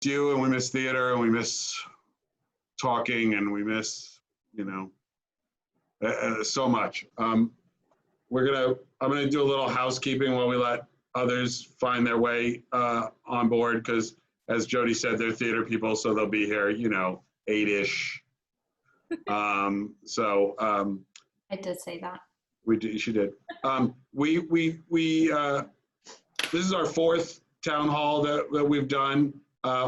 you, and we miss theater, and we miss talking, and we miss, so much. I'm gonna do a little housekeeping while we let others find their way on board, because as Jody said, they're theater people, so they'll be here, 8-ish. I did say that. She did. This is our fourth town hall that we've done.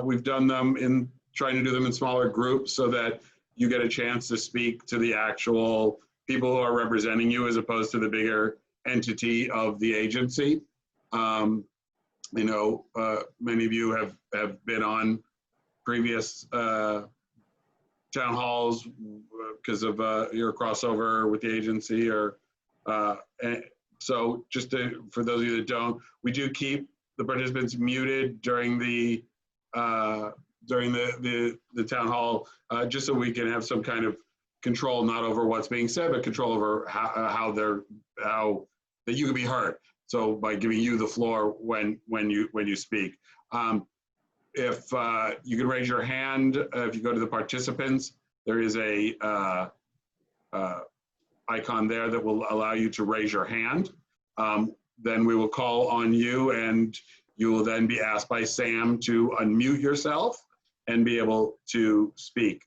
We've done them in trying to do them in smaller groups so that you get a chance to speak to the actual people who are representing you as opposed to the bigger entity of the agency. Many of you have been on previous town halls because of your crossover with the agency, so for those of you that don't, we do keep the participants muted during the town hall, just so we can have some kind of control, not over what's being said, but control over how that you can be heard. So by giving you the floor when you speak, if you can raise your hand, if you go to the participants, there is a icon there that will allow you to raise your hand. Then we will call on you, and you will then be asked by Sam to unmute yourself and be able to speak.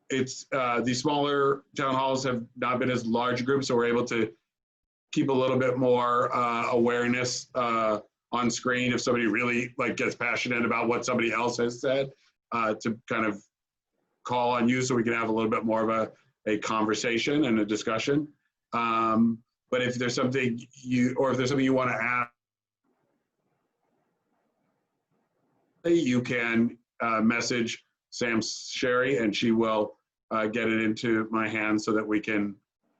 These smaller town halls have not been as large groups, so we're able to keep a little bit more awareness on screen if somebody really gets passionate about what somebody else has said, to kind of call on you so we can have a little bit more of a conversation and a discussion. But if there's something you want to ask, you can message Sam Sherry, and she will get it into my hands so that we can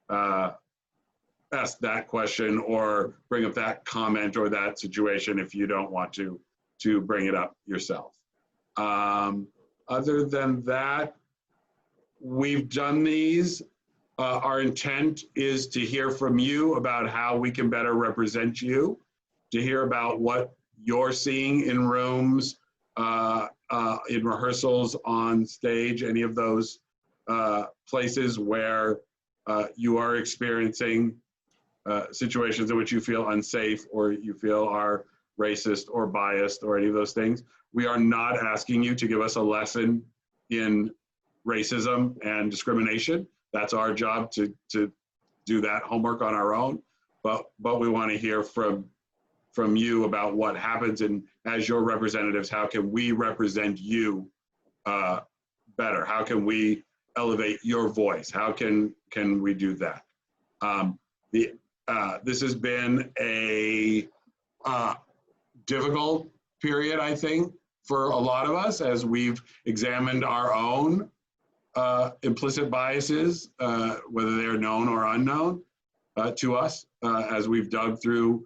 ask that question or bring up that comment or that situation if you don't want to bring it up yourself. Other than that, we've done these. Our intent is to hear from you about how we can better represent you, to hear about what you're seeing in rooms, in rehearsals, on stage, any of those places where you are experiencing situations in which you feel unsafe or you feel are racist or biased or any of those things. We are not asking you to give us a lesson in racism and discrimination. That's our job to do that homework on our own. But we want to hear from you about what happens, and as your representatives, how can we represent you better? How can we elevate your voice? How can we do that? This has been a difficult period, I think, for a lot of us as we've examined our own implicit biases, whether they're known or unknown to us, as we've dug through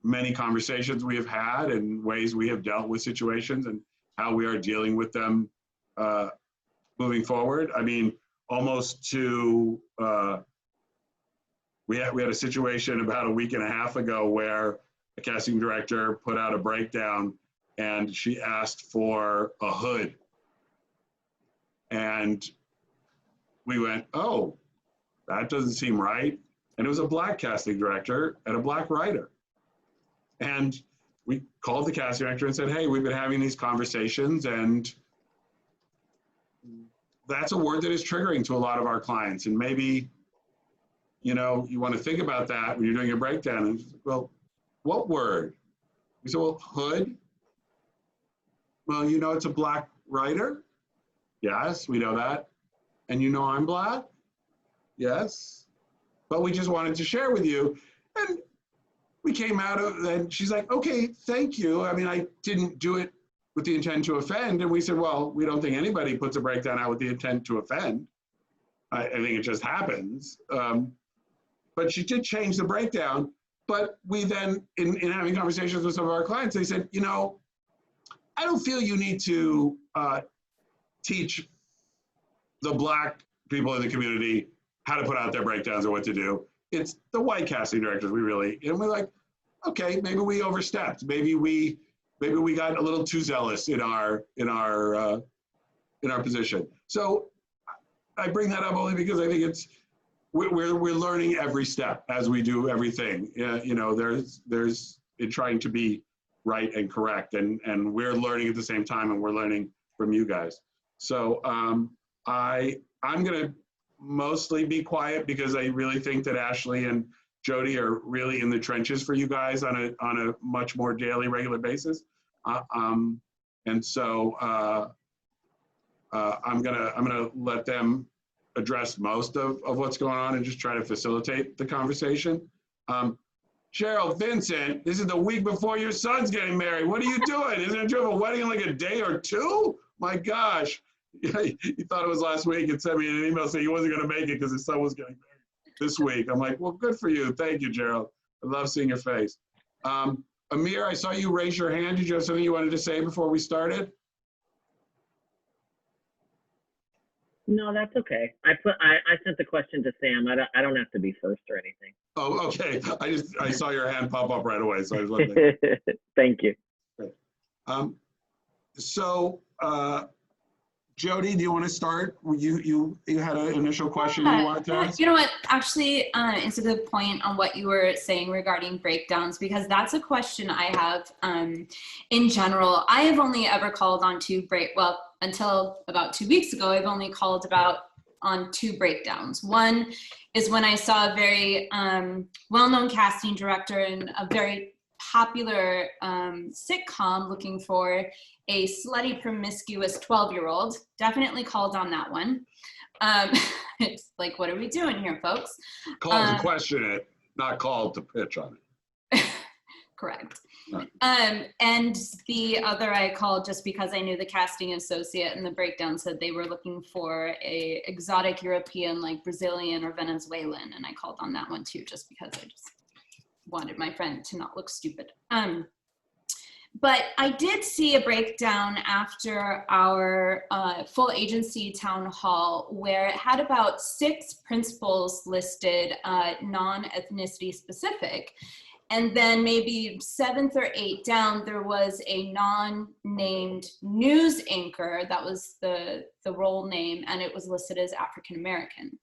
many conversations we have had and ways we have dealt with situations and how we are dealing with them moving forward. I mean, almost to, we had a situation about a week and a half ago where a casting director put out a breakdown and she asked for a hood. And we went, oh, that doesn't seem right. And it was a Black casting director and a Black writer. And we called the casting director and said, hey, we've been having these conversations, and that's a word that is triggering to a lot of our clients. And maybe, you want to think about that when you're doing your breakdown. And well, what word? We said, well, hood. Well, it's a Black writer. Yes, we know that. And I'm Black? Yes. But we just wanted to share with you. And we came out of, and she's like, okay, thank you. I mean, I didn't do it with the intent to offend. And we said, well, we don't think anybody puts a breakdown out with the intent to offend. I think it just happens. But she did change the breakdown. But we then, in having conversations with some of our clients, they said, I don't feel you need to teach the Black people in the community how to put out their breakdowns or what to do. It's the white casting directors and we're like, okay, maybe we overstepped. Maybe we maybe we got a little too zealous in our position. So I bring that up only because I think it's we're learning every step as we do everything. You know, there's in trying to be right and correct, and we're learning at the same time, and we're learning from you guys. So I'm gonna mostly be quiet because I really think that Ashley and Jody are really in the trenches for you guys on a much more daily, regular basis. And so I'm gonna let them address most of what's going on and just try to facilitate the conversation. Cheryl, Vincent, this is the week before your son's getting married. What are you doing? Isn't it you have a wedding in like a day or two? My gosh. Yeah, he thought it was last week and sent me an email saying he wasn't going to make it because his son was getting married this week. I'm like, well, good for you. Thank you, Gerald. I love seeing your face. Amir, I saw you raise your hand. Did you have something you wanted to say before we started? No, that's okay. I sent the question to Sam. I don't have to be first or anything. Oh, okay. I saw your hand pop up right away, so I was wondering. Thank you. Great. Jody, do you want to start? You had an initial question you wanted to ask? You know what, actually, it's a good point on what you were saying regarding breakdowns, because that's a question I have in general. I have only ever called on until about 2 weeks ago, I've only called on 2 breakdowns. One is when I saw a very well-known casting director in a very popular sitcom looking for a slutty, promiscuous 12-year-old. Definitely called on that one. It's like, what are we doing here, folks? Called to question it, not called to pitch on it. Correct. Right. And the other I called just because I knew the casting associate, and the breakdown said they were looking for a exotic European, like Brazilian or Venezuelan, and I called on that one too, just because I just wanted my friend to not look stupid. But I did see a breakdown after our full agency town hall where it had about 6 principals listed, non-ethnicity specific. And then maybe 7th or 8th down, there was a non-named news anchor. That was the role name, and it was listed as African-American.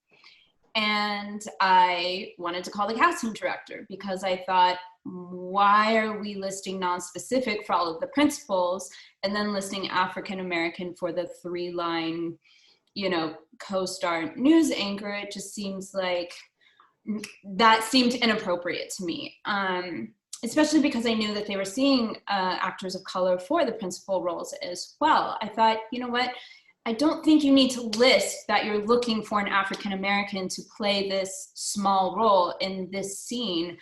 And I wanted to call the casting director because I thought, why are we listing non-specific for all of the principals and then listing African-American for the 3-line, co-star news anchor? It just seems like that seemed inappropriate to me, especially because I knew that they were seeing actors of color for the principal roles as well. I thought, you know what? I don't think you need to list that you're looking for an African-American to play this small role in this scene.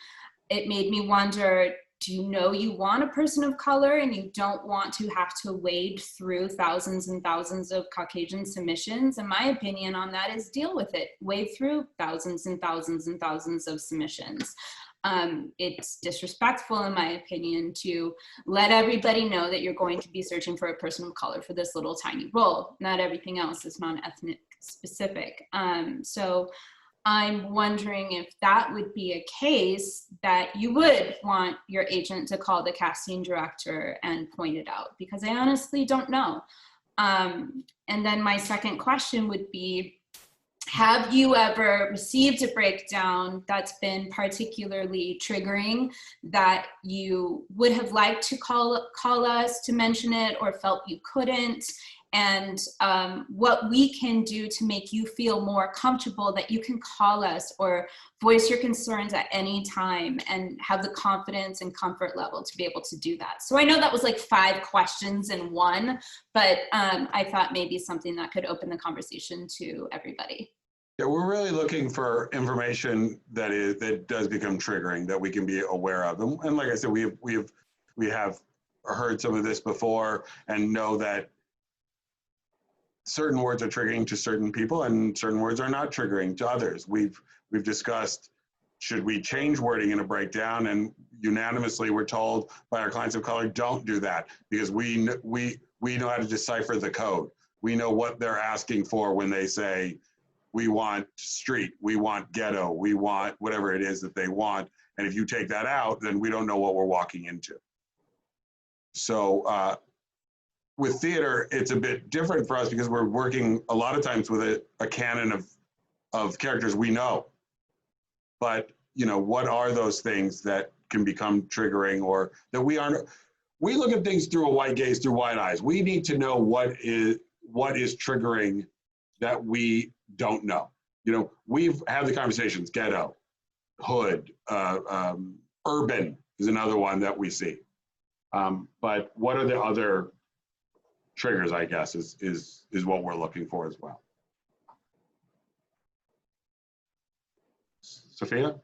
It made me wonder, do you know you want a person of color and you don't want to have to wade through thousands and thousands of Caucasian submissions? And my opinion on that is deal with it. Wade through thousands and thousands and thousands of submissions. It's disrespectful, in my opinion, to let everybody know that you're going to be searching for a person of color for this little tiny role. Not everything else is non-ethnic specific. So I'm wondering if that would be a case that you would want your agent to call the casting director and point it out, because I honestly don't know. And then my second question would be, have you ever received a breakdown that's been particularly triggering that you would have liked to call us to mention it or felt you couldn't? And what we can do to make you feel more comfortable that you can call us or voice your concerns at any time and have the confidence and comfort level to be able to do that. So I know that was like 5 questions in one, but I thought maybe something that could open the conversation to everybody. Yeah, we're really looking for information that does become triggering, that we can be aware of. And like I said, we have heard some of this before and know that certain words are triggering to certain people and certain words are not triggering to others. We've discussed, should we change wording in a breakdown? And unanimously we're told by our clients of color, don't do that, because we know how to decipher the code. We know what they're asking for when they say, we want street, we want ghetto, we want whatever it is that they want. And if you take that out, then we don't know what we're walking into. So with theater, it's a bit different for us because we're working a lot of times with a canon of characters we know. But, you know, what are those things that can become triggering or that we aren't, we look at things through a white gaze, through white eyes. We need to know what is triggering that we don't know. You know, we've had the conversations, ghetto, hood, urban is another one that we see. But what are the other triggers, I guess, is what we're looking for as well. Sophia?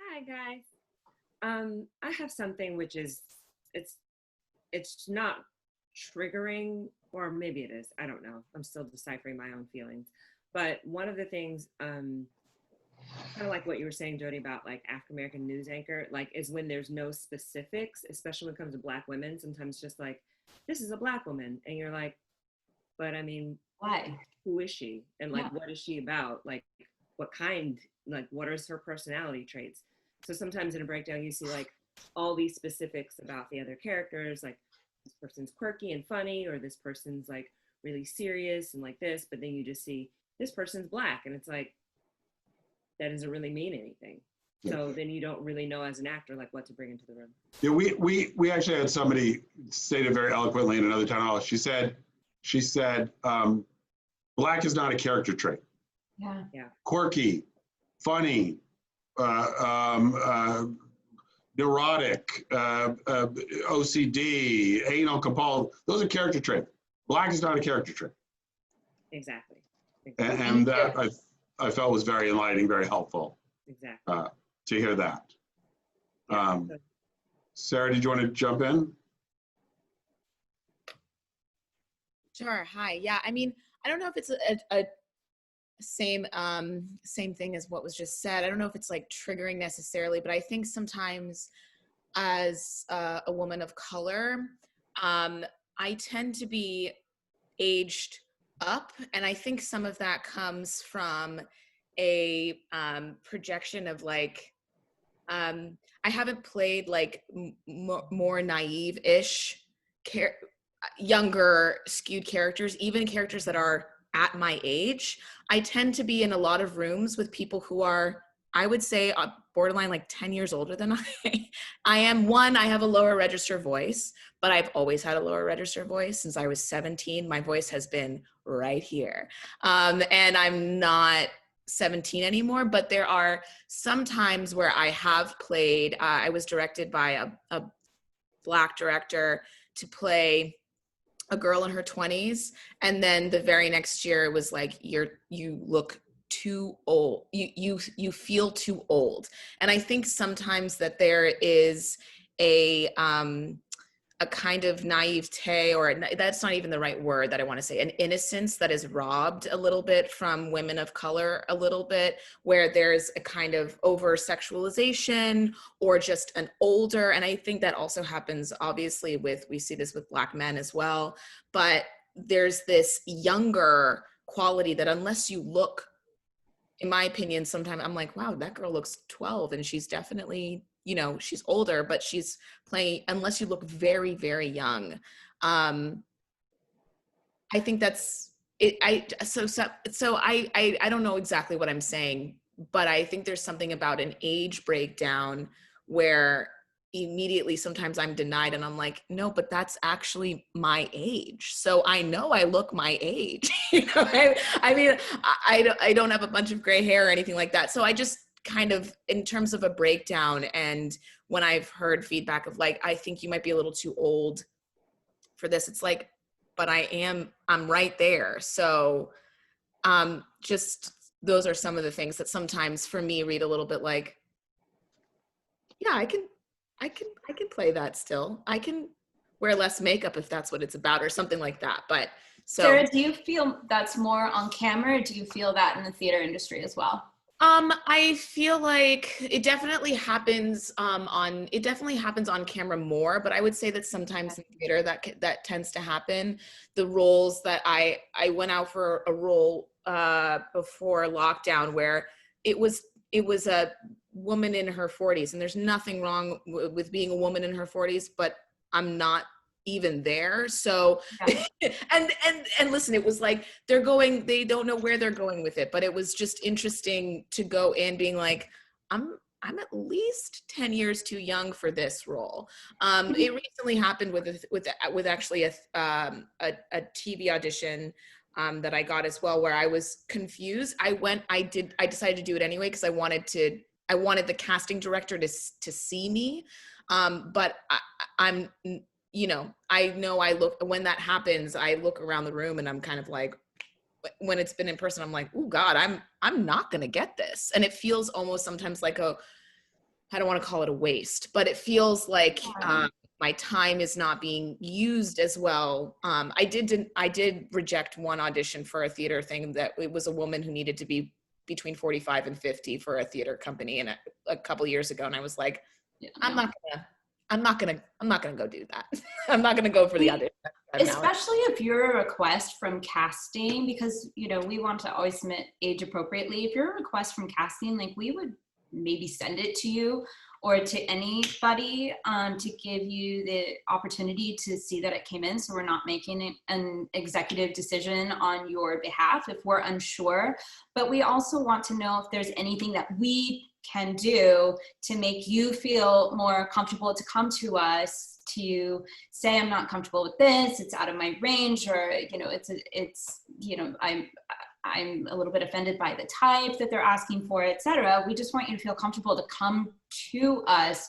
Hi guys. I have something which is it's not triggering, or maybe it is. I don't know. I'm still deciphering my own feelings. But one of the things, kind of like what you were saying, Jody, about like African American news anchor, like is when there's no specifics, especially when it comes to Black women. Sometimes just like, this is a Black woman, and you're like, but I mean, Why? who is she, and like, Yeah. what is she about? Like, what kind? Like, what is her personality traits? So sometimes in a breakdown, you see like all these specifics about the other characters, like this person's quirky and funny, or this person's like really serious and like this, but then you just see this person's Black, and it's like, that doesn't really mean anything. So then you don't really know as an actor like what to bring into the room. Yeah, we actually had somebody say it very eloquently in another town hall. She said, Black is not a character trait. Yeah. Quirky, funny, neurotic, OCD, anal compulsive. Those are character traits. Black is not a character trait. Exactly. And that I felt was very enlightening, very helpful Exactly. to hear that. Yeah. Sarah, did you want to jump in? Sure. Hi. Yeah. I mean, I don't know if it's a same thing as what was just said. I don't know if it's like triggering necessarily, but I think sometimes as a woman of color, I tend to be aged up, and I think some of that comes from a projection of like, I haven't played like more naive-ish younger skewed characters, even characters that are at my age. I tend to be in a lot of rooms with people who are, I would say, borderline like 10 years older than I am. One, I have a lower register voice, but I've always had a lower register voice since I was 17. My voice has been right here. And I'm not 17 anymore, but there are some times where I have played, I was directed by a Black director to play a girl in her 20s, and then the very next year it was like, you look too old, you feel too old. And I think sometimes that there is a kind of naivete, or that's not even the right word that I want to say, an innocence that is robbed a little bit from women of color, a little bit, where there's a kind of over sexualization or just an older, and I think that also happens obviously we see this with Black men as well, but there's this younger quality that unless you look, in my opinion, sometimes I'm like, wow, that girl looks 12 and she's definitely, you know, she's older, but she's playing, unless you look very, very young. I think that's it. I don't know exactly what I'm saying, but I think there's something about an age breakdown where immediately sometimes I'm denied, and I'm like, no, but that's actually my age. So I know I look my age. You know, I mean, I don't have a bunch of gray hair or anything like that. So I just kind of, in terms of a breakdown, and when I've heard feedback of like, I think you might be a little too old for this, it's like, but I'm right there. So just those are some of the things that sometimes for me read a little bit like, yeah, I can play that still. I can wear less makeup if that's what it's about, or something like that. But so Sarah, do you feel that's more on camera, or do you feel that in the theater industry as well? I feel like it definitely happens on camera more, but I would say that sometimes in theater that tends to happen. The roles that I went out for a role before lockdown where it was a woman in her 40s, and there's nothing wrong with being a woman in her 40s, but I'm not even there. So, Yeah. and listen, it was like, they don't know where they're going with it, but it was just interesting to go in being like, I'm at least 10 years too young for this role. It recently happened with actually a TV audition that I got as well, where I was confused. I decided to do it anyway because I wanted the casting director to see me. But I'm, I know when that happens, I look around the room and I'm kind of like, when it's been in person, I'm like, oh God, I'm not going to get this. And it feels almost sometimes like I don't want to call it a waste, but it feels like, my time is not being used as well. I did reject one audition for a theater thing that it was a woman who needed to be between 45 and 50 for a theater company, and a couple years ago, and I was like, I'm not gonna go do that. I'm not gonna go for the audition. Especially if you're a request from casting, because we want to always submit age appropriately. If you're a request from casting, like, we would maybe send it to you or to anybody to give you the opportunity to see that it came in, so we're not making an executive decision on your behalf if we're unsure. But we also want to know if there's anything that we can do to make you feel more comfortable to come to us to say, I'm not comfortable with this, it's out of my range, or I'm a little bit offended by the type that they're asking for, etc. We just want you to feel comfortable to come to us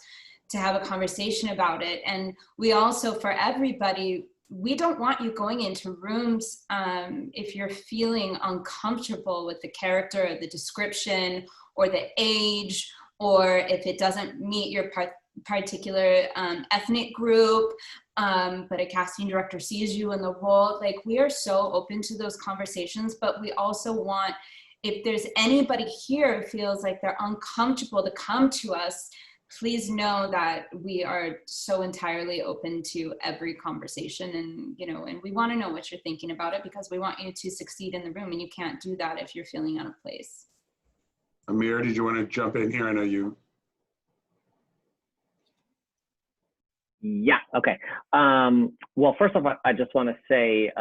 to have a conversation about it. And we also, for everybody, we don't want you going into rooms if you're feeling uncomfortable with the character or the description or the age, or if it doesn't meet your particular ethnic group, but a casting director sees you in the role. Like, we are so open to those conversations, but we also want, if there's anybody here who feels like they're uncomfortable to come to us, please know that we are so entirely open to every conversation, and we want to know what you're thinking about it, because we want you to succeed in the room, and you can't do that if you're feeling out of place. Amir, did you want to jump in here? I know you. Yeah. Okay. Well, first off, I just want to say,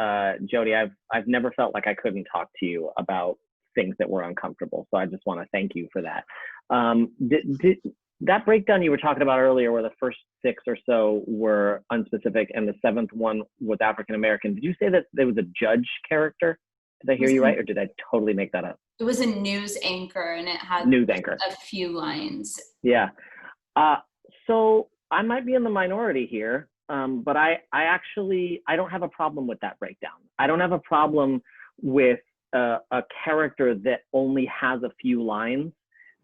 Jody, I've never felt like I couldn't talk to you about things that were uncomfortable. So I just want to thank you for that. Did that breakdown you were talking about earlier, where the first 6 or so were unspecific and the 7th one was African American, did you say that there was a judge character? Did I hear you right, or did I totally make that up? It was a news anchor, and it had news anchor. A few lines. Yeah. So I might be in the minority here, but I don't have a problem with that breakdown. I don't have a problem with a character that only has a few lines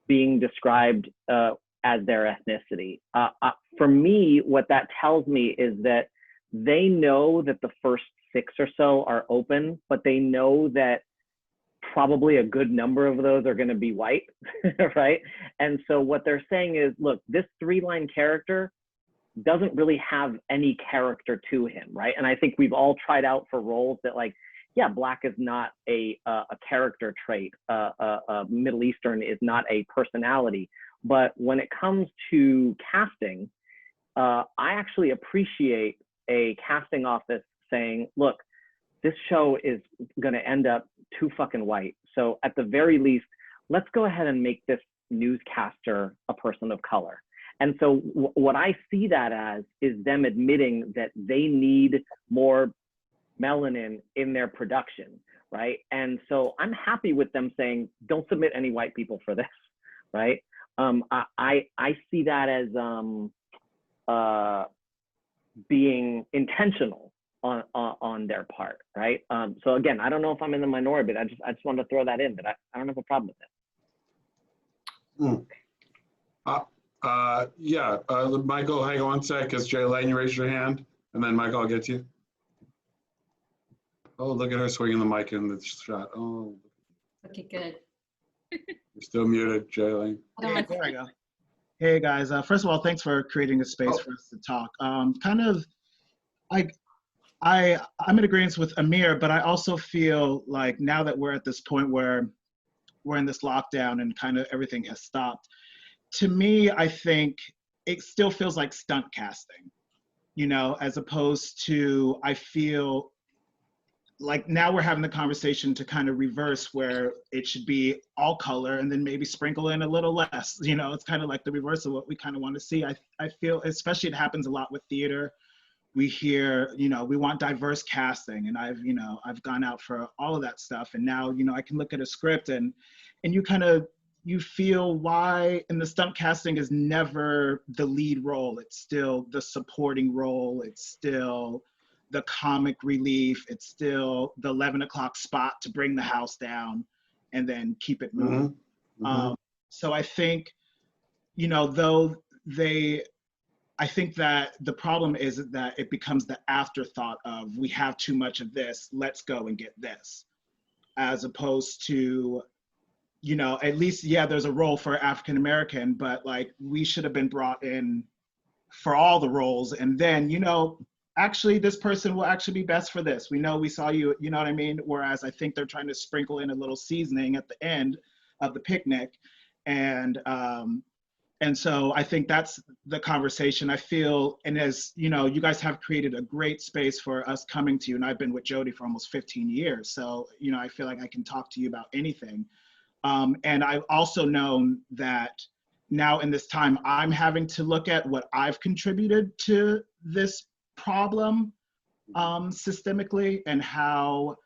being described as their ethnicity. For me, what that tells me is that they know that the first 6 or so are open, but they know that probably a good number of those are going to be white, right? And so what they're saying is, look, this 3-line character doesn't really have any character to him, right? And I think we've all tried out for roles that, like, yeah, Black is not a character trait. Middle Eastern is not a personality. But when it comes to casting, I actually appreciate a casting office saying, look, this show is going to end up too fucking white. So at the very least, let's go ahead and make this newscaster a person of color. And so what I see that as is them admitting that they need more melanin in their production, right? And so I'm happy with them saying, don't submit any white people for this, right? I see that as being intentional on their part, right? So again, I don't know if I'm in the minority, but I just wanted to throw that in, but I don't have a problem with it. Yeah, Michael, hang on one sec, because Jay Lane, you raised your hand, and then Michael, I'll get to you. Oh, look at her swinging the mic in the shot. Oh. Okay, good. You're still muted, Jay Lane. Hey, there I go. Hey guys, first of all, thanks for creating a space for us to talk. Kind of like, I'm in agreement with Amir, but I also feel like now that we're at this point where we're in this lockdown and kind of everything has stopped, to me, I think it still feels like stunt casting, you know, as opposed to, I feel like now we're having the conversation to kind of reverse where it should be all color and then maybe sprinkle in a little less. You know, it's kind of like the reverse of what we kind of want to see. I feel, especially it happens a lot with theater. We hear, you know, we want diverse casting, and I've gone out for all of that stuff, and now, you know, I can look at a script and you feel why, and the stunt casting is never the lead role. It's still the supporting role. It's still the comic relief. It's still the 11 o'clock spot to bring the house down and then keep it moving. So I think, you know, I think that the problem is that it becomes the afterthought of, we have too much of this, let's go and get this. As opposed to, you know, at least, yeah, there's a role for African American, but like, we should have been brought in for all the roles. And then, you know, actually this person will actually be best for this. We know, we saw you, you know what I mean? Whereas I think they're trying to sprinkle in a little seasoning at the end of the picnic. And so I think that's the conversation I feel. And as you know, you guys have created a great space for us coming to you. And I've been with Jody for almost 15 years. So, you know, I feel like I can talk to you about anything. And I've also known that now in this time, I'm having to look at what I've contributed to this problem systemically, and how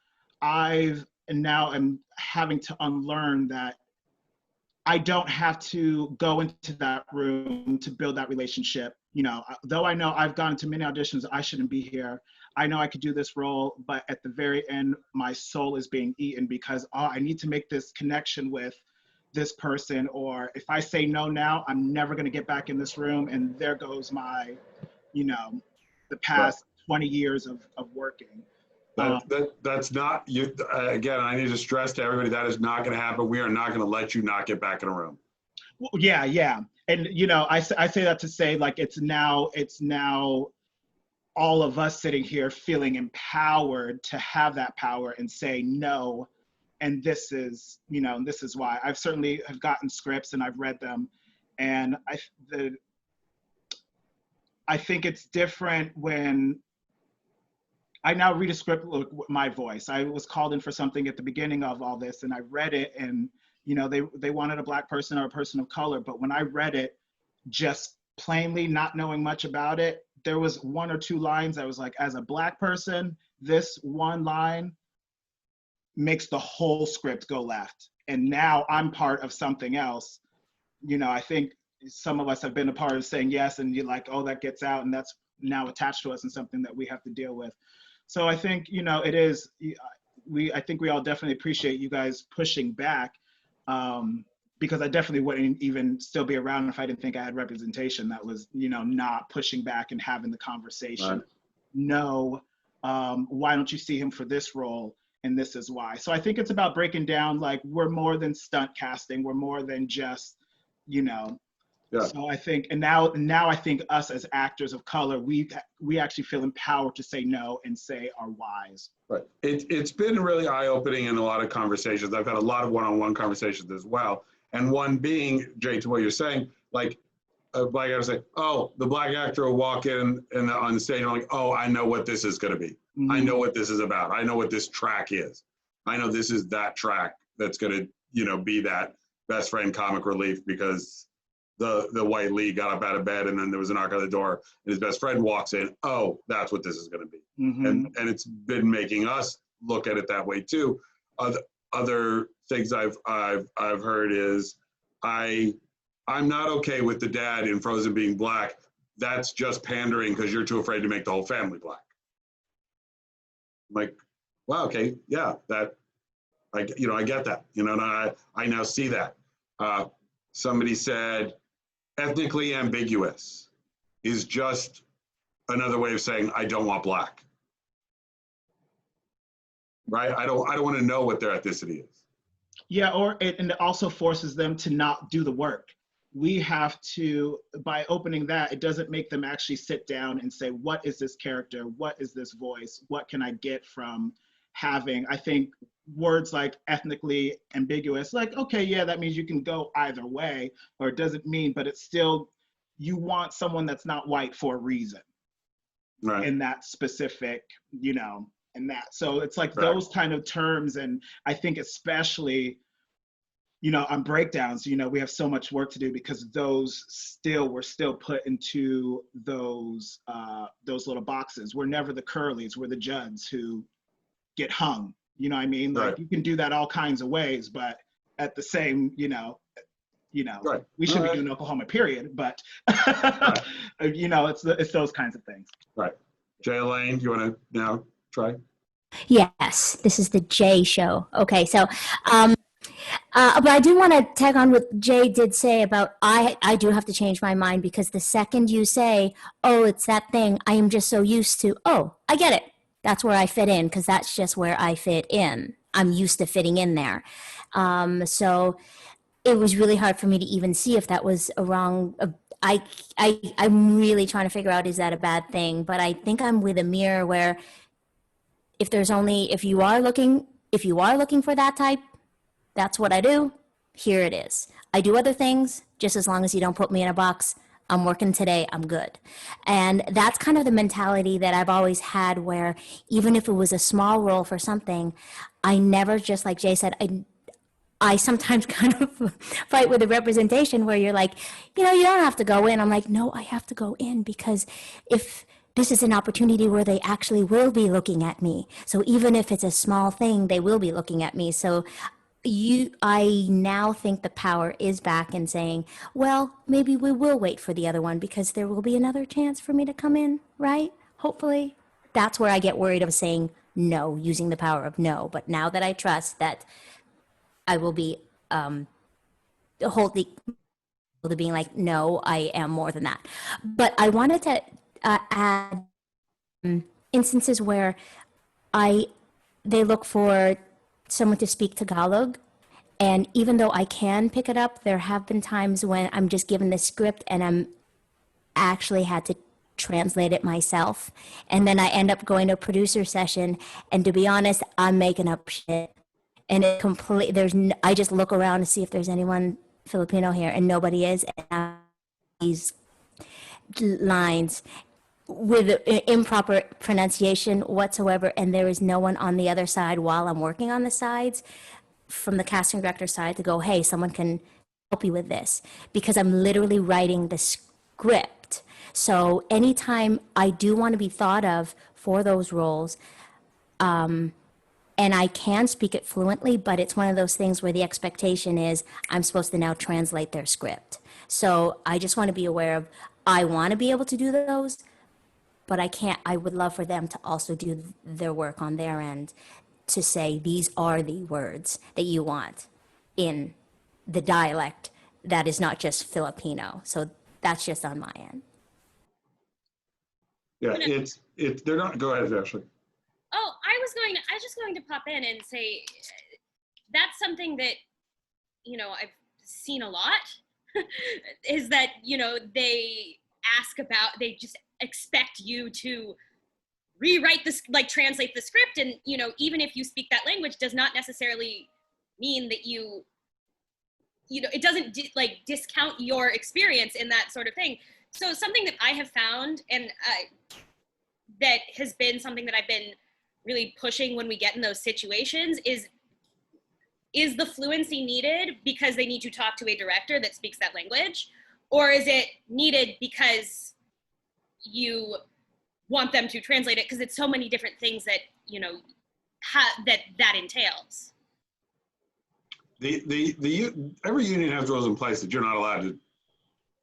now I'm having to unlearn that I don't have to go into that room to build that relationship. You know, though I know I've gone to many auditions, I shouldn't be here. I know I could do this role, but at the very end, my soul is being eaten because, oh, I need to make this connection with this person, or if I say no now, I'm never going to get back in this room, and there goes my, you know, the past 20 years of working. That's not you. Again, I need to stress to everybody that is not going to happen. We are not going to let you not get back in a room. Well, yeah, and you know, I say that to say, like, it's now all of us sitting here feeling empowered to have that power and say no, and this is, you know, this is why. I've certainly have gotten scripts and I've read them, and I think it's different when I now read a script with my voice. I was called in for something at the beginning of all this, and I read it, and you know, they wanted a Black person or a person of color, but when I read it, just plainly not knowing much about it, there was one or two lines I was like, as a Black person, this one line makes the whole script go left. And now I'm part of something else. You know, I think some of us have been a part of saying yes, and you're like, oh, that gets out, and that's now attached to us and something that we have to deal with. So I think, you know, it is, I think we all definitely appreciate you guys pushing back, because I definitely wouldn't even still be around if I didn't think I had representation that was, you know, not pushing back and having the conversation. Right. No, why don't you see him for this role? And this is why. So I think it's about breaking down, like, we're more than stunt casting. We're more than just, you know. Yeah. So I think, and now I think us as actors of color, we actually feel empowered to say no and say our whys. Right. It's been really eye-opening in a lot of conversations. I've had a lot of one-on-one conversations as well. And one being, Jay, to what you're saying, like a Black actor say, oh, the Black actor will walk in on the stage and I'm like, oh, I know what this is going to be. Mm-hmm. I know what this is about. I know what this track is. I know this is that track that's going to, you know, be that best friend comic relief because the white lead got up out of bed and then there was a knock on the door and his best friend walks in. Oh, that's what this is going to be. Mm-hmm. And it's been making us look at it that way too. Other things I've heard is I'm not okay with the dad in Frozen being Black. That's just pandering because you're too afraid to make the whole family Black. I'm like, wow, okay, yeah, that I get that, you know, and I now see that. Somebody said ethnically ambiguous is just another way of saying I don't want Black. Right? I don't want to know what their ethnicity is. Yeah, and it also forces them to not do the work. We have to, by opening that, it doesn't make them actually sit down and say, what is this character? What is this voice? What can I get from having, I think words like ethnically ambiguous, like, okay, yeah, that means you can go either way, or it doesn't mean, but it's still, you want someone that's not white for a reason Right. in that specific, you know, in that. So it's like Right. those kind of terms. And I think especially, you know, on breakdowns, you know, we have so much work to do because those still, we're still put into those little boxes. We're never the Curleys, we're the Judds who get hung. You know what I mean? Like, Right. you can do that all kinds of ways, but at the same, you know, Right. we should be Right. doing Oklahoma, period. But Right. you know, it's those kinds of things. Right. Jay Elaine, you want to now try? Yes, this is the Jay show. Okay, so, but I do want to tag on what Jay did say about I do have to change my mind because the second you say, oh, it's that thing, I am just so used to, oh, I get it. That's where I fit in because that's just where I fit in. I'm used to fitting in there. So it was really hard for me to even see if that was a wrong. I'm really trying to figure out, is that a bad thing? But I think I'm with Amir where if you are looking for that type, that's what I do. Here it is. I do other things just as long as you don't put me in a box. I'm working today, I'm good. And that's kind of the mentality that I've always had where even if it was a small role for something, I never, just like Jay said, I sometimes kind of fight with the representation where you're like, you know, you don't have to go in. I'm like, no, I have to go in because if this is an opportunity where they actually will be looking at me. So even if it's a small thing, they will be looking at me. So I now think the power is back in saying, well, maybe we will wait for the other one because there will be another chance for me to come in, right? Hopefully. That's where I get worried of saying no, using the power of no. But now that I trust that I will be holding to being like, no, I am more than that. But I wanted to add instances where they look for someone to speak Tagalog. And even though I can pick it up, there have been times when I'm just given the script and I'm actually had to translate it myself. And then I end up going to a producer session. And to be honest, I'm making up shit. And it I just look around to see if there's anyone Filipino here, and nobody is. And these lines with improper pronunciation whatsoever, and there is no one on the other side while I'm working on the sides from the casting director side to go, hey, someone can help you with this, because I'm literally writing the script. So anytime I do want to be thought of for those roles, and I can speak it fluently, but it's one of those things where the expectation is I'm supposed to now translate their script. So I just want to be aware of, I want to be able to do those, but I can't. I would love for them to also do their work on their end to say these are the words that you want in the dialect that is not just Filipino. So that's just on my end. Yeah, they're not, go ahead, Ashley. Oh, I was just going to pop in and say that's something that, you know, I've seen a lot is that, you know, they just expect you to rewrite this, like translate the script. And, you know, even if you speak that language does not necessarily mean that you know, it doesn't discount your experience in that sort of thing. So something that I have found, and that has been something that I've been really pushing when we get in those situations is the fluency needed because they need to talk to a director that speaks that language, or is it needed because you want them to translate it? Because it's so many different things that, you know, that entails. Every union has rules in place that you're not allowed to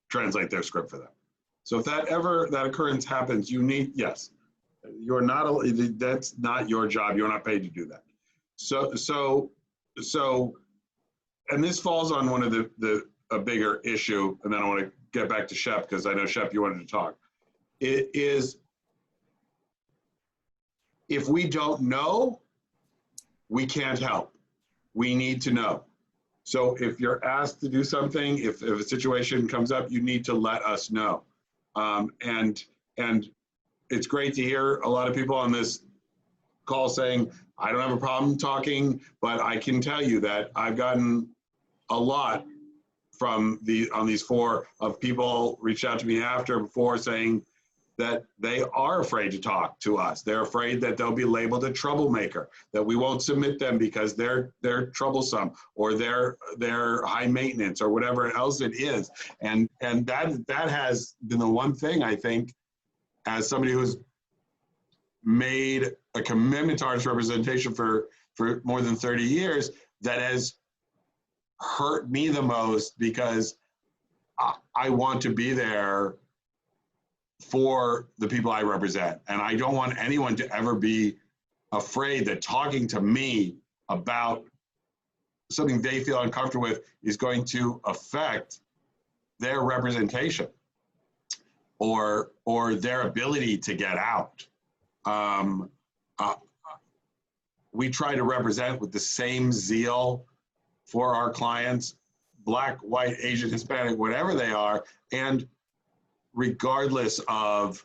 translate their script for them. So if that occurrence happens, yes, you're not, that's not your job. You're not paid to do that. So, and this falls on one of a bigger issue, and then I want to get back to Shep, because I know, Shep, you wanted to talk. It is, if we don't know, we can't help. We need to know. So if you're asked to do something, if a situation comes up, you need to let us know. And it's great to hear a lot of people on this call saying, I don't have a problem talking, but I can tell you that I've gotten a lot from on these 4 of people reached out to me before saying that they are afraid to talk to us. They're afraid that they'll be labeled a troublemaker, that we won't submit them because they're troublesome or they're high maintenance or whatever else it is. And that has been the one thing, I think, as somebody who's made a commitment to artist representation for more than 30 years, that has hurt me the most, because I want to be there for the people I represent. And I don't want anyone to ever be afraid that talking to me about something they feel uncomfortable with is going to affect their representation or their ability to get out. We try to represent with the same zeal for our clients, Black, white, Asian, Hispanic, whatever they are, and regardless of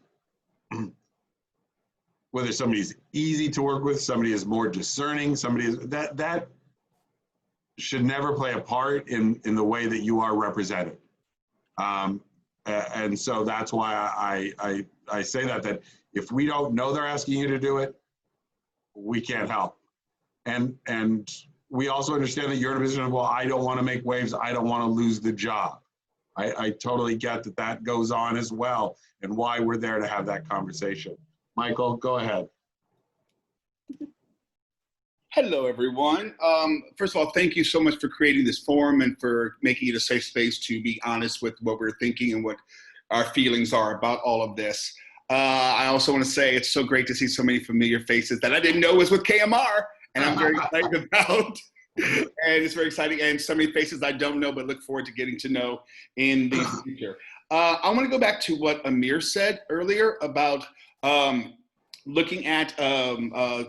whether somebody's easy to work with, somebody is more discerning, somebody is, that should never play a part in the way that you are represented. And so that's why I say that if we don't know they're asking you to do it, we can't help. And we also understand that you're in a position of, well, I don't want to make waves, I don't want to lose the job. I totally get that goes on as well, and why we're there to have that conversation. Michael, go ahead. Hello, everyone. First of all, thank you so much for creating this forum and for making it a safe space to be honest with what we're thinking and what our feelings are about all of this. I also want to say it's so great to see so many familiar faces that I didn't know was with KMR, and I'm very excited about. And it's very exciting, and so many faces I don't know but look forward to getting to know in the future. I want to go back to what Amir said earlier about looking at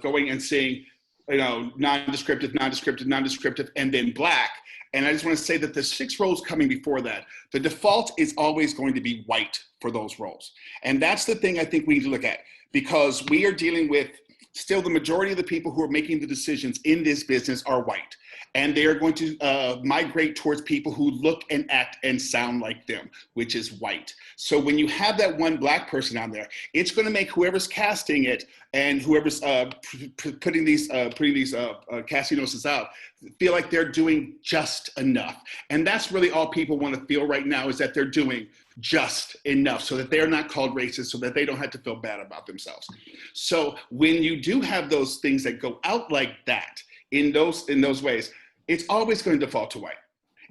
going and seeing, non-descriptive, non-descriptive, non-descriptive, and then Black. And I just want to say that the 6 roles coming before that, the default is always going to be white for those roles. And that's the thing I think we need to look at, because we are dealing with still the majority of the people who are making the decisions in this business are white. And they are going to migrate towards people who look and act and sound like them, which is white. So when you have that one Black person on there, it's going to make whoever's casting it and whoever's putting these casting notices out feel like they're doing just enough. And that's really all people want to feel right now, is that they're doing just enough so that they're not called racist, so that they don't have to feel bad about themselves. So when you do have those things that go out like that, in those ways, it's always going to default to white.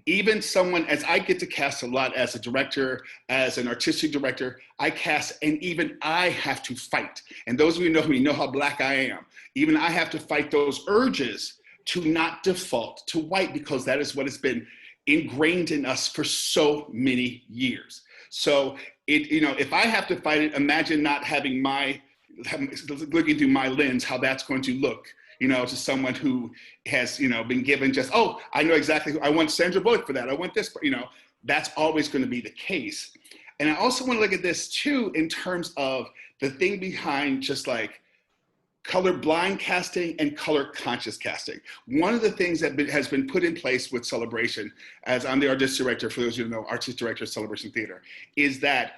Even someone, as I get to cast a lot as a director, as an artistic director, I cast, and even I have to fight. And those of you who know me know how Black I am. Even I have to fight those urges to not default to white, because that is what has been ingrained in us for so many years. So if I have to fight it, imagine not having looking through my lens, how that's going to look, to someone who has, been given just, oh, I know exactly who, I want Sandra Bullock for that. I want this, that's always going to be the case. And I also want to look at this too, in terms of the thing behind just like colorblind casting and color conscious casting. One of the things that has been put in place with Celebration, as I'm the artistic director, for those of you who know, artistic director of Celebration Theater, is that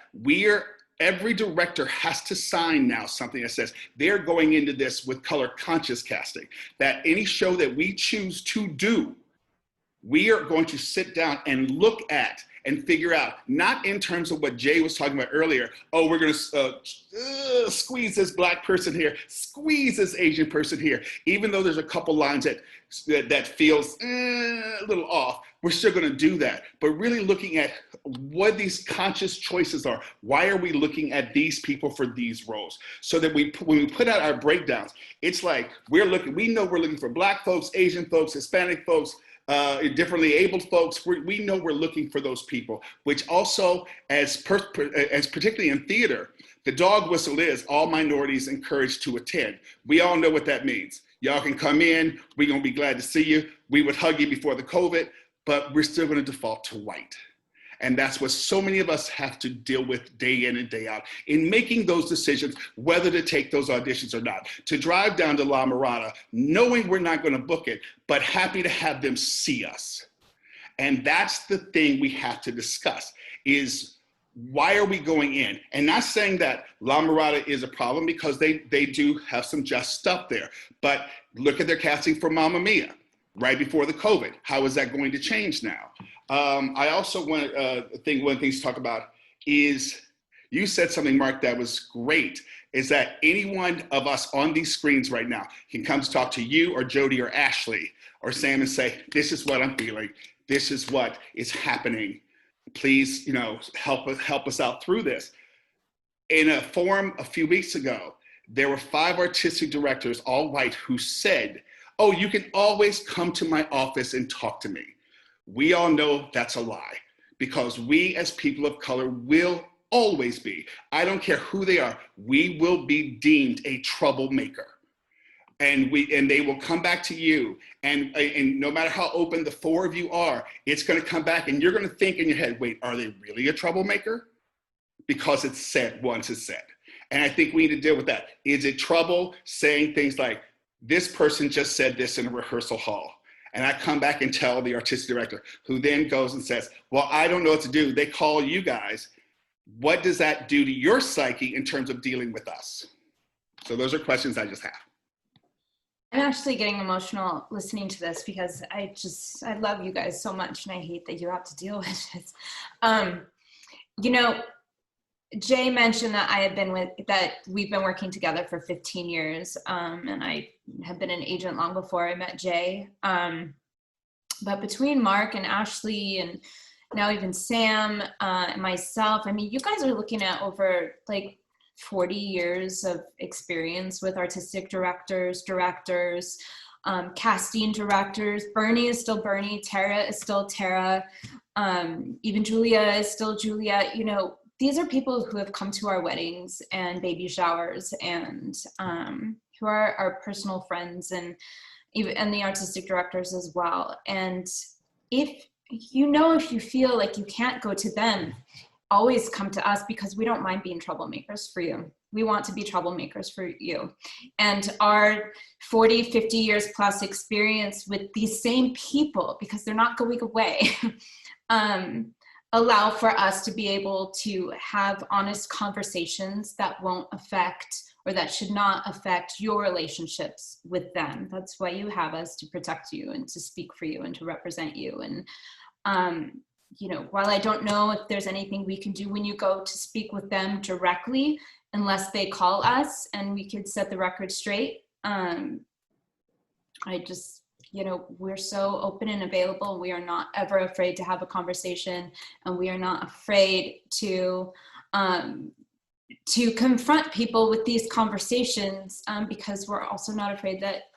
every director has to sign now something that says they're going into this with color conscious casting, that any show that we choose to do, we are going to sit down and look at and figure out, not in terms of what Jay was talking about earlier, oh, we're going to squeeze this Black person here, squeeze this Asian person here, even though there's a couple lines that feels a little off, we're still going to do that. But really looking at what these conscious choices are. Why are we looking at these people for these roles? So that when we put out our breakdowns, it's like we know we're looking for Black folks, Asian folks, Hispanic folks, differently abled folks. We know we're looking for those people, which also, as particularly in theater, the dog whistle is all minorities encouraged to attend. We all know what that means. Y'all can come in, we're gonna be glad to see you. We would hug you before the COVID, but we're still gonna default to white. And that's what so many of us have to deal with day in and day out in making those decisions, whether to take those auditions or not. To drive down to La Mirada, knowing we're not going to book it, but happy to have them see us. And that's the thing we have to discuss is, why are we going in? And not saying that La Mirada is a problem, because they do have some just stuff there. But look at their casting for Mamma Mia right before the COVID. How is that going to change now? I also want one of the things to talk about is, you said something, Mark, that was great, is that any one of us on these screens right now can come to talk to you or Jody or Ashley or Sam and say, this is what I'm feeling. This is what is happening. Please, help us out through this. In a forum a few weeks ago, there were 5 artistic directors, all white, who said, oh, you can always come to my office and talk to me. We all know that's a lie, because we as people of color will always be, I don't care who they are, we will be deemed a troublemaker. And they will come back to you, and no matter how open the 4 of you are, it's going to come back, and you're going to think in your head, wait, are they really a troublemaker? Because it's said once it's said. And I think we need to deal with that. Is it trouble saying things like, this person just said this in a rehearsal hall, and I come back and tell the artistic director, who then goes and says, well, I don't know what to do. They call you guys. What does that do to your psyche in terms of dealing with us? So those are questions I just have. I'm actually getting emotional listening to this, because I love you guys so much, and I hate that you have to deal with this. Jay mentioned that we've been working together for 15 years, and I have been an agent long before I met Jay. But between Mark and Ashley, and now even Sam and myself, I mean, you guys are looking at over like 40 years of experience with artistic directors, casting directors. Bernie is still Bernie, Tara is still Tara, even Julia is still Julia. These are people who have come to our weddings and baby showers, and who are our personal friends, and the artistic directors as well. And if you feel like you can't go to them, always come to us, because we don't mind being troublemakers for you. We want to be troublemakers for you. And our 40, 50 years plus experience with these same people, because they're not going away, allow for us to be able to have honest conversations that won't affect, or that should not affect, your relationships with them. That's why you have us, to protect you and to speak for you and to represent you. And while I don't know if there's anything we can do when you go to speak with them directly, unless they call us and we could set the record straight, we're so open and available. We are not ever afraid to have a conversation, and we are not afraid to confront people with these conversations, because we're also not afraid that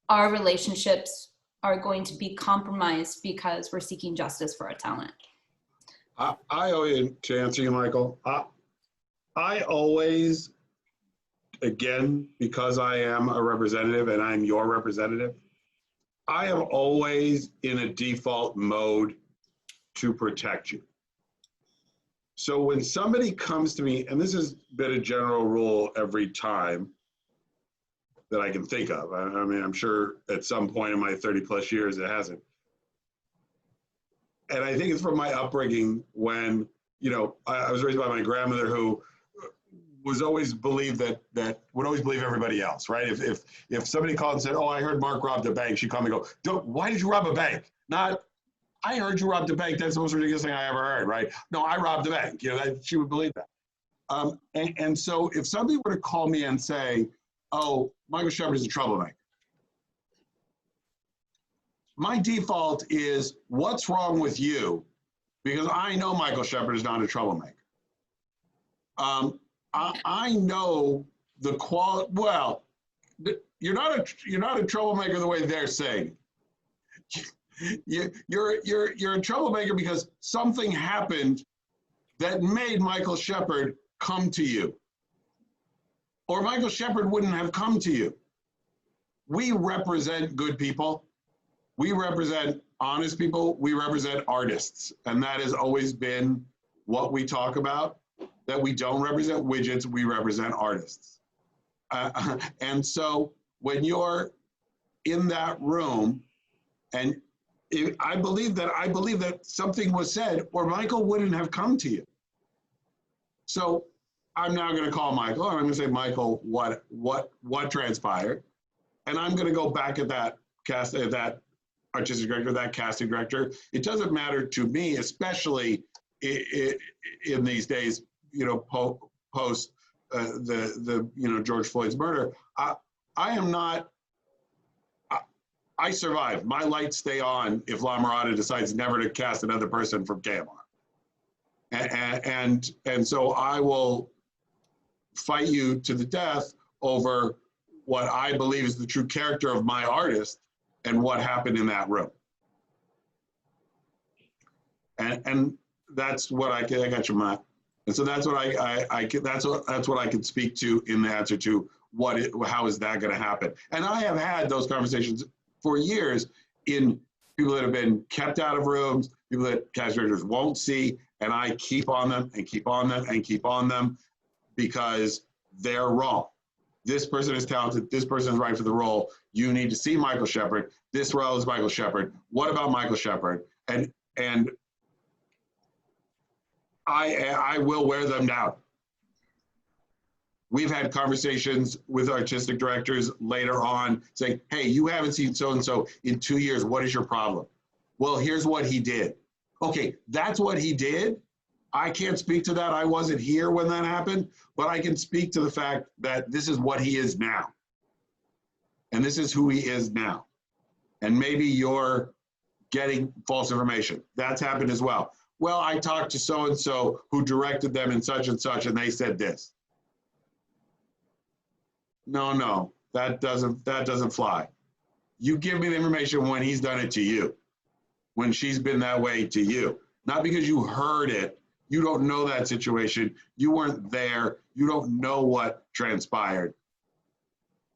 our relationships are going to be compromised because we're seeking justice for our talent. I owe you to answer you, Michael. I always, again, because I am a representative and I'm your representative, I am always in a default mode to protect you. So when somebody comes to me, and this has been a general rule every time that I can think of. I mean, I'm sure at some point in my 30 plus years it hasn't. And I think it's from my upbringing when, I was raised by my grandmother, who was always believed that would always believe everybody else, right? If somebody called and said, oh, I heard Mark robbed a bank, she'd call me and go, why did you rob a bank? Not, I heard you robbed a bank. That's the most ridiculous thing I ever heard, right? No, I robbed a bank. She would believe that. And so if somebody were to call me and say, oh, Michael Shepard is a troublemaker, my default is, what's wrong with you? Because I know Michael Shepard is not a troublemaker. I know the quality. Well, you're not a troublemaker the way they're saying. You're a troublemaker because something happened that made Michael Shepard come to you, or Michael Shepard wouldn't have come to you. We represent good people. We represent honest people, we represent artists. And that has always been what we talk about, that we don't represent widgets, we represent artists. And so when you're in that room, and I believe that something was said, or Michael wouldn't have come to you. So I'm now going to call Michael, and I'm going to say, Michael, what transpired? And I'm going to go back at that that artistic director, that casting director. It doesn't matter to me, especially in these days, you know, post the George Floyd's murder. I am not. I survive. My lights stay on if La Mirada decides never to cast another person from KMR. And so I will fight you to the death over what I believe is the true character of my artist and what happened in that room. And that's what I got your mind. And so that's what that's what I can speak to in the answer to how is that going to happen. And I have had those conversations for years in people that have been kept out of rooms, people that cast directors won't see, and I keep on them and keep on them and keep on them because they're wrong. This person is talented. This person is right for the role. You need to see Michael Shepherd. This role is Michael Shepherd. What about Michael Shepherd? And I will wear them down. We've had conversations with artistic directors later on saying, hey, you haven't seen so-and-so in 2 years. What is your problem? Well, here's what he did. Okay, that's what he did. I can't speak to that. I wasn't here when that happened, but I can speak to the fact that this is what he is now. And this is who he is now. And maybe you're getting false information. That's happened as well. Well, I talked to so-and-so who directed them in such and such, and they said this. No, that doesn't fly. You give me the information when he's done it to you, when she's been that way to you. Not because you heard it. You don't know that situation. You weren't there. You don't know what transpired.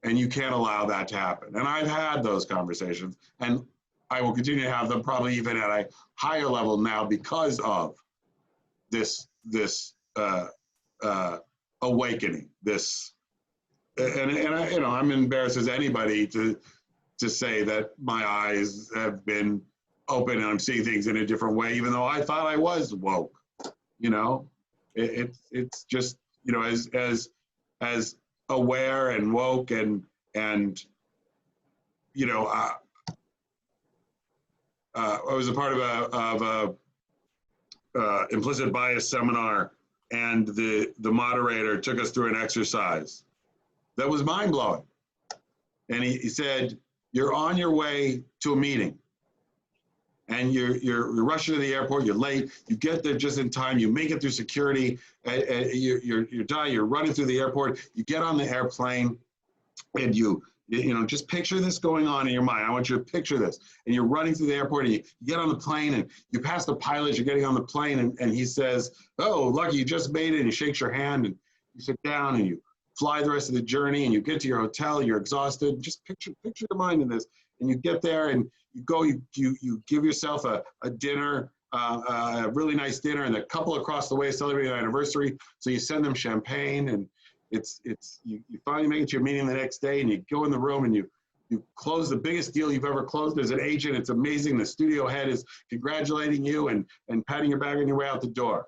And you can't allow that to happen. And I've had those conversations, and I will continue to have them probably even at a higher level now because of this awakening, and I, I'm embarrassed as anybody to say that my eyes have been open and I'm seeing things in a different way, even though I thought I was woke. It's just as aware and woke and I was a part of a implicit bias seminar, and the moderator took us through an exercise that was mind-blowing. And he said, you're on your way to a meeting and you're rushing to the airport, you're late, you get there just in time, you make it through security, you're dying, you're running through the airport, you get on the airplane, and you just picture this going on in your mind. I want you to picture this. And you're running through the airport, and you get on the plane, and you pass the pilot, you're getting on the plane, and he says, oh, lucky you just made it, and he shakes your hand, and you sit down, and you fly the rest of the journey, and you get to your hotel, you're exhausted. Just picture your mind in this. And you get there, and you go, you give yourself a dinner, a really nice dinner, and a couple across the way celebrating an anniversary. So you send them champagne, and you finally make it to your meeting the next day, and you go in the room, and you close the biggest deal you've ever closed as an agent. It's amazing. The studio head is congratulating you and patting your back on your way out the door.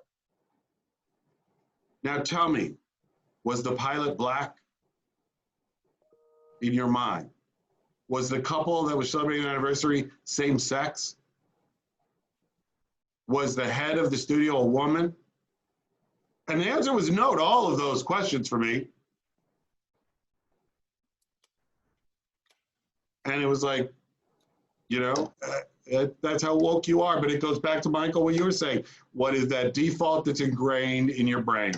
Now tell me, was the pilot black in your mind? Was the couple that was celebrating an anniversary same sex? Was the head of the studio a woman? And the answer was no to all of those questions for me. And it was like, that's how woke you are. But it goes back to, Michael, what you were saying. What is that default that's ingrained in your brain?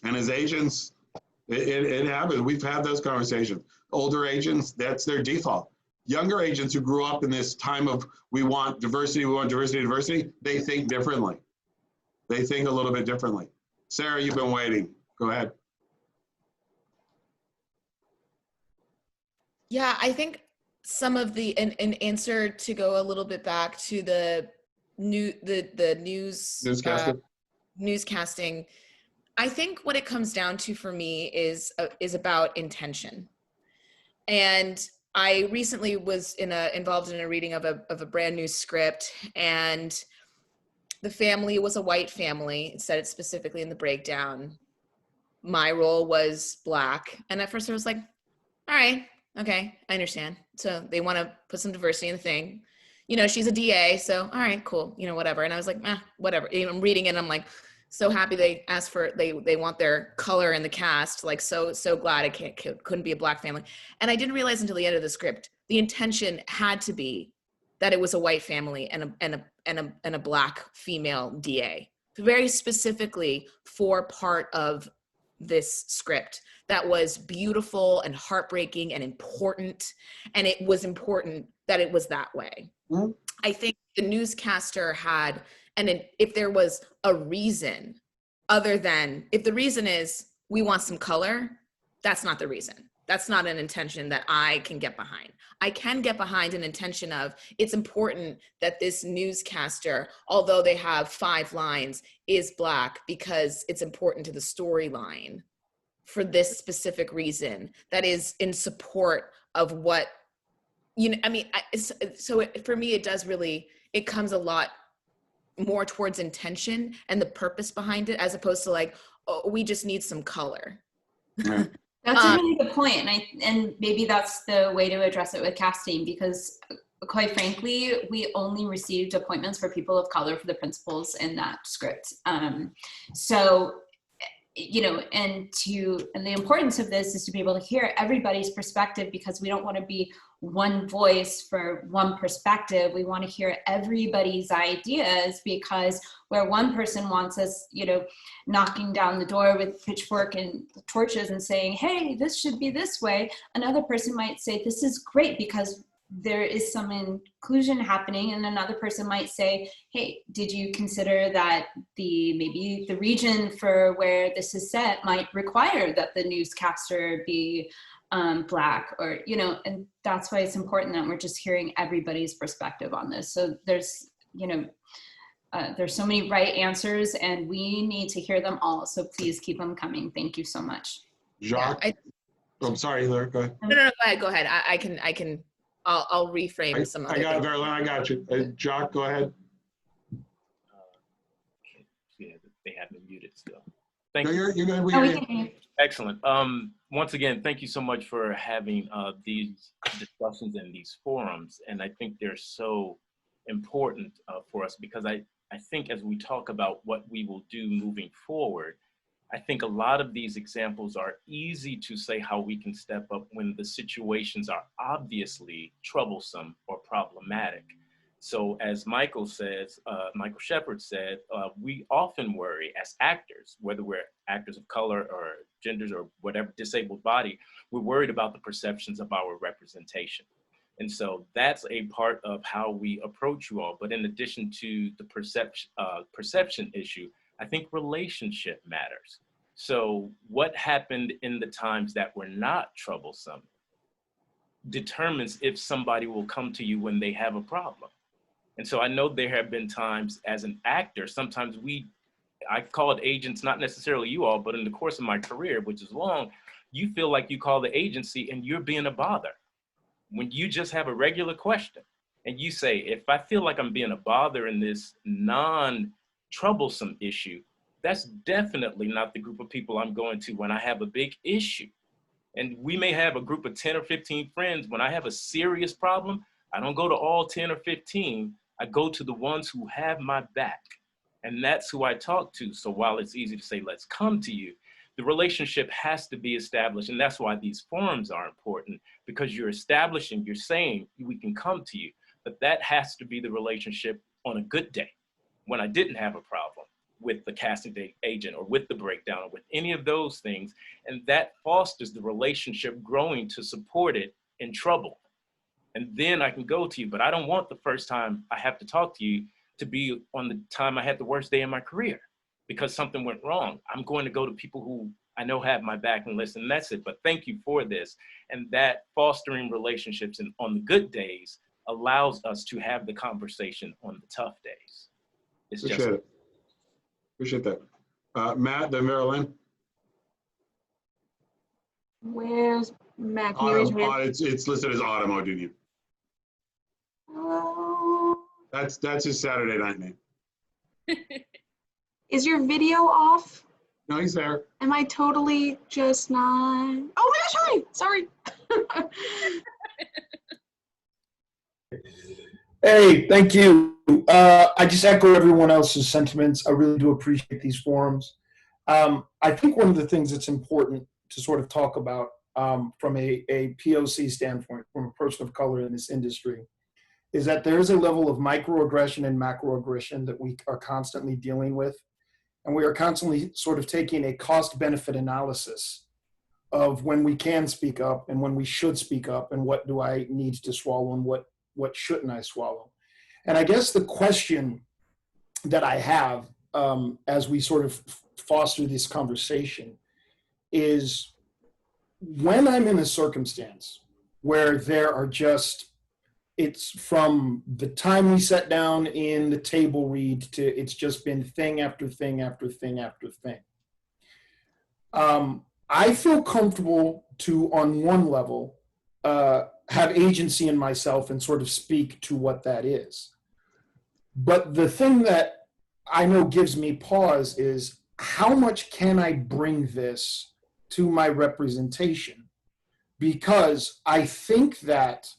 And as agents, it happens. We've had those conversations. Older agents, that's their default. Younger agents who grew up in this time of we want diversity, they think differently. They think a little bit differently. Sarah, you've been waiting. Go ahead. Yeah, I think some of the an answer to go a little bit back to the news Newscaster. newscasting. I think what it comes down to for me is about intention. And I recently was involved in a reading of a brand new script, and the family was a white family. It said it specifically in the breakdown. My role was Black, and at first I was like, all right, okay, I understand. So they want to put some diversity in the thing. She's a DA, so all right, cool, whatever. And I was like, whatever. I'm reading it, and I'm like, so happy they asked for, they want their color in the cast. Like, so glad it couldn't be a Black family. And I didn't realize until the end of the script, the intention had to be that it was a white family and a Black female DA, very specifically for part of this script that was beautiful and heartbreaking and important. And it was important that it was that way. Mm-hmm. I think the newscaster had, and if there was a reason other than, if the reason is we want some color, that's not the reason. That's not an intention that I can get behind. I can get behind an intention of, it's important that this newscaster, although they have 5 lines, is Black because it's important to the storyline for this specific reason that is in support of what, for me, it does really, it comes a lot more towards intention and the purpose behind it, as opposed to like, oh, we just need some color. Right. That's a really good point. And maybe that's the way to address it with casting, because quite frankly, we only received appointments for people of color for the principals in that script. So, and the importance of this is to be able to hear everybody's perspective, because we don't want to be one voice for one perspective. We want to hear everybody's ideas, because where one person wants us, knocking down the door with pitchfork and torches and saying, hey, this should be this way, another person might say, this is great because there is some inclusion happening. And another person might say, hey, did you consider that maybe the region for where this is set might require that the newscaster be Black, or, and that's why it's important that we're just hearing everybody's perspective on this. So there's so many right answers, and we need to hear them all. So please keep them coming. Thank you so much. Jacques? I'm sorry, Larry, go ahead. No, go ahead. I'll reframe some other I got it, things. Verlin, I got you. Jacques, go ahead. Yeah, they have me muted still. Thank No, you. you're good. We hear you. Excellent. Once again, thank you so much for having these discussions and these forums. And I think they're so important for us, because I think as we talk about what we will do moving forward, I think a lot of these examples are easy to say how we can step up when the situations are obviously troublesome or problematic. So as Michael Shepard said, we often worry as actors, whether we're actors of color or genders or whatever, disabled body, we're worried about the perceptions of our representation. And so that's a part of how we approach you all. But in addition to the perception issue, I think relationship matters. So what happened in the times that were not troublesome determines if somebody will come to you when they have a problem. And so I know there have been times as an actor, sometimes I called agents, not necessarily you all, but in the course of my career, which is long, you feel like you call the agency and you're being a bother. When you just have a regular question and you say, if I feel like I'm being a bother in this non-troublesome issue, that's definitely not the group of people I'm going to when I have a big issue. And we may have a group of 10 or 15 friends. When I have a serious problem, I don't go to all 10 or 15. I go to the ones who have my back. And that's who I talk to. So while it's easy to say, let's come to you, the relationship has to be established. And that's why these forums are important, because you're establishing, you're saying we can come to you, but that has to be the relationship on a good day when I didn't have a problem with the casting agent or with the breakdown or with any of those things. And that fosters the relationship growing to support it in trouble. And then I can go to you, but I don't want the first time I have to talk to you to be on the time I had the worst day in my career because something went wrong. I'm going to go to people who I know have my back and listen, and that's it. But thank you for this. And that fostering relationships and on the good days allows us to have the conversation on the tough days. It's Appreciate it. Appreciate that. Matt, then Marilyn. Where's Matt? Can you raise your hand? It's listed as Autumn O'Dooney. Hello? That's his Saturday night name. Is your video off? No, he's there. Am I totally just not? Oh my gosh, hi! Sorry. Hey, thank you. I just echo everyone else's sentiments. I really do appreciate these forums. I think one of the things that's important to sort of talk about from a POC standpoint, from a person of color in this industry, is that there is a level of microaggression and macroaggression that we are constantly dealing with. And we are constantly sort of taking a cost-benefit analysis of when we can speak up and when we should speak up and what do I need to swallow and what shouldn't I swallow. And I guess the question that I have as we sort of foster this conversation is, when I'm in a circumstance where there are just, it's from the time we sat down in the table read to it's just been thing after thing after thing after thing. I feel comfortable to, on one level, have agency in myself and sort of speak to what that is. But the thing that I know gives me pause is, how much can I bring this to my representation? Because I think that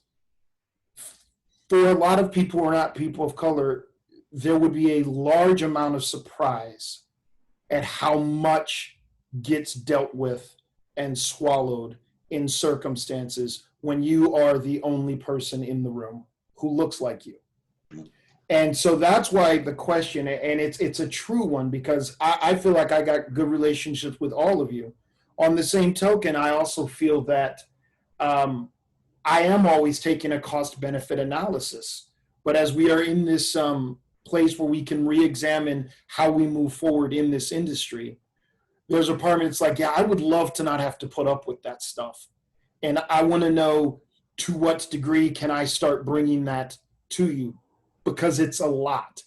for a lot of people who are not people of color, there would be a large amount of surprise at how much gets dealt with and swallowed in circumstances when you are the only person in the room who looks like you. And so that's why the question, and it's a true one, because I feel like I got good relationships with all of you. On the same token, I also feel that I am always taking a cost-benefit analysis. But as we are in this place where we can re-examine how we move forward in this industry, there's a part of me that's like, yeah, I would love to not have to put up with that stuff. And I want to know, to what degree can I start bringing that to you? Because it's a lot.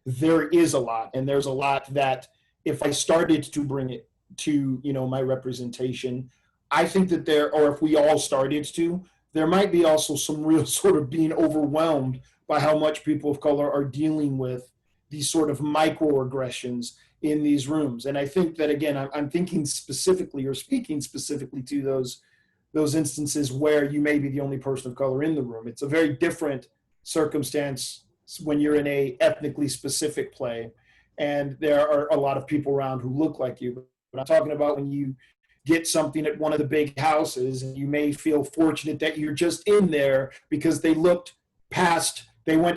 There is a lot. And there's a lot that if I started to bring it to, my representation, I think that or if we all started to, there might be also some real sort of being overwhelmed by how much people of color are dealing with these sort of microaggressions in these rooms. And I think that, again, I'm thinking specifically or speaking specifically to those instances where you may be the only person of color in the room. It's a very different circumstance when you're in a ethnically specific play and there are a lot of people around who look like you. But I'm talking about when you get something at one of the big houses and you may feel fortunate that you're just in there because they went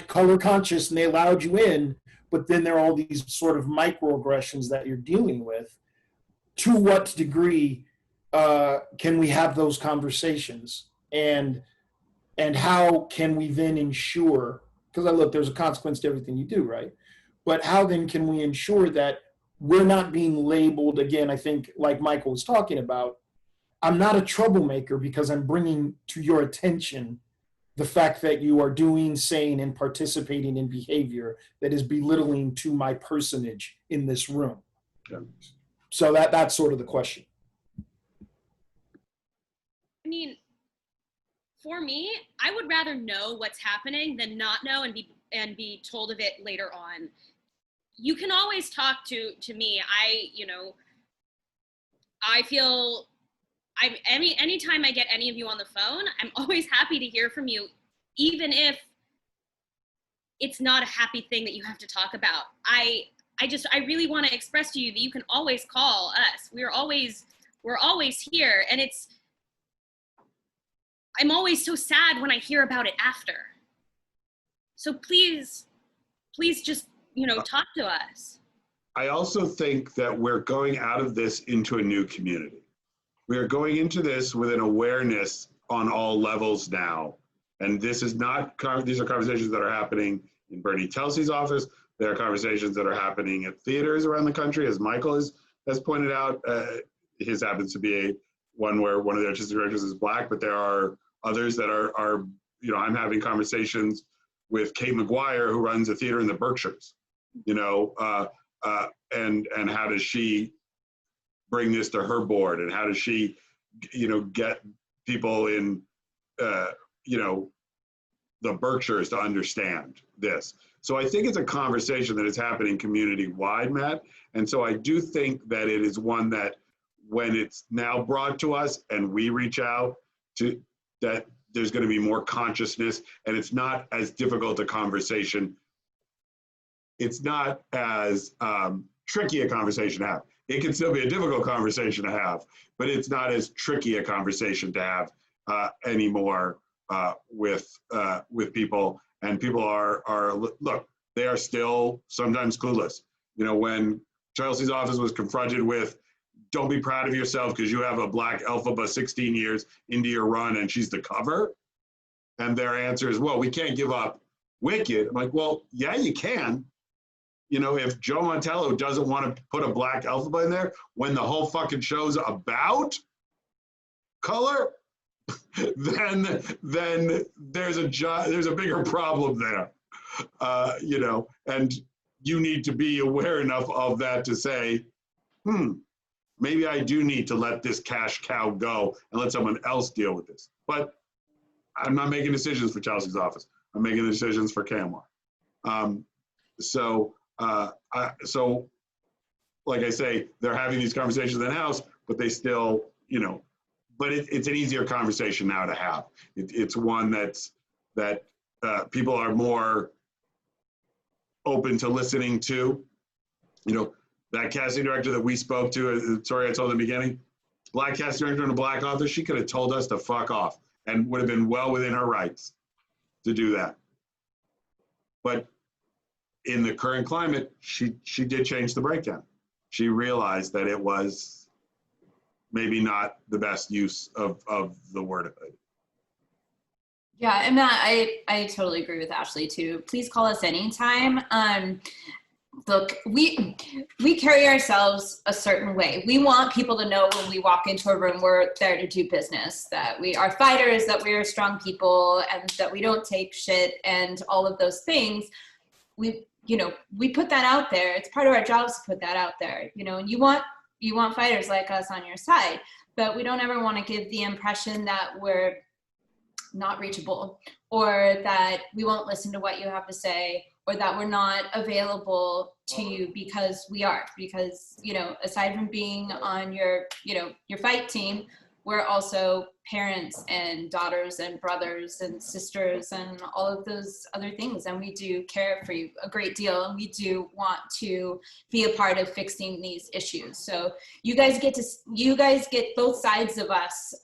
color conscious and they allowed you in, but then there are all these sort of microaggressions that you're dealing with. To what degree can we have those conversations? And how can we then ensure, because there's a consequence to everything you do, right? But how then can we ensure that we're not being labeled, again, I think like Michael was talking about, I'm not a troublemaker because I'm bringing to your attention the fact that you are doing, saying, and participating in behavior that is belittling to my personage in this room. Yeah. So that's sort of the question. I mean, for me, I would rather know what's happening than not know and be told of it later on. You can always talk to me. I feel anytime I get any of you on the phone, I'm always happy to hear from you, even if it's not a happy thing that you have to talk about. I really want to express to you that you can always call us. We're always here, and I'm always so sad when I hear about it after. So please just, talk to us. I also think that we're going out of this into a new community. We are going into this with an awareness on all levels now. And this is not, these are conversations that are happening in Bernie Telsey's office. There are conversations that are happening at theaters around the country, as Michael has pointed out. his happens to be one where one of the artistic directors is Black, but there are others that are I'm having conversations with Kate McGuire, who runs a theater in the Berkshires, and how does she bring this to her board, and how does she, get people in, the Berkshires to understand this. So I think it's a conversation that is happening community-wide, Matt. And so I do think that it is one that when it's now brought to us and we reach out to, that there's going to be more consciousness, and it's not as difficult a conversation. It's not as tricky a conversation to have. It can still be a difficult conversation to have, but it's not as tricky a conversation to have anymore with people. And people are look, they are still sometimes clueless. When Chelsea's office was confronted with, don't be proud of yourself because you have a Black Elphaba 16 years into your run and she's the cover. And their answer is, well, we can't give up Wicked. I'm like, well, yeah, you can. If Joe Mantello doesn't want to put a Black Elphaba in there when the whole fucking show's about color, then there's a bigger problem there, and you need to be aware enough of that to say, maybe I do need to let this cash cow go and let someone else deal with this. But I'm not making decisions for Chelsea's office. I'm making the decisions for KMR. So like I say, they're having these conversations in-house, but they still, but it's an easier conversation now to have. It's one that people are more open to listening to. That casting director that we spoke to, sorry, I told in the beginning, Black casting director and a Black author, she could have told us to fuck off and would have been well within her rights to do that. But in the current climate, she did change the breakdown. She realized that it was maybe not the best use of the word hood. Yeah, and Matt, I totally agree with Ashley too. Please call us anytime. Look, we carry ourselves a certain way. We want people to know when we walk into a room, we're there to do business, that we are fighters, that we are strong people, and that we don't take shit and all of those things. We put that out there. It's part of our jobs to put that out there, and you want fighters like us on your side, but we don't ever want to give the impression that we're not reachable, or that we won't listen to what you have to say, or that we're not available to you, because we are. Because, aside from being on your fight team, we're also parents and daughters and brothers and sisters and all of those other things. And we do care for you a great deal. And we do want to be a part of fixing these issues. So you guys get both sides of us.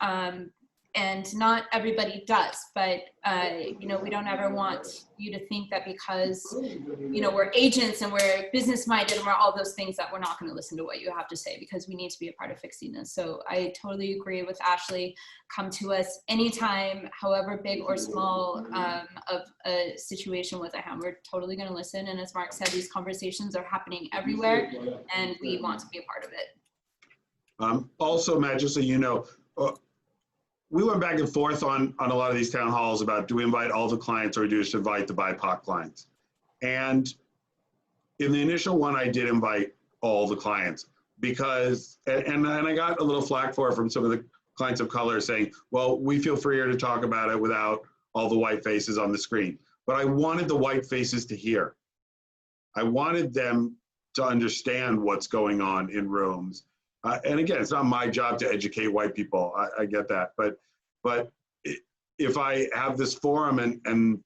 And not everybody does, but we don't ever want you to think that because we're agents and we're business minded and we're all those things, that we're not going to listen to what you have to say, because we need to be a part of fixing this. So I totally agree with Ashley. Come to us anytime, however big or small of a situation with a hand. We're totally going to listen. And as Mark said, these conversations are happening everywhere, and we want to be a part of it. Also, Matt, just so you know, we went back and forth on a lot of these town halls about, do we invite all the clients or do we just invite the BIPOC clients? And in the initial one, I did invite all the clients because, and I got a little flack for it from some of the clients of color saying, well, we feel freer to talk about it without all the white faces on the screen. But I wanted the white faces to hear. I wanted them to understand what's going on in rooms. And again, it's not my job to educate white people. I get that, but if I have this forum and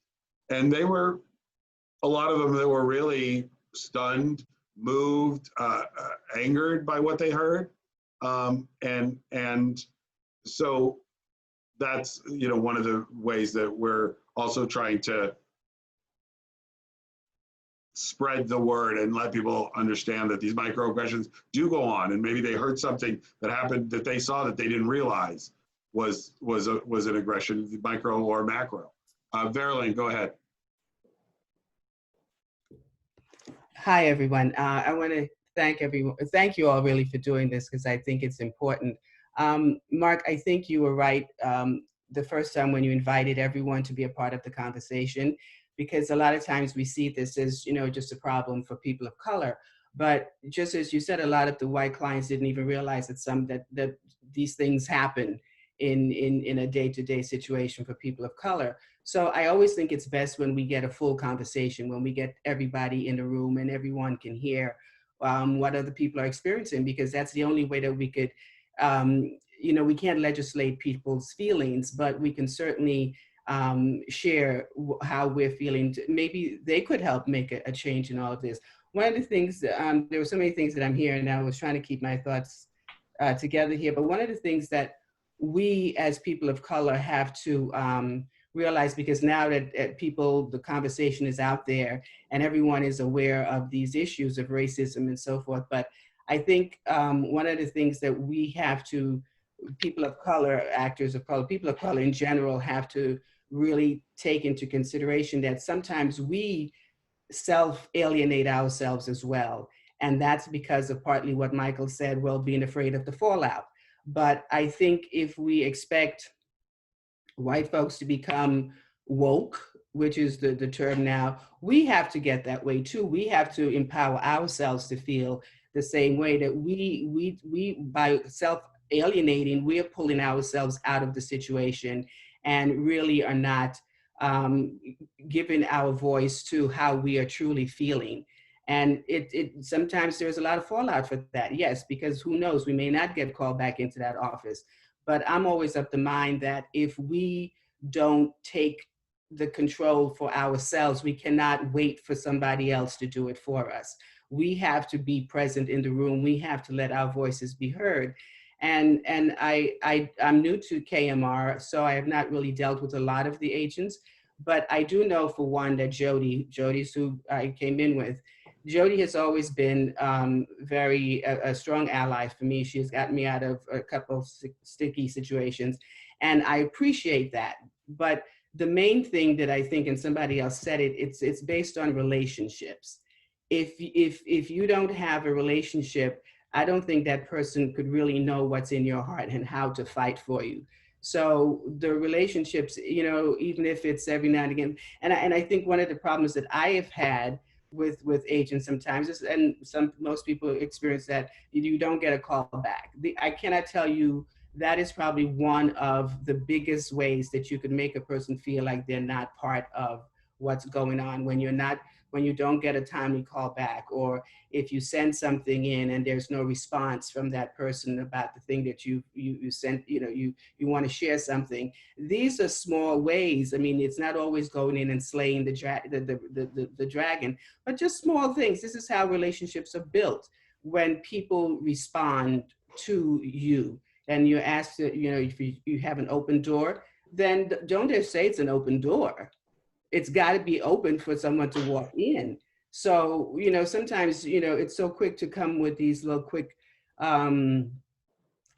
they were, a lot of them that were really stunned, moved, angered by what they heard, and so that's one of the ways that we're also trying to spread the word and let people understand that these microaggressions do go on, and maybe they heard something that happened that they saw that they didn't realize was an aggression, micro or macro. Verilyn, go ahead. Hi, everyone. I want to thank everyone. Thank you all really for doing this because I think it's important. Mark, I think you were right the first time when you invited everyone to be a part of the conversation, because a lot of times we see this as, just a problem for people of color. But just as you said, a lot of the white clients didn't even realize that these things happen in a day-to-day situation for people of color. So I always think it's best when we get a full conversation, when we get everybody in the room and everyone can hear what other people are experiencing, because that's the only way that we could, we can't legislate people's feelings, but we can certainly share how we're feeling. Maybe they could help make a change in all of this. One of the things, there were so many things that I'm hearing now. I was trying to keep my thoughts together here, but one of the things that we as people of color have to realize, because now that the conversation is out there and everyone is aware of these issues of racism and so forth, but I think one of the things that we have to, people of color, actors of color, people of color in general have to really take into consideration that sometimes we self-alienate ourselves as well. And that's because of partly what Michael said, well, being afraid of the fallout. But I think if we expect white folks to become woke, which is the term now, we have to get that way too. We have to empower ourselves to feel the same way, that we by self-alienating, we're pulling ourselves out of the situation and really are not giving our voice to how we are truly feeling. And it sometimes there's a lot of fallout for that, yes, because who knows, we may not get called back into that office. But I'm always of the mind that if we don't take the control for ourselves, we cannot wait for somebody else to do it for us. We have to be present in the room. We have to let our voices be heard. And I'm new to KMR, so I have not really dealt with a lot of the agents, but I do know for one that Jody's who I came in with, Jody has always been a strong ally for me. She has gotten me out of a couple of sticky situations, and I appreciate that. But the main thing that I think, and somebody else said it, it's based on relationships. If you don't have a relationship, I don't think that person could really know what's in your heart and how to fight for you. So the relationships, even if it's every now and again, and I think one of the problems that I have had with agents sometimes is, and most people experience that, you don't get a call back. I cannot tell you, that is probably one of the biggest ways that you could make a person feel like they're not part of what's going on, when you don't get a timely call back, or if you send something in and there's no response from that person about the thing that you sent, you want to share something. These are small ways. I mean, it's not always going in and slaying the dragon, but just small things. This is how relationships are built, when people respond to you and you're asked to, if you have an open door, then don't just say it's an open door. It's got to be open for someone to walk in. So, sometimes, it's so quick to come with these little quick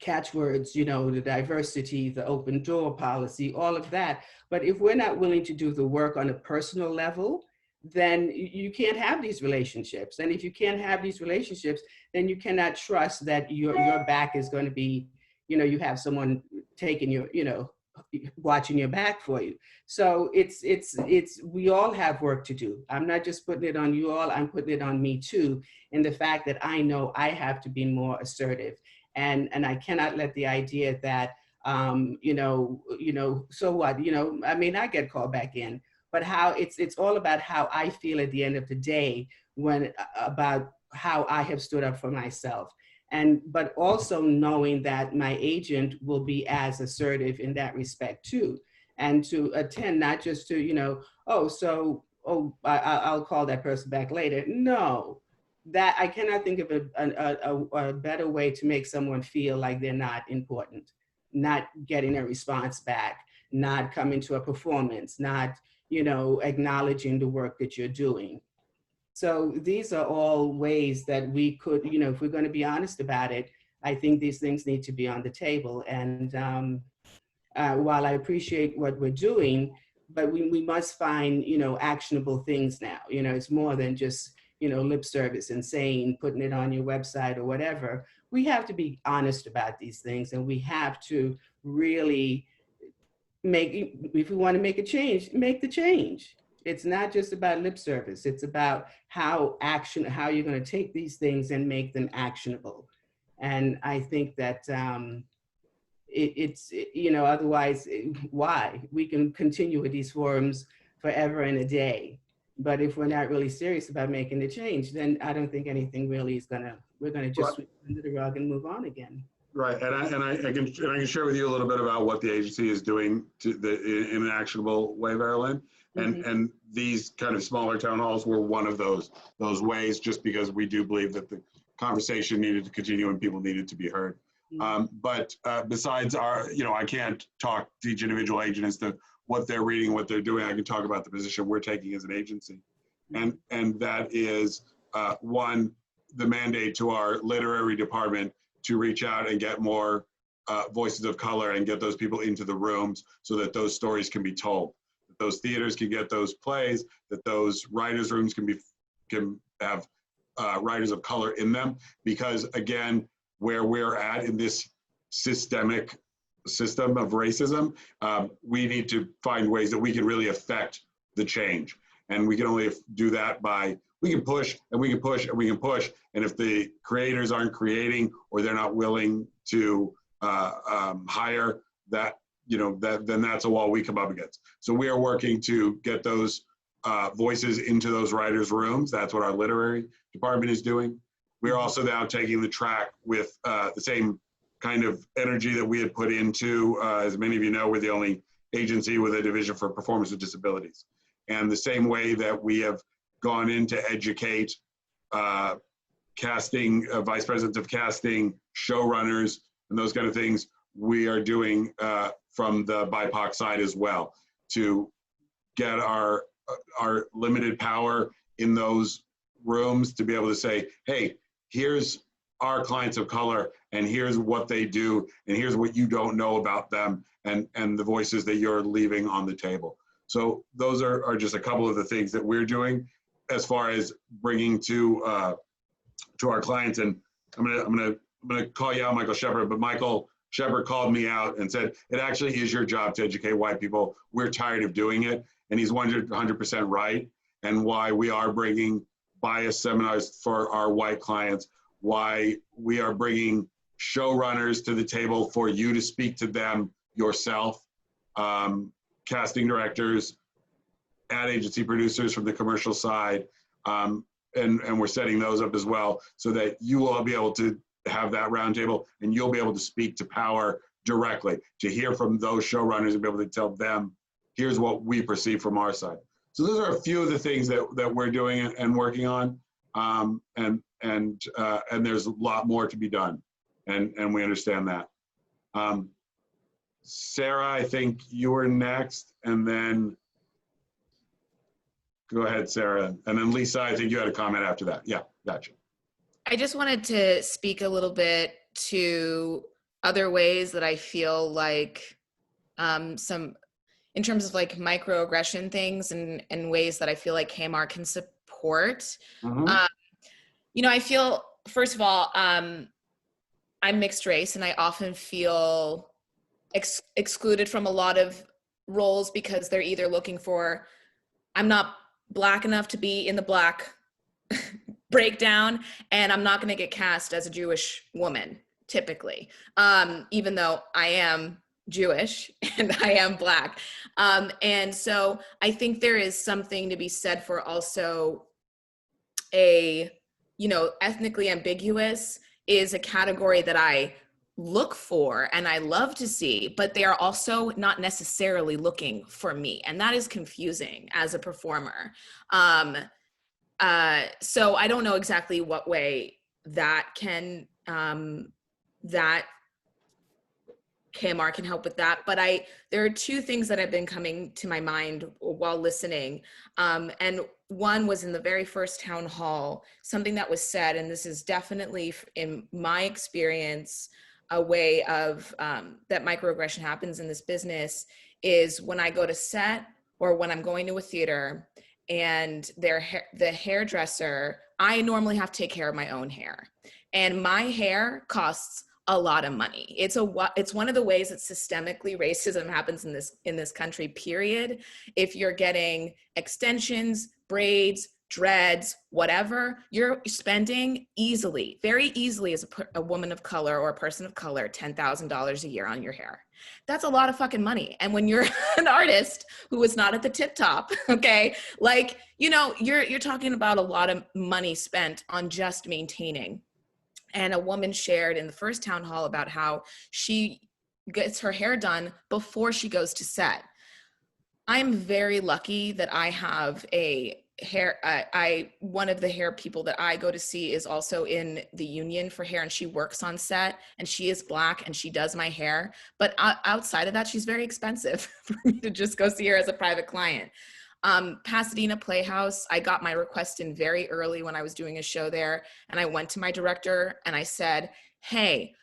catchwords, the diversity, the open door policy, all of that. But if we're not willing to do the work on a personal level, then you can't have these relationships. And if you can't have these relationships, then you cannot trust that your back is going to be, you have someone taking your, watching your back for you. So we all have work to do. I'm not just putting it on you all, I'm putting it on me too, in the fact that I know I have to be more assertive. And I cannot let the idea that, so what, I may not get called back in, but how it's all about how I feel at the end of the day, about how I have stood up for myself. But also knowing that my agent will be as assertive in that respect too, and to attend, not just to, I'll call that person back later. No, that I cannot think of a better way to make someone feel like they're not important, not getting a response back, not coming to a performance, not, acknowledging the work that you're doing. So these are all ways that we could, if we're going to be honest about it, I think these things need to be on the table. And while I appreciate what we're doing, but we must find, actionable things now. It's more than just, lip service and saying, putting it on your website or whatever. We have to be honest about these things, and we have to really if we want to make a change, make the change. It's not just about lip service. It's about how you're going to take these things and make them actionable. And I think that otherwise, why? We can continue with these forums forever and a day. But if we're not really serious about making the change, then I don't think anything really we're going to just sweep under the rug and move on again. Right, and I can share with you a little bit about what the agency is doing in an actionable way, Marilyn. And these kind of smaller town halls were one of those ways, just because we do believe that the conversation needed to continue and people needed to be heard. But besides I can't talk to each individual agent as to what they're reading, what they're doing. I can talk about the position we're taking as an agency, and that is one, the mandate to our literary department to reach out and get more voices of color and get those people into the rooms so that those stories can be told, that those theaters can get those plays, that those writers' rooms can have writers of color in them. Because again, where we're at in this systemic system of racism, we need to find ways that we can really affect the change. And we can only do that by, we can push and we can push and we can push. And if the creators aren't creating or they're not willing to hire that, then that's a wall we come up against. So we are working to get those voices into those writers' rooms. That's what our literary department is doing. We're also now taking the track with the same kind of energy that we had put into, as many of you know, we're the only agency with a division for performers with disabilities. And the same way that we have gone in to educate casting, vice presidents of casting, showrunners, and those kind of things, we are doing from the BIPOC side as well to get our limited power in those rooms to be able to say, hey, here's our clients of color, and here's what they do, and here's what you don't know about them, and the voices that you're leaving on the table. So those are just a couple of the things that we're doing as far as bringing to our clients. And I'm gonna call you out, Michael Shepard, but Michael Shepard called me out and said, it actually is your job to educate white people. We're tired of doing it. And he's 100% right. And why we are bringing bias seminars for our white clients, why we are bringing showrunners to the table for you to speak to them yourself, casting directors, ad agency producers from the commercial side, and we're setting those up as well so that you will be able to have that roundtable and you'll be able to speak to power directly, to hear from those showrunners and be able to tell them, here's what we perceive from our side. So those are a few of the things that we're doing and working on, and there's a lot more to be done, and we understand that. Sarah, I think you were next, and then go ahead, Sarah, and then Lisa, I think you had a comment after that. Yeah, gotcha. I just wanted to speak a little bit to other ways that I feel like in terms of like microaggression things and ways that I feel like KMR can support. I feel, first of all, I'm mixed race, and I often feel excluded from a lot of roles because they're either looking for, I'm not Black enough to be in the Black breakdown, and I'm not going to get cast as a Jewish woman, typically, even though I am Jewish and I am Black. And so I think there is something to be said for also ethnically ambiguous is a category that I look for and I love to see, but they are also not necessarily looking for me. And that is confusing as a performer. So I don't know exactly what way that can, that KMR can help with that, but there are two things that have been coming to my mind while listening. And one was in the very first town hall, something that was said, and this is definitely in my experience, a way of that microaggression happens in this business is when I go to set or when I'm going to a theater and the hairdresser I normally have to take care of my own hair, and my hair costs a lot of money. It's one of the ways that systemically racism happens in this country, period. If you're getting extensions, braids, dreads, whatever, you're spending easily, very easily as a woman of color or a person of color, $10,000 a year on your hair. That's a lot of fucking money. And when you're an artist who is not at the tip top, okay, like, you know, you're talking about a lot of money spent on just maintaining. And a woman shared in the first town hall about how she gets her hair done before she goes to set. I'm very lucky that I have a hair, one of the hair people that I go to see is also in the union for hair, and she works on set, and she is Black and she does my hair. But outside of that, she's very expensive for me to just go see her as a private client. Pasadena Playhouse, I got my request in very early when I was doing a show there, and I went to my director and I said, hey,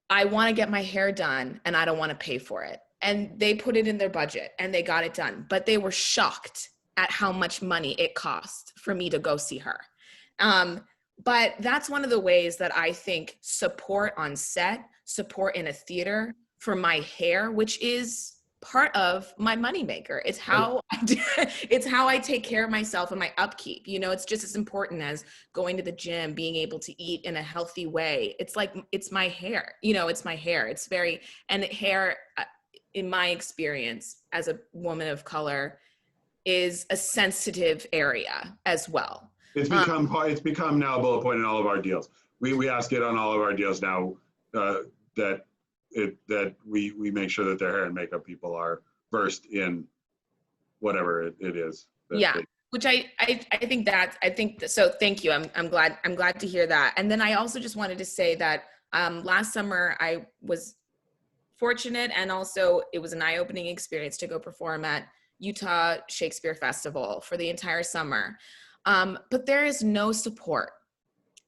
I want to get my hair done and I don't want to pay for it. And they put it in their budget and they got it done, but they were shocked at how much money it cost for me to go see her. But that's one of the ways that I think support on set, support in a theater for my hair, which is part of my moneymaker. It's how it's how I take care of myself and my upkeep. You know, it's just as important as going to the gym, being able to eat in a healthy way. It's like, it's my hair, you know, it's my hair. It's very, and hair, in my experience as a woman of color, is a sensitive area as well. It's become now a bullet point in all of our deals. We ask it on all of our deals now, that we make sure that their hair and makeup people are versed in whatever it is. Which I think so. Thank you. I'm glad to hear that. And then I also just wanted to say that last summer I was fortunate, and also it was an eye-opening experience to go perform at Utah Shakespeare Festival for the entire summer. But there is no support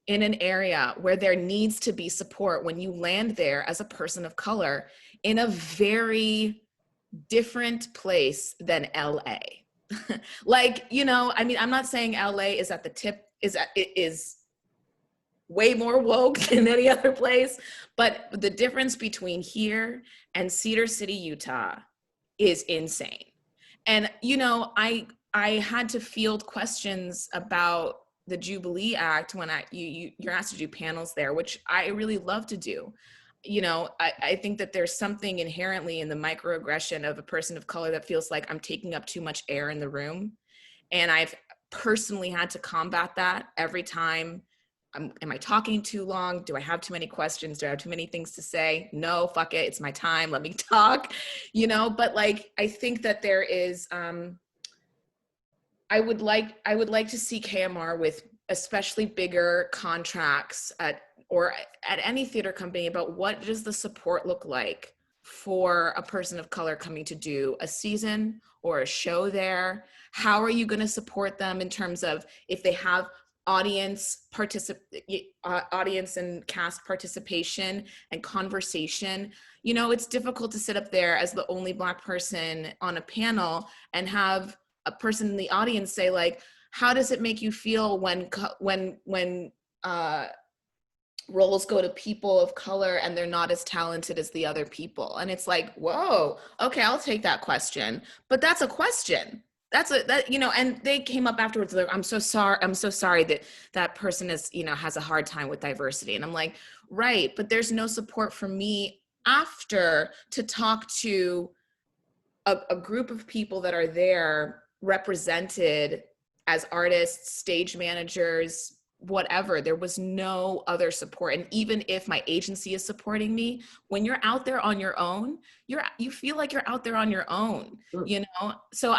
in an area where there needs to be support when you land there as a person of color in a very different place than LA. Like, you know, I mean, I'm not saying LA is at the tip, is way more woke than any other place, but the difference between here and Cedar City, Utah is insane. And, you know, I had to field questions about the Jubilee Act when you're asked to do panels there, which I really love to do. You know, I think that there's something inherently in the microaggression of a person of color that feels like I'm taking up too much air in the room. And I've personally had to combat that every time. Am I talking too long? Do I have too many questions? Do I have too many things to say? No, fuck it. It's my time. Let me talk, you know, but like, I think that there is, I would like to see KMR with especially bigger contracts at any theater company about what does the support look like for a person of color coming to do a season or a show there. How are you going to support them in terms of if they have audience and cast participation and conversation? You know, it's difficult to sit up there as the only Black person on a panel and have a person in the audience say, like, how does it make you feel when roles go to people of color and they're not as talented as the other people? And it's like, whoa, okay, I'll take that question. But that's a question. You know, and they came up afterwards, like, I'm so sorry that that person is, you know, has a hard time with diversity. And I'm like, right, but there's no support for me after to talk to a group of people that are there represented as artists, stage managers, whatever. There was no other support. And even if my agency is supporting me, when you're out there on your own, you feel like you're out there on your own, sure. You know? So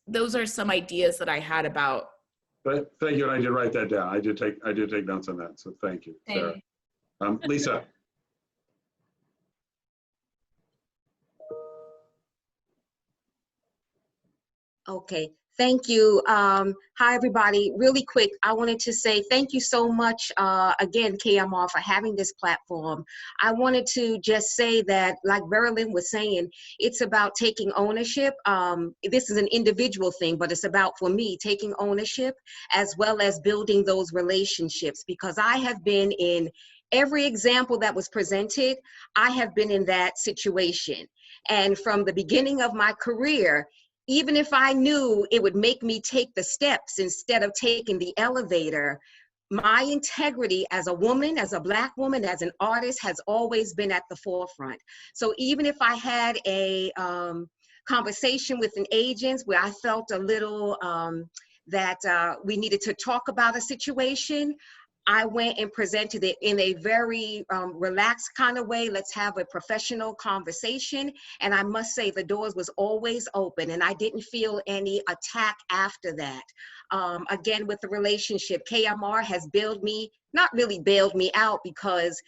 those are some ideas that I had about. But thank you, and I did write that down. I did take notes on that, so thank you, Sarah. Lisa. Okay, Thank you. Hi, everybody. Really quick, I wanted to say thank you so much, again, KMR, for having this platform. I wanted to just say that, like Verilyn was saying, it's about taking ownership. This is an individual thing, but it's about, for me, taking ownership as well as building those relationships, because I have been in every example that was presented. I have been in that situation. And from the beginning of my career, even if I knew it would make me take the steps instead of taking the elevator, my integrity as a woman, as a Black woman, as an artist has always been at the forefront. So even if I had a conversation with an agent where I felt a little that we needed to talk about a situation, I went and presented it in a very relaxed kind of way. Let's have a professional conversation. And I must say the doors was always open and I didn't feel any attack after that. Again, with the relationship, KMR has bailed me, not really bailed me out, because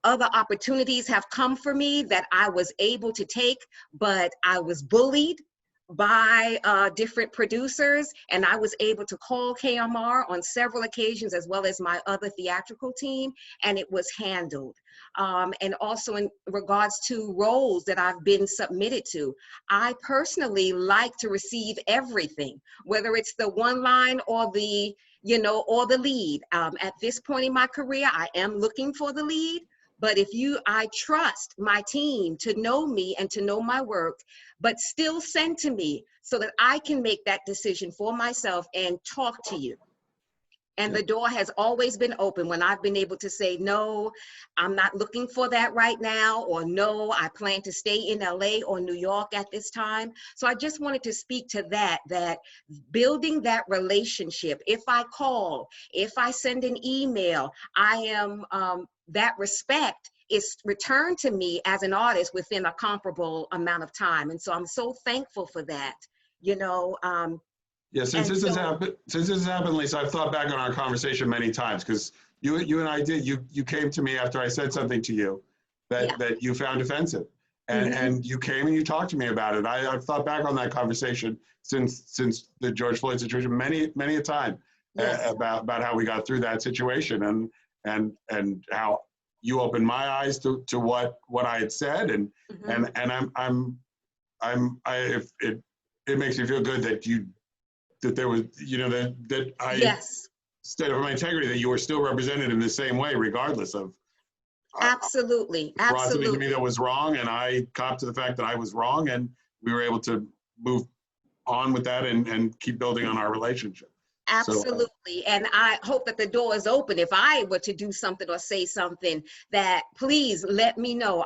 other opportunities have come for me that I was able to take, but I was bullied by different producers, and I was able to call KMR on several occasions, as well as my other theatrical team, and it was handled. And also in regards to roles that I've been submitted to, I personally like to receive everything, whether it's the one line or the, you know, or the lead. At this point in my career, I am looking for the lead. But I trust my team to know me and to know my work, but still send to me so that I can make that decision for myself and talk to you. And the door has always been open when I've been able to say, no, I'm not looking for that right now, or no, I plan to stay in LA or New York at this time. So I just wanted to speak to that building that relationship, if I call, if I send an email, I am, that respect is returned to me as an artist within a comparable amount of time. And so I'm so thankful for that, you know. Yeah, since this has happened, Lisa, I've thought back on our conversation many times, because you and I did, you came to me after I said something to you that you found offensive. And you came and you talked to me about it. I've thought back on that conversation since the George Floyd situation many a time, about how we got through that situation and how you opened my eyes to what I had said, and it makes me feel good that there was, you know, that I stood up for my integrity, that you were still represented in the same way, regardless of. Absolutely. Brought something to me that was wrong, and I copped to the fact that I was wrong, and we were able to move on with that and keep building on our relationship. Absolutely. And I hope that the door is open. If I were to do something or say something, that please let me know.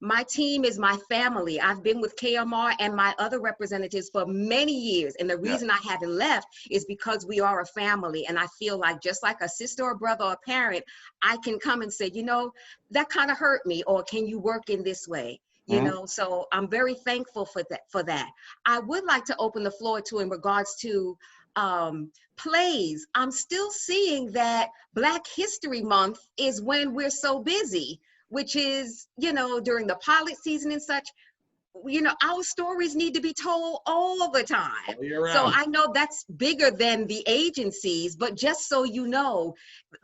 My team is my family. I've been with KMR and my other representatives for many years. And the reason I haven't left is because we are a family. And I feel like, just like a sister or brother or parent, I can come and say, you know, that kind of hurt me, or can you work in this way? You know, so I'm very thankful for that. I would like to open the floor to, in regards to plays. I'm still seeing that Black History Month is when we're so busy, which is, you know, during the pilot season and such. You know, our stories need to be told all the time. So I know that's bigger than the agencies, but just so you know,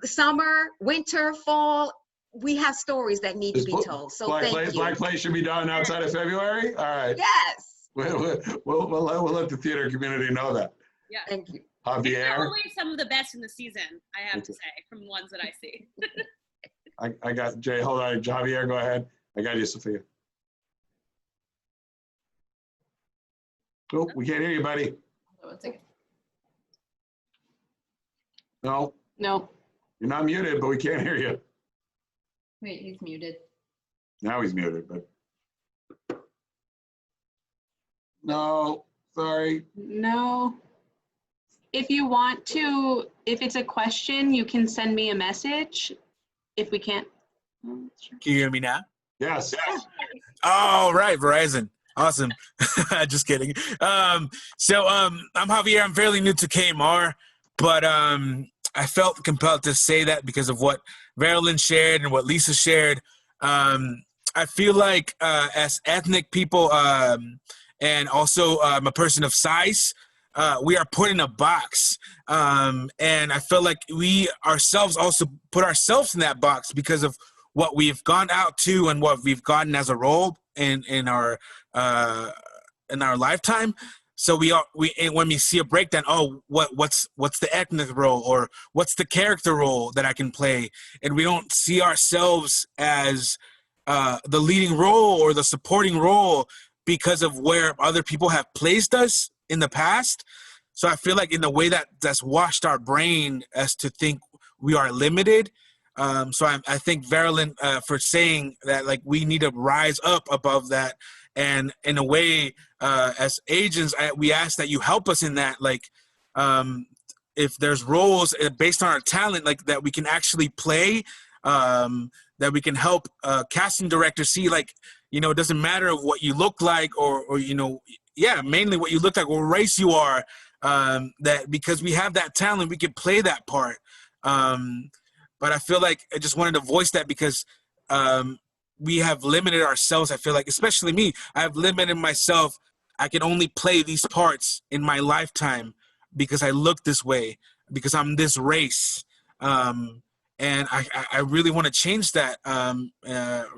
summer, winter, fall, we have stories that need to be told. So thank you. Black Play should be done outside of February? All right. Yes. We'll let the theater community know that. Yeah. Thank you. These Javier? are always some of the best in the season, I have to say, from the ones that I see. I got Jay. Hold on, Javier, go ahead. I got you, Sophia. Nope, we can't hear you, buddy. No. No. You're not muted, but we can't hear you. Wait, he's muted. Now he's muted, but. No, sorry. No. If you want to, if it's a question, you can send me a message. If we can't. Can you hear me now? Yes. All right, Verizon. Awesome. Just kidding. I'm Javier. I'm fairly new to KMR, but I felt compelled to say that because of what Verilyn shared and what Lisa shared. I feel like as ethnic people, and also I'm a person of size, we are put in a box. And I feel like we ourselves also put ourselves in that box because of what we've gone out to and what we've gotten as a role in our lifetime. So when we see a breakdown, oh, what's the ethnic role, or what's the character role that I can play, and we don't see ourselves as the leading role or the supporting role because of where other people have placed us in the past. So I feel like in the way that's washed our brain as to think we are limited. So I thank Verilyn for saying that, like, we need to rise up above that. And in a way, as agents, we ask that you help us in that. Like, if there's roles based on our talent, like that we can actually play, that we can help casting directors see, like, you know, it doesn't matter what you look like or you know, yeah, mainly what you look like, what race you are, that because we have that talent, we can play that part. But I feel like I just wanted to voice that because we have limited ourselves. I feel like, especially me, I have limited myself. I can only play these parts in my lifetime because I look this way, because I'm this race. And I really want to change that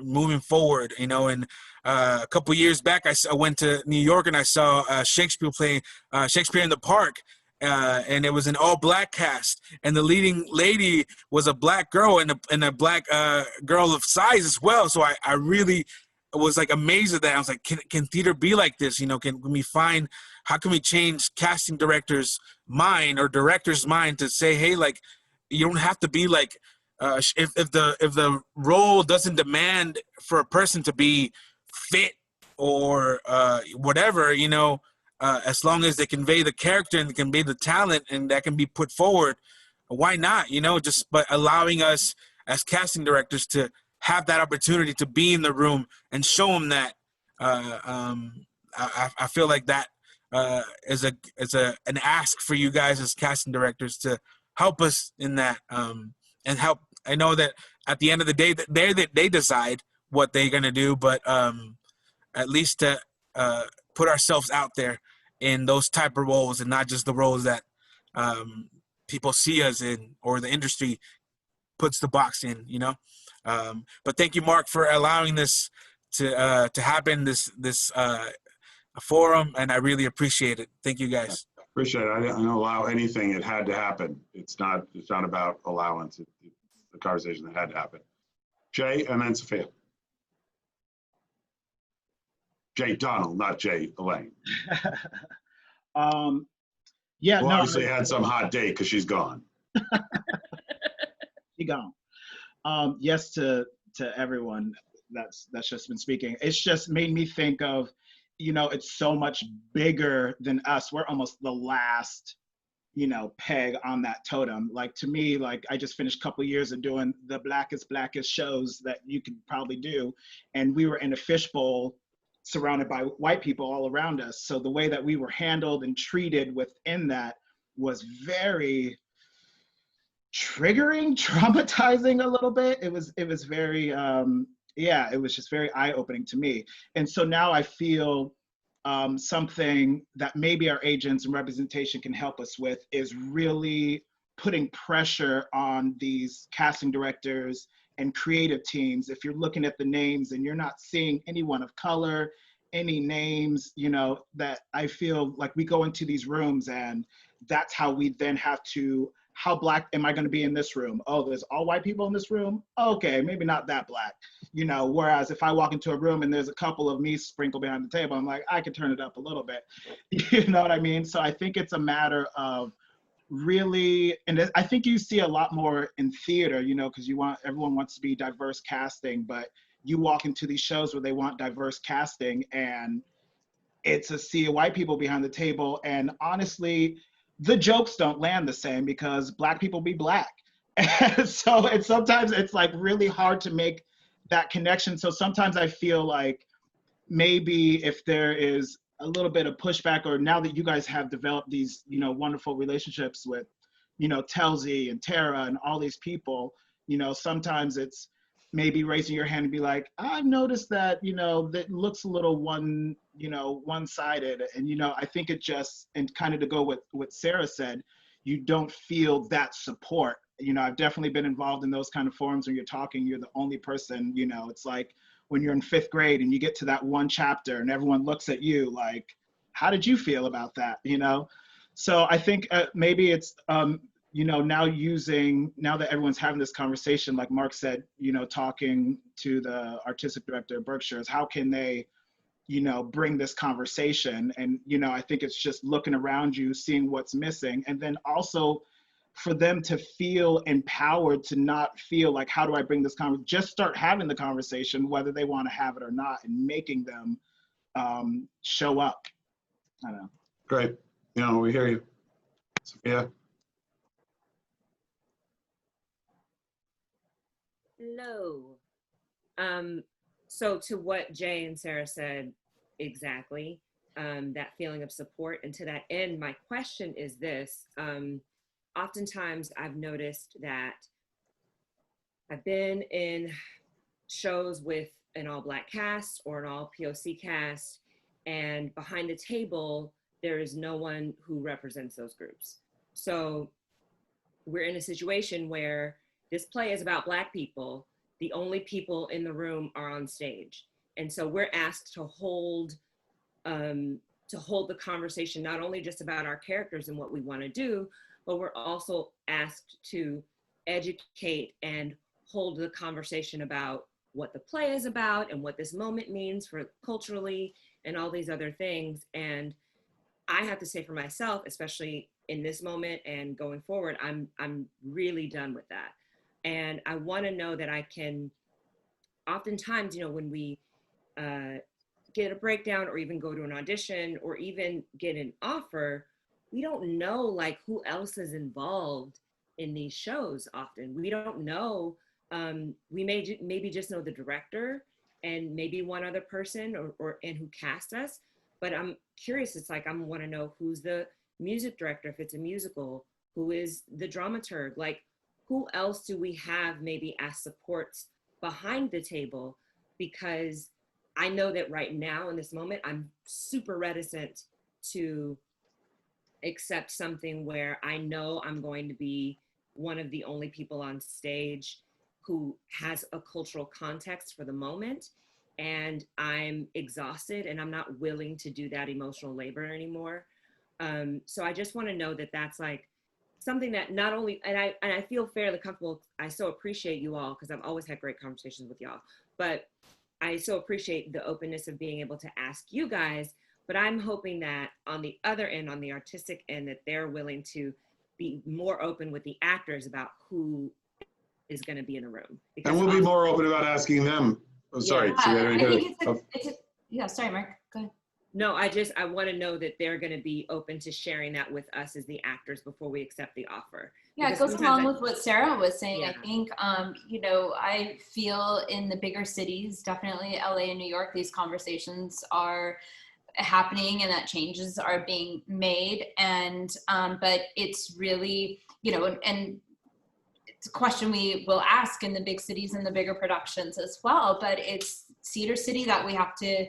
moving forward, you know. And a couple years back, I went to New York and I saw Shakespeare playing Shakespeare in the Park. And it was an all-black cast, and the leading lady was a black girl and a black girl of size as well. So I really was like amazed at that. I was like, can theater be like this? You know, can we find, how can we change casting directors' mind or directors' mind to say, hey, like, you don't have to be like, if the role doesn't demand for a person to be fit or whatever, you know, as long as they convey the character and they convey the talent and that can be put forward, why not? You know, just but allowing us as casting directors to have that opportunity to be in the room and show them that. I feel like that is an ask for you guys as casting directors to help us in that, and help. I know that at the end of the day, that they decide what they're gonna do, but at least to put ourselves out there in those type of roles and not just the roles that people see us in or the industry puts the box in, you know. But thank you, Mark, for allowing this to happen, this forum, and I really appreciate it. Thank you, guys. Appreciate it. I didn't allow anything. It had to happen. It's not about allowance. It's the conversation that had to happen. Jay, and then Sophia. Jay Donald, not Jay Elaine. Yeah, well, no, obviously had some hot date because she's gone. She gone. Yes to everyone that's just been speaking. It's just made me think of, you know, it's so much bigger than us. We're almost the last, you know, peg on that totem. Like, to me, like, I just finished a couple of years of doing the blackest shows that you could probably do, and we were in a fishbowl surrounded by white people all around us. So the way that we were handled and treated within that was very triggering, traumatizing a little bit. It was very, yeah, it was just very eye-opening to me. And so now I feel something that maybe our agents and representation can help us with is really putting pressure on these casting directors and creative teams. If you're looking at the names and you're not seeing anyone of color, any names, you know, that I feel like we go into these rooms and that's how we then have to, how black am I going to be in this room? Oh, there's all white people in this room? Okay, maybe not that black, you know, whereas if I walk into a room and there's a couple of me sprinkled behind the table, I'm like, I could turn it up a little bit, you know what I mean? So I think it's a matter of really, and I think you see a lot more in theater, you know, because everyone wants to be diverse casting, but you walk into these shows where they want diverse casting and it's a sea of white people behind the table. And honestly, the jokes don't land the same because black people be black. And so sometimes it's like really hard to make that connection. So sometimes I feel like maybe if there is a little bit of pushback, or now that you guys have developed these, you know, wonderful relationships with, you know, Telzy and Tara and all these people, you know, sometimes it's, maybe raising your hand and be like, I've noticed that, you know, that looks a little one-sided. And, you know, I think it just, and kind of to go with what Sarah said, you don't feel that support. You know, I've definitely been involved in those kind of forums when you're talking, you're the only person, you know, it's like when you're in 5th grade and you get to that one chapter and everyone looks at you like, how did you feel about that, you know? So I think maybe it's, you know, now that everyone's having this conversation, like Mark said, you know, talking to the artistic director of Berkshire's, how can they, you know, bring this conversation? And, you know, I think it's just looking around you, seeing what's missing. And then also for them to feel empowered, to not feel like, how do I bring this conversation? Just start having the conversation, whether they want to have it or not, and making them show up. I don't know. Great. You know, we hear you. Sophia? Hello. So to what Jay and Sarah said, exactly, that feeling of support. And to that end, my question is this. Oftentimes I've noticed that I've been in shows with an all-Black cast or an all POC cast, and behind the table, there is no one who represents those groups. So we're in a situation where this play is about Black people. The only people in the room are on stage. And so we're asked to hold the conversation, not only just about our characters and what we want to do, but we're also asked to educate and hold the conversation about what the play is about and what this moment means for culturally and all these other things. And I have to say for myself, especially in this moment and going forward, I'm really done with that. And I want to know that I can, oftentimes, you know, when we get a breakdown or even go to an audition or even get an offer, we don't know like who else is involved in these shows often. We don't know, we may maybe just know the director and maybe one other person and who cast us. But I'm curious, it's like I want to know who's the music director if it's a musical, who is the dramaturg, like who else do we have maybe as supports behind the table? Because I know that right now in this moment, I'm super reticent to accept something where I know I'm going to be one of the only people on stage who has a cultural context for the moment. And I'm exhausted and I'm not willing to do that emotional labor anymore. So I just want to know that that's like something that not only, and I feel fairly comfortable. I so appreciate you all because I've always had great conversations with y'all, but I so appreciate the openness of being able to ask you guys, but I'm hoping that on the other end, on the artistic end, that they're willing to be more open with the actors about who is going to be in the room. And we'll be more open about asking them. Oh, sorry. Yeah, I think yeah, sorry, Mark, go ahead. No, I want to know that they're going to be open to sharing that with us as the actors before we accept the offer. Yeah, it goes along with what Sarah was saying. Yeah. I think, you know, I feel in the bigger cities, definitely LA and New York, these conversations are happening and that changes are being made. And, but it's really, you know, and it's a question we will ask in the big cities and the bigger productions as well, but it's Cedar City that we have to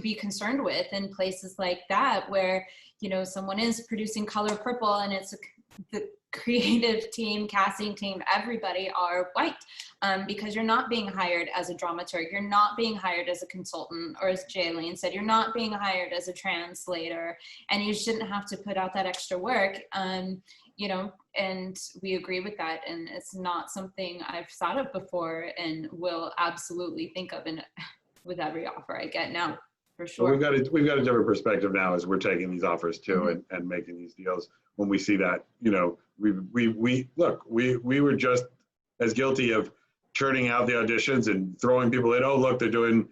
be concerned with in places like that where, you know, someone is producing Color Purple and it's the creative team, casting team, everybody are white, because you're not being hired as a dramaturg, you're not being hired as a consultant, or as Jaylene said, you're not being hired as a translator, and you shouldn't have to put out that extra work. You know, and we agree with that, and it's not something I've thought of before and will absolutely think of with every offer I get now, for sure. Well, we've got a different perspective now as we're taking these offers too, and making these deals. When we see that, you know, we were just as guilty of churning out the auditions and throwing people in. Oh, look, they're doing,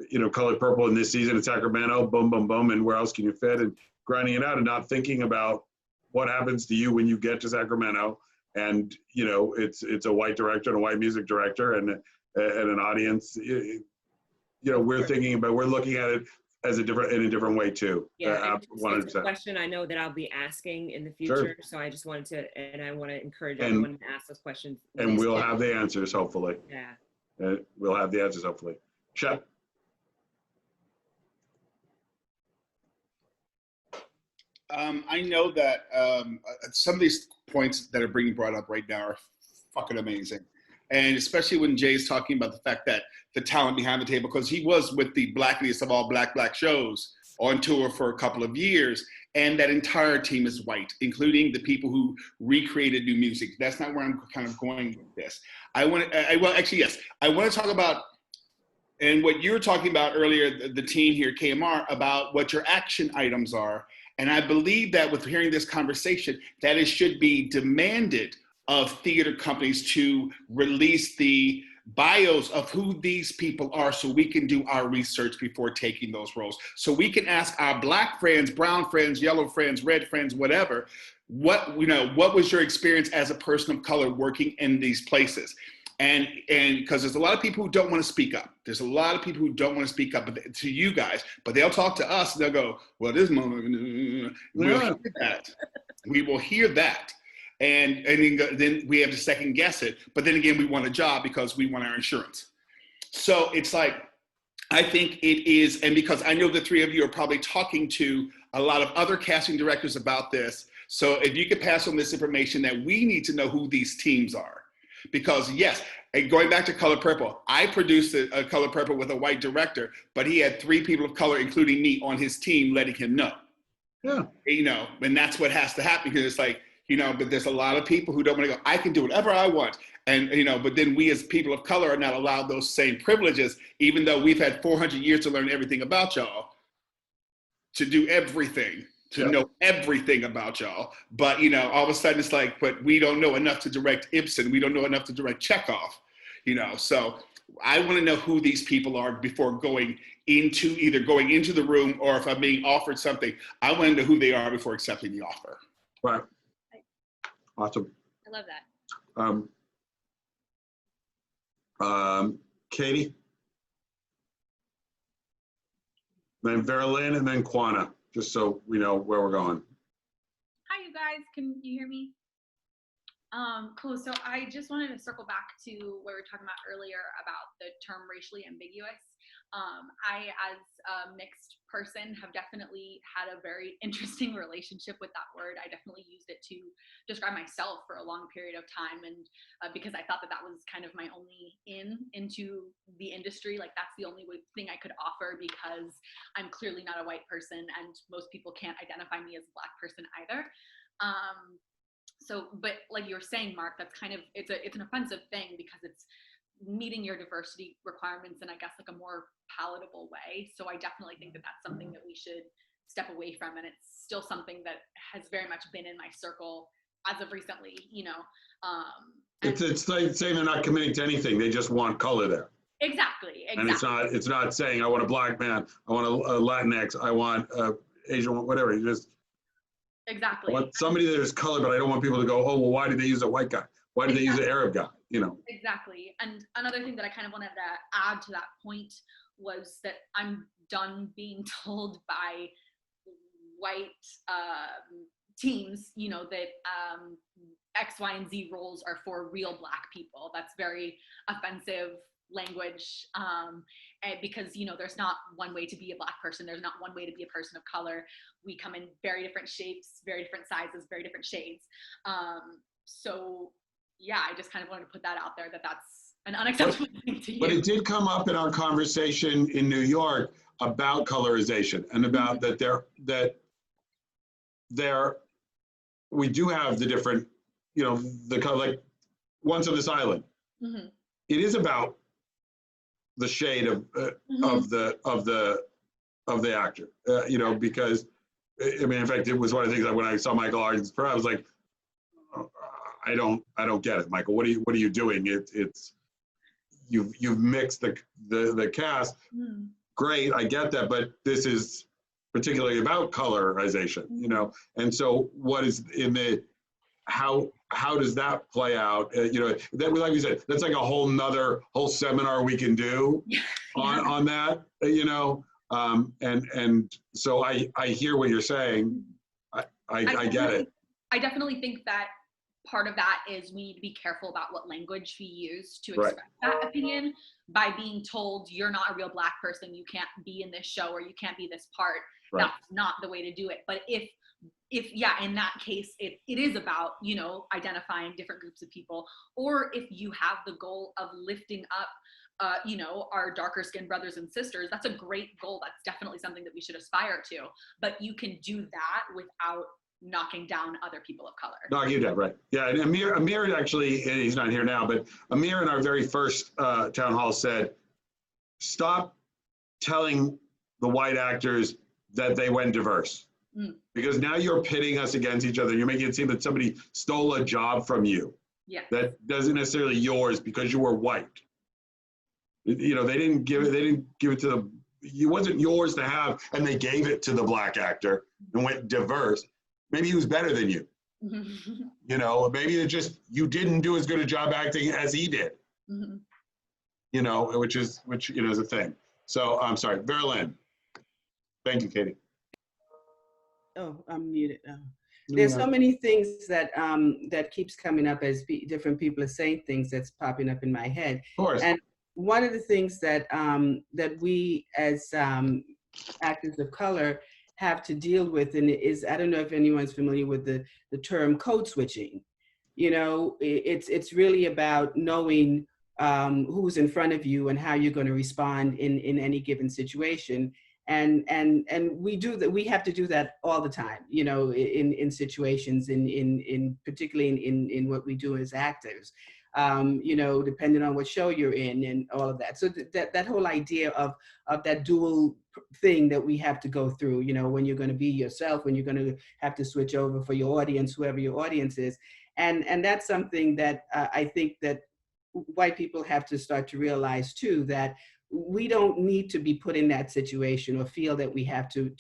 you know, Colored Purple in this season in Sacramento. Boom, boom, boom, and where else can you fit? And grinding it out and not thinking about what happens to you when you get to Sacramento. And you know, it's a white director and a white music director and an audience. You know, we're looking at it as in a different way too. Yeah, it's a 100%. question I know that I'll be asking in the Sure. future. So I just wanted to, and I want to encourage everyone to ask those questions. And we'll have the answers, hopefully. Yeah. We'll have the answers, hopefully. Shep? I know that some of these points that are being brought up right now are fucking amazing. And especially when Jay's talking about the fact that the talent behind the table, because he was with the blackest of all black shows on tour for a couple of years, and that entire team is white, including the people who recreated new music. That's not where I'm kind of going with this. I want to talk about, and what you were talking about earlier, the team here, KMR, about what your action items are. And I believe that with hearing this conversation, that it should be demanded of theater companies to release the bios of who these people are so we can do our research before taking those roles. So we can ask our black friends, brown friends, yellow friends, red friends, whatever, what was your experience as a person of color working in these places? And because there's a lot of people who don't want to speak up. There's a lot of people who don't want to speak up to you guys, but they'll talk to us and they'll go, well, this moment, we'll hear that. We will hear that. And then we have to second guess it. But then again, we want a job because we want our insurance. So it's like, I think it is, and because I know the three of you are probably talking to a lot of other casting directors about this. So if you could pass on this information that we need to know who these teams are. Because yes, and going back to Color Purple, I produced a Color Purple with a white director, but he had 3 people of color, including me, on his team, letting him know. Yeah. And that's what has to happen, because it's like, but there's a lot of people who don't want to go, I can do whatever I want. And, but then we as people of color are not allowed those same privileges, even though we've had 400 years to learn everything about y'all, to do everything. To know everything about y'all, but all of a sudden it's like, but we don't know enough to direct Ibsen. We don't know enough to direct Chekhov, So I want to know who these people are before going into the room, or if I'm being offered something, I want to know who they are before accepting the offer. Right. Awesome. I love that. Katie, then Vera Lynn, and then Quana. Just so we know where we're going. Hi, you guys. Can you hear me? Cool. So I just wanted to circle back to what we were talking about earlier about the term racially ambiguous. I, as a mixed person, have definitely had a very interesting relationship with that word. I definitely used it to describe myself for a long period of time, and because I thought that was kind of my only into the industry. Like, that's the only thing I could offer, because I'm clearly not a white person, and most people can't identify me as a Black person either. But like you were saying, Mark, that's kind of, it's an offensive thing, because it's meeting your diversity requirements in, I guess, like a more palatable way. So I definitely think that that's something that we should step away from, and it's still something that has very much been in my circle as of recently. It's like saying they're not committing to anything; they just want color there. Exactly. And it's not saying I want a Black man, I want a Latinx, I want Asian, whatever. You just exactly. I want somebody that is color, but I don't want people to go, oh well, why did they use a white guy? Why did they use an Arab guy? Exactly. And another thing that I kind of wanted to add to that point was that I'm done being told by white teams, that X, Y, and Z roles are for real Black people. That's very offensive language, and because there's not one way to be a Black person. There's not one way to be a person of color. We come in very different shapes, very different sizes, very different shades. So yeah, I just kind of wanted to put that out there, that's an unacceptable thing to use. But it did come up in our conversation in New York about colorization, and about that we do have the different, the color, like Once on This Island. Mm-hmm. It is about the shade of the actor, because in fact, it was one of the things that when I saw Michael Arden's pro, I was like, I don't get it, Michael. What are you doing? It's you've mixed the cast. Mm. Great, I get that, but this is particularly about colorization, And so, what is in the how does that play out? That, like we said, that's like a whole seminar we can do on that. And so I hear what you're saying. I get it. I definitely think that part of that is we need to be careful about what language we use to Right. express that opinion. By being told you're not a real Black person, you can't be in this show, or you can't be this part. Right. That's not the way to do it. But if yeah, in that case, it is about, you know, identifying different groups of people, or if you have the goal of lifting up you know, our darker skinned brothers and sisters, that's a great goal. That's definitely something that we should aspire to. But you can do that without knocking down other people of color. Knocking down, right? Yeah, and Amir actually, he's not here now, but Amir in our very first town hall said, stop telling the white actors that they went diverse. Because now you're pitting us against each other. You're making it seem that somebody stole a job from you. Yeah. That doesn't necessarily yours because you were white. You know, they didn't give it to the, it wasn't yours to have, and they gave it to the Black actor and went diverse. Maybe he was better than you. You know, maybe it just, you didn't do as good a job acting as he did. You know, which you know is a thing. So I'm sorry, Vera Lynn. Thank you, Katie. Oh, I'm muted. There's so many things that that keeps coming up as different people are saying things that's popping up in my head. Of course. And one of the things that that we as actors of color have to deal with, and is, I don't know if anyone's familiar with the term code switching. You know, it's really about knowing who's in front of you and how you're going to respond in any given situation. And we do that. We have to do that all the time, you know, in situations, in particularly in what we do as actors, you know, depending on what show you're in and all of that. So that whole idea of that dual thing that we have to go through, you know, when you're going to be yourself, when you're going to have to switch over for your audience, whoever your audience is, and that's something that I think that white people have to start to realize too, that we don't need to be put in that situation or feel that we have to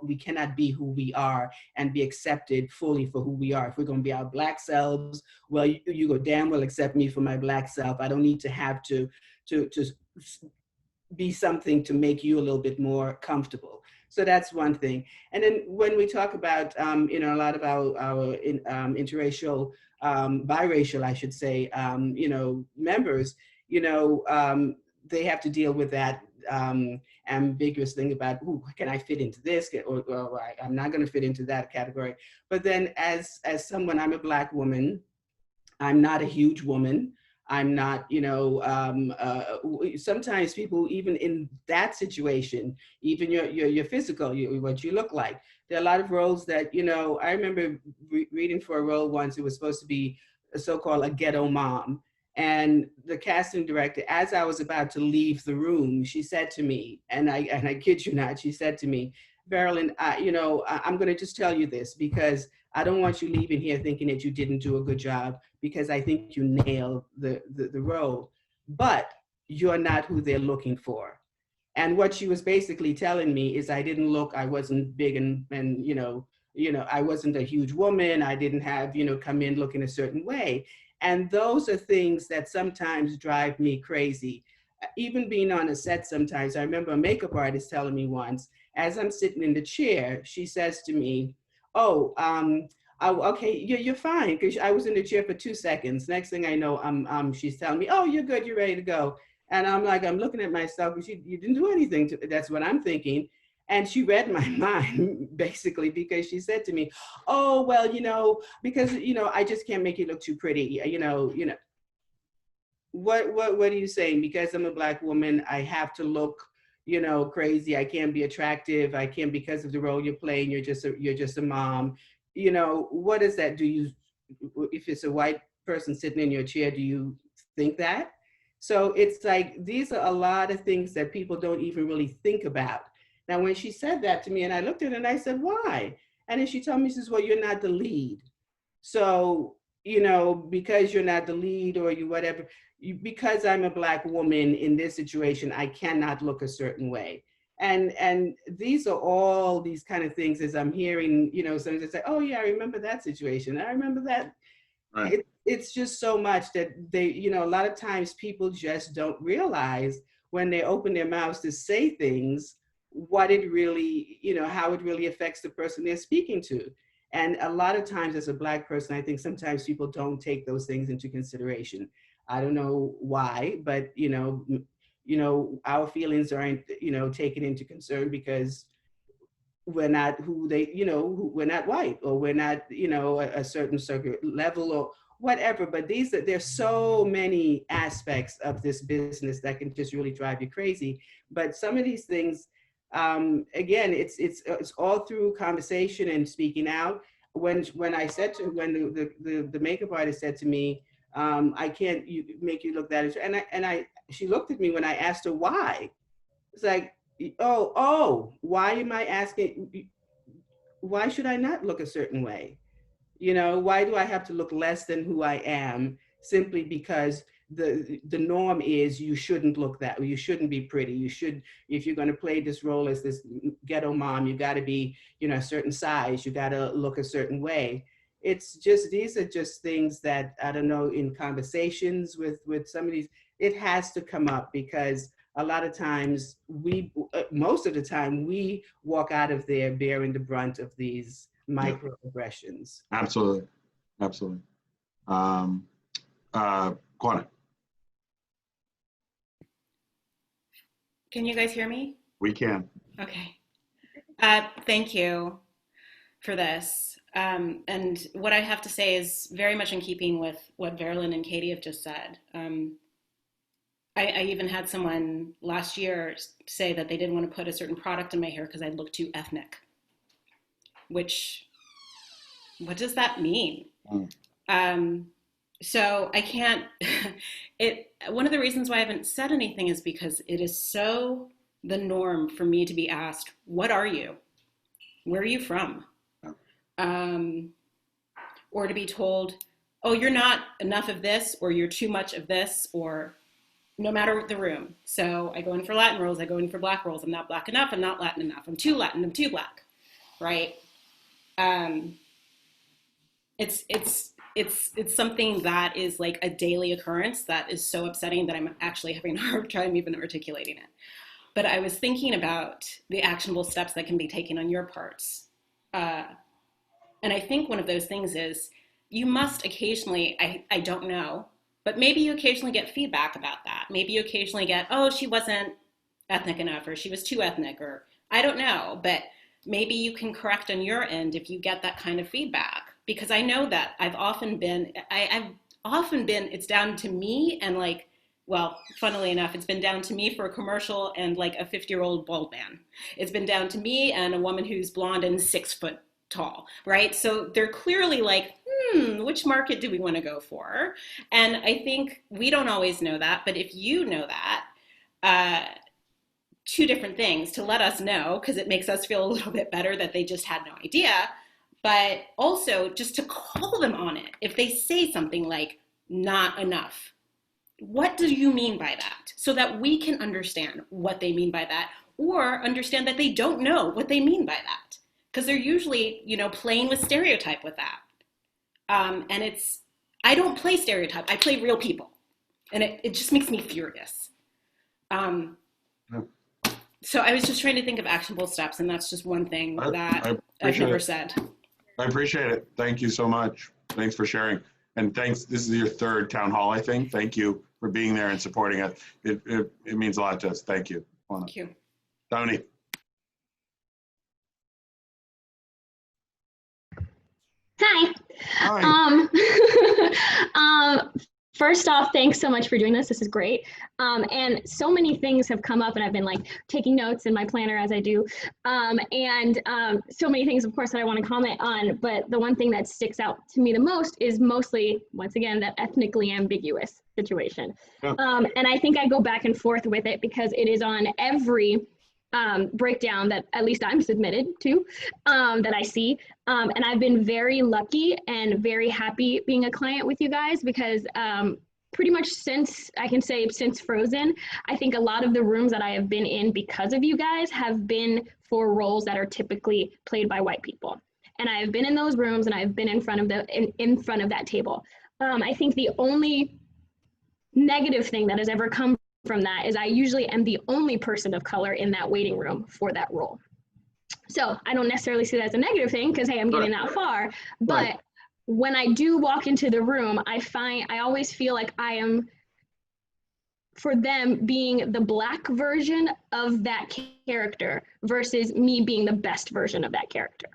we cannot be who we are and be accepted fully for who we are. If we're going to be our Black selves, well, you go damn well accept me for my Black self. I don't need to have to be something to make you a little bit more comfortable. So that's one thing. And then when we talk about, you know, a lot of our interracial, biracial, I should say, you know, members, you know, they have to deal with that ambiguous thing about, ooh, can I fit into this? Or I'm not going to fit into that category. But then as someone, I'm a Black woman, I'm not a huge woman. I'm not, you know, sometimes people, even in that situation, even your physical, what you look like, there are a lot of roles that, you know, I remember reading for a role once, it was supposed to be a so-called a ghetto mom. And the casting director, as I was about to leave the room, she said to me, and I kid you not, she said to me, Marilyn, you know, I'm going to just tell you this because I don't want you leaving here thinking that you didn't do a good job, because I think you nailed the role, but you're not who they're looking for. And what she was basically telling me is I didn't look, I wasn't big and you know, I wasn't a huge woman. I didn't have, you know, come in looking a certain way. And those are things that sometimes drive me crazy. Even being on a set sometimes, I remember a makeup artist telling me once, as I'm sitting in the chair, she says to me, oh, okay, you're fine, because I was in the chair for 2 seconds. Next thing I know, she's telling me, oh, you're good, you're ready to go. And I'm like, I'm looking at myself, you didn't do anything. That's what I'm thinking. And she read my mind, basically, because she said to me, oh, well, you know, because, you know, I just can't make you look too pretty, you know. What are you saying? Because I'm a Black woman, I have to look, you know, crazy. I can't be attractive. I can't, because of the role you're playing. You're just a mom. You know, what does that do? You, if it's a white person sitting in your chair, do you think that? So it's like, these are a lot of things that people don't even really think about. Now, when she said that to me, and I looked at her and I said, why? And then she told me, she says, well, you're not the lead. So, you know, because you're not the lead or you whatever, because I'm a Black woman in this situation, I cannot look a certain way. And these are all these kind of things as I'm hearing, you know, somebody say, oh yeah, I remember that situation. I remember that. Right. It's just so much that they, you know, a lot of times people just don't realize when they open their mouths to say things, what it really, how it really affects the person they're speaking to. And a lot of times as a Black person, I think sometimes people don't take those things into consideration. I don't know why, but our feelings aren't, taken into concern because we're not who they, we're not white, or we're not, a certain circuit level or whatever. But there's so many aspects of this business that can just really drive you crazy. But some of these things, again, it's all through conversation and speaking out. When the makeup artist said to me, I can't make you look that, she looked at me when I asked her why. It's like, oh, why am I asking? Why should I not look a certain way? Why do I have to look less than who I am simply because the norm is you shouldn't look that way, you shouldn't be pretty, you should, if you're going to play this role as this ghetto mom, you got to be, a certain size, you got to look a certain way. It's just, these are just things that, I don't know, in conversations with some of these, it has to come up, because a lot of times most of the time we walk out of there bearing the brunt of these microaggressions. Absolutely. Absolutely. Quanah. Can you guys hear me? We can. Okay. Thank you for this. And what I have to say is very much in keeping with what Verilyn and Katie have just said. I even had someone last year say that they didn't want to put a certain product in my hair because I looked too ethnic. What does that mean? So I can't, one of the reasons why I haven't said anything is because it is so the norm for me to be asked, what are you? Where are you from? Or to be told, oh, you're not enough of this, or you're too much of this, or no matter the room. So I go in for Latin roles, I go in for Black roles. I'm not Black enough, I'm not Latin enough. I'm too Latin, I'm too Black, right? It's something that is like a daily occurrence that is so upsetting that I'm actually having a hard time even articulating it. But I was thinking about the actionable steps that can be taken on your parts. And I think one of those things is you must occasionally, I don't know, but maybe you occasionally get feedback about that. Maybe you occasionally get, oh, she wasn't ethnic enough, or she was too ethnic, or I don't know, but maybe you can correct on your end if you get that kind of feedback. Because I know that I've often been, it's down to me and like, well, funnily enough, it's been down to me for a commercial and like a 50-year-old bald man. It's been down to me and a woman who's blonde and 6 foot tall, right? So they're clearly like, which market do we want to go for? And I think we don't always know that, but if you know that, two different things to let us know, because it makes us feel a little bit better that they just had no idea, but also just to call them on it. If they say something like, not enough, what do you mean by that? So that we can understand what they mean by that, or understand that they don't know what they mean by that. Because they're usually, playing with stereotype with that. And I don't play stereotype, I play real people. And it just makes me furious. So I was just trying to think of actionable steps, and that's just one thing that I've never said. I appreciate it. Thank you so much. Thanks for sharing. And thanks, this is your 3rd town hall, I think. Thank you for being there and supporting us. It means a lot to us. Thank you. Thank you. Tony. Hi. First off, thanks so much for doing this. This is great. And so many things have come up, and I've been like taking notes in my planner as I do. So many things, of course, that I want to comment on. But the one thing that sticks out to me the most is mostly, once again, that ethnically ambiguous situation. Yeah. And I think I go back and forth with it because it is on every breakdown that at least I'm submitted to, that I see. And I've been very lucky and very happy being a client with you guys because pretty much since Frozen, I think a lot of the rooms that I have been in because of you guys have been for roles that are typically played by white people. And I have been in those rooms and I've been in front of that table. I think the only negative thing that has ever come from that is I usually am the only person of color in that waiting room for that role. So I don't necessarily see that as a negative thing because, hey, I'm getting that far. But when I do walk into the room, I always feel like I am, for them, being the Black version of that character versus me being the best version of that character.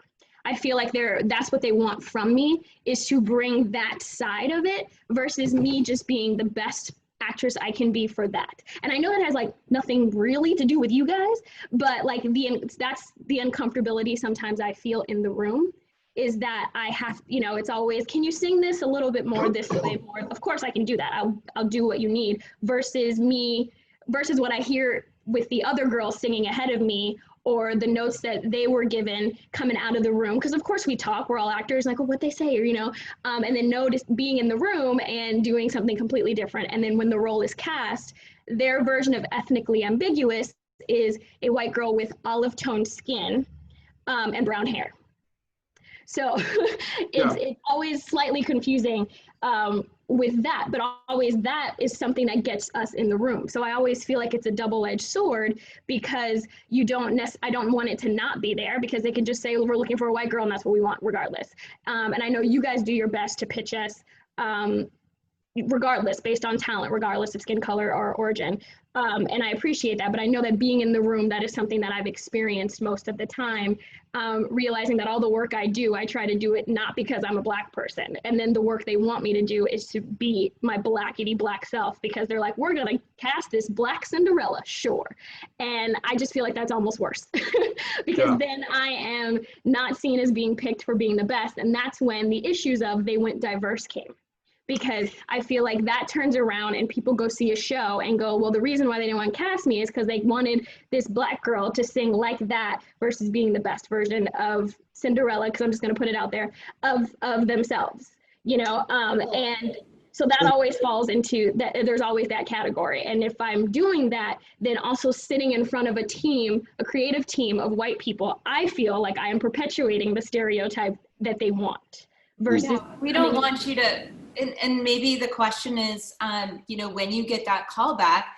I feel like that's what they want from me, is to bring that side of it versus me just being the best actress I can be for that. And I know that has like nothing really to do with you guys, but like that's the uncomfortability sometimes I feel in the room, is that I have, it's always, can you sing this a little bit more this way more? Of course I can do that. I'll do what you need, versus what I hear with the other girls singing ahead of me, or the notes that they were given coming out of the room. Because of course we talk, we're all actors, like, oh, what they say, or, and then notice being in the room and doing something completely different. And then when the role is cast, their version of ethnically ambiguous is a white girl with olive toned skin and brown hair. So it's always slightly confusing with that, but always that is something that gets us in the room. So I always feel like it's a double-edged sword, because I don't want it to not be there, because they can just say, we're looking for a white girl and that's what we want regardless. And I know you guys do your best to pitch us regardless, based on talent, regardless of skin color or origin. And I appreciate that, but I know that being in the room, that is something that I've experienced most of the time, realizing that all the work I do, I try to do it not because I'm a Black person. And then the work they want me to do is to be my Blackity Black self, because they're like, we're gonna cast this Black Cinderella, sure. And I just feel like that's almost worse because then I am not seen as being picked for being the best. And that's when the issues of they went diverse came. Because I feel like that turns around and people go see a show and go, well, the reason why they didn't want to cast me is because they wanted this Black girl to sing like that versus being the best version of Cinderella, because I'm just going to put it out there, of themselves, and so that always falls into that. There's always that category. And if I'm doing that, then also sitting in front of a creative team of white people, I feel like I am perpetuating the stereotype that they want. Versus we don't want you to. And maybe the question is, when you get that call back,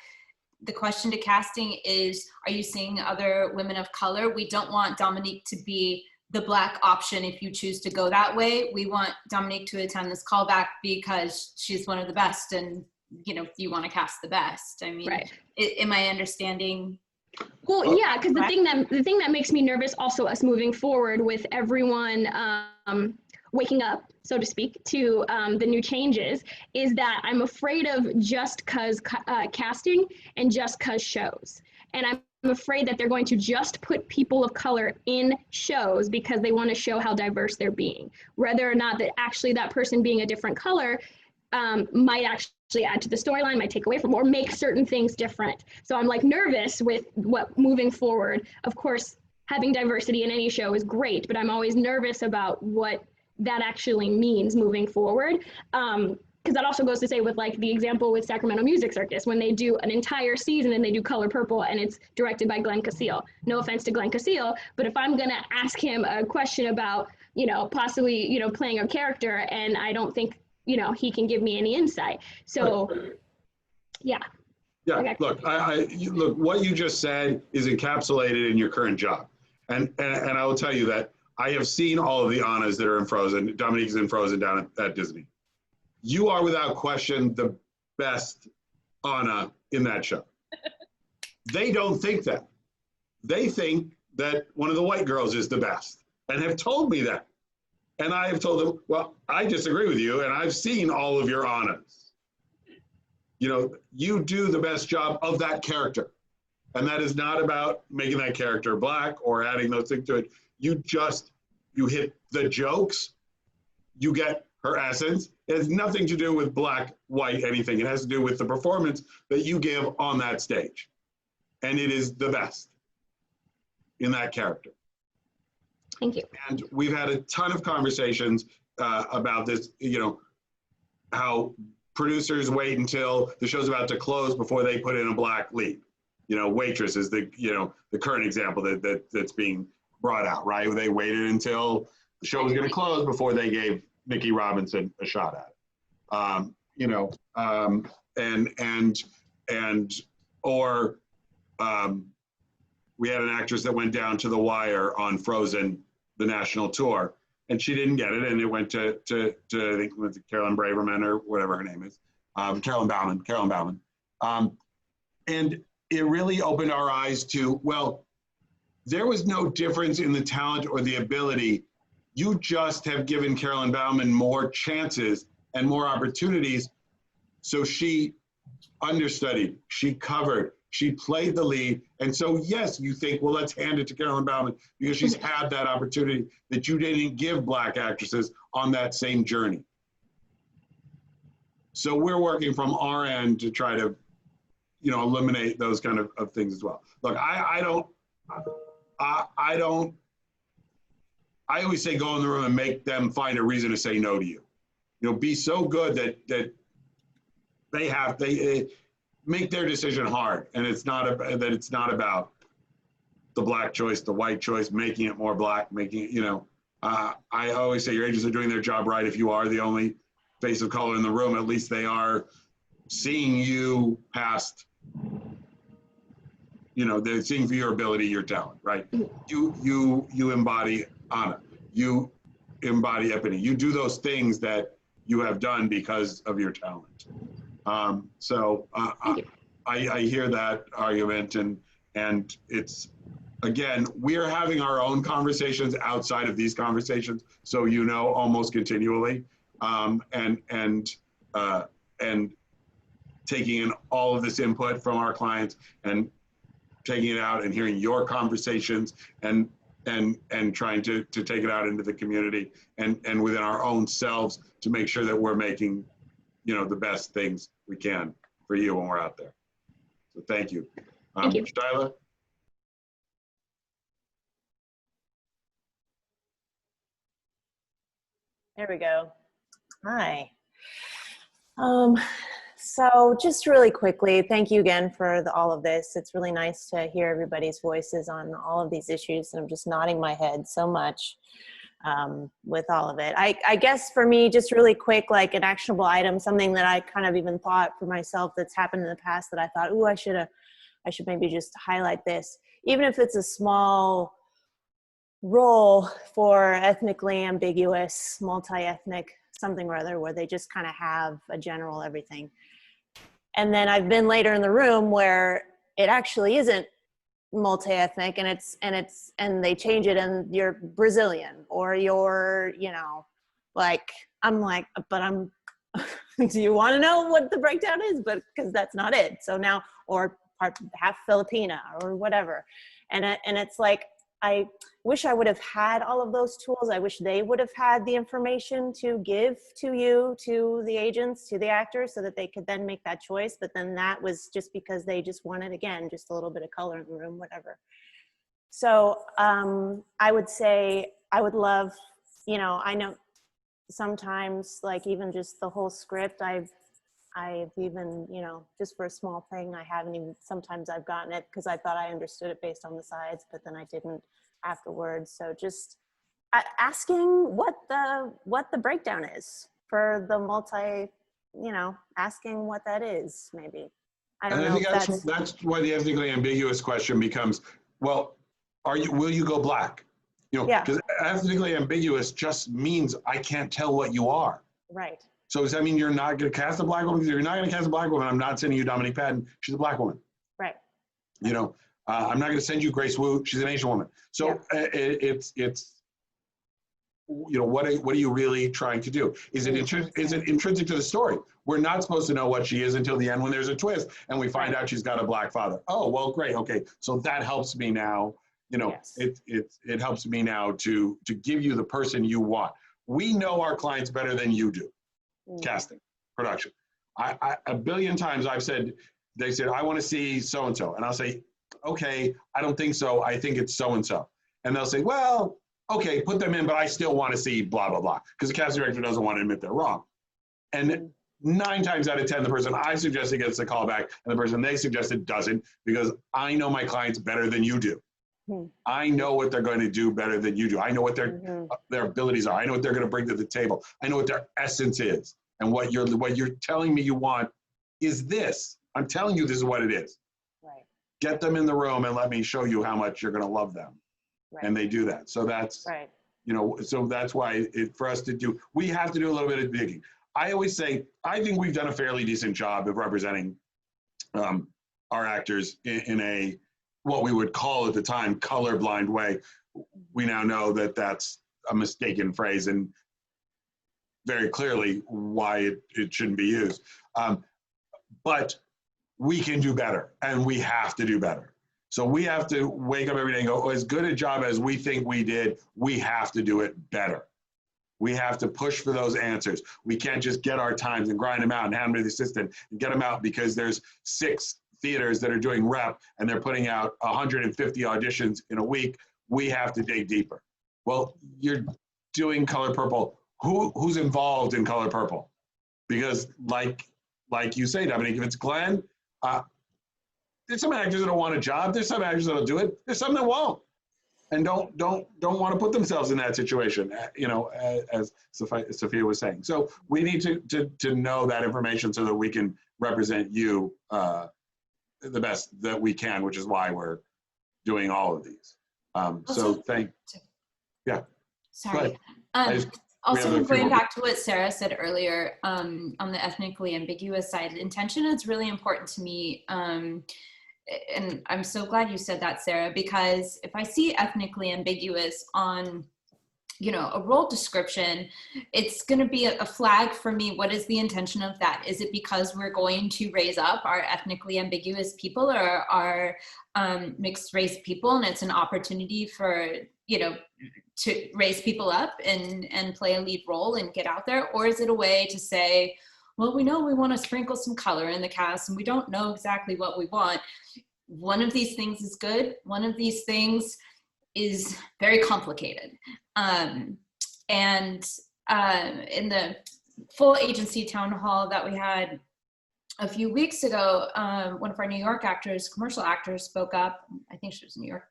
the question to casting is, are you seeing other women of color? We don't want Dominique to be the Black option if you choose to go that way. We want Dominique to attend this callback because she's one of the best, and you want to cast the best. I mean, am I understanding? Well, yeah, because the thing that makes me nervous, also us moving forward with everyone waking up, so to speak, to the new changes, is that I'm afraid of just cause casting and just cause shows. And I'm afraid that they're going to just put people of color in shows because they want to show how diverse they're being, whether or not that actually that person being a different color might actually add to the storyline, might take away from, or make certain things different. So I'm like nervous with what moving forward. Of course, having diversity in any show is great, but I'm always nervous about what that actually means moving forward. Because that also goes to say with like the example with Sacramento Music Circus, when they do an entire season and they do Color Purple and it's directed by Glenn Cassell. No offense to Glenn Cassell, but if I'm gonna ask him a question about, possibly, playing a character, and I don't think, he can give me any insight. So, yeah. Yeah, look, look, what you just said is encapsulated in your current job. And I will tell you that I have seen all of the Annas that are in Frozen. Dominique's in Frozen down at Disney. You are without question the best Anna in that show. They don't think that. They think that one of the white girls is the best, and have told me that. And I have told them, well, I disagree with you, and I've seen all of your Annas. You do the best job of that character. And that is not about making that character Black or adding those things to it. You hit the jokes, you get her essence. It has nothing to do with Black, white, anything. It has to do with the performance that you give on that stage. And it is the best in that character. Thank you. And we've had a ton of conversations about this, how producers wait until the show's about to close before they put in a Black lead. Waitress is the current example that's being brought out, right? They waited until the show was going to close before they gave Nikki Robinson a shot at it. And Or we had an actress that went down to the wire on Frozen, the national tour, and she didn't get it, and it went to I think it was Carolyn Braverman or whatever her name is, Carolyn Bauman. And it really opened our eyes to, well, there was no difference in the talent or the ability. You just have given Carolyn Bauman more chances and more opportunities. So she understudied, she covered, she played the lead. And so, yes, you think, well, let's hand it to Carolyn Bauman because she's had that opportunity that you didn't give Black actresses on that same journey. So we're working from our end to try to, eliminate those kind of things as well. Look, I always say go in the room and make them find a reason to say no to you. Be so good that they make their decision hard, and it's not about the Black choice, the white choice, making it more Black, making it, I always say your agents are doing their job right. If you are the only face of color in the room, at least they are seeing you past, they're seeing for your ability, your talent, right? You embody honor, you embody empathy, you do those things that you have done because of your talent. I hear that argument, and it's, again, we're having our own conversations outside of these conversations, so almost continually, and taking in all of this input from our clients and taking it out and hearing your conversations and trying to take it out into the community and within our own selves to make sure that we're making, the best things we can for you when we're out there. So thank you. Thank you. Shyla? There we go. Hi. So just really quickly, thank you again for all of this. It's really nice to hear everybody's voices on all of these issues, and I'm just nodding my head so much with all of it. I guess for me, just really quick, like an actionable item, something that I kind of even thought for myself that's happened in the past that I thought, ooh, I should maybe just highlight this. Even if it's a small role for ethnically ambiguous, multi-ethnic, something or other, where they just kind of have a general everything. And then I've been later in the room where it actually isn't multi-ethnic and they change it and you're Brazilian or you're, I'm like, but I'm, do you want to know what the breakdown is? But because that's not it. So now, or half Filipina or whatever. And it's like, I wish I would have had all of those tools. I wish they would have had the information to give to you, to the agents, to the actors, so that they could then make that choice. But then that was just because they just wanted, again, just a little bit of color in the room, whatever. So I would say, I would love, I know sometimes like even just the whole script, I've even, just for a small thing, I haven't even, sometimes I've gotten it because I thought I understood it based on the sides, but then I didn't afterwards. So just asking what the breakdown is for the multi, asking what that is, maybe. I don't know. I think that's why the ethnically ambiguous question becomes, well, will you go Black? Because ethnically ambiguous just means I can't tell what you are. Right. So does that mean you're not going to cast a Black woman? Because if you're not going to cast a Black woman, I'm not sending you Dominique Patton. She's a Black woman. Right. I'm not going to send you Grace Wu. She's an Asian woman. So it's what are you really trying to do? Is it intrinsic to the story? We're not supposed to know what she is until the end when there's a twist and we find out she's got a Black father. Oh, well, great. Okay. So that helps me now. It helps me now to give you the person you want. We know our clients better than you do. Casting, production. A billion times they said, I want to see so-and-so. And I'll say, okay, I don't think so. I think it's so-and-so. And they'll say, well, okay, put them in, but I still want to see blah, blah, blah. Because the casting director doesn't want to admit they're wrong. And 9 times out of 10, the person I suggested gets the call back and the person they suggested doesn't, because I know my clients better than you do. I know what they're going to do better than you do. I know what their abilities are. I know what they're going to bring to the table. I know what their essence is. And what you're telling me you want is this. I'm telling you this is what it is. get them in the room and let me show you how much you're going to love them. Right. And they do that. So that's, Right. you know, so that's why for us to do, we have to do a little bit of digging. I always say, I think we've done a fairly decent job of representing our actors in a, what we would call at the time, colorblind way. We now know that that's a mistaken phrase and very clearly why it shouldn't be used. But we can do better, and we have to do better. So we have to wake up every day and go, oh, as good a job as we think we did, we have to do it better. We have to push for those answers. We can't just get our times and grind them out and hand them to the assistant and get them out because there's 6 theaters that are doing rep and they're putting out 150 auditions in a week. We have to dig deeper. Well, you're doing Color Purple. Who's involved in Color Purple? Because like you say, Dominique, if it's Glenn, there's some actors that don't want a job. There's some actors that'll do it. There's some that won't, and don't want to put themselves in that situation. You know, as Sophia was saying. So we need to know that information so that we can represent you the best that we can, which is why we're doing all of these. So yeah. Sorry. We Also, have a few going more- back to what Sarah said earlier on the ethnically ambiguous side, intention is really important to me. And I'm so glad you said that, Sarah, because if I see ethnically ambiguous on, you know, a role description, it's going to be a flag for me. What is the intention of that? Is it because we're going to raise up our ethnically ambiguous people or our mixed race people, and it's an opportunity for, you know, to raise people up and play a lead role and get out there? Or is it a way to say, well, we know we want to sprinkle some color in the cast and we don't know exactly what we want. One of these things is good. One of these things is very complicated. And in the full agency town hall that we had a few weeks ago, one of our New York actors, commercial actors, spoke up. I think she was in New York,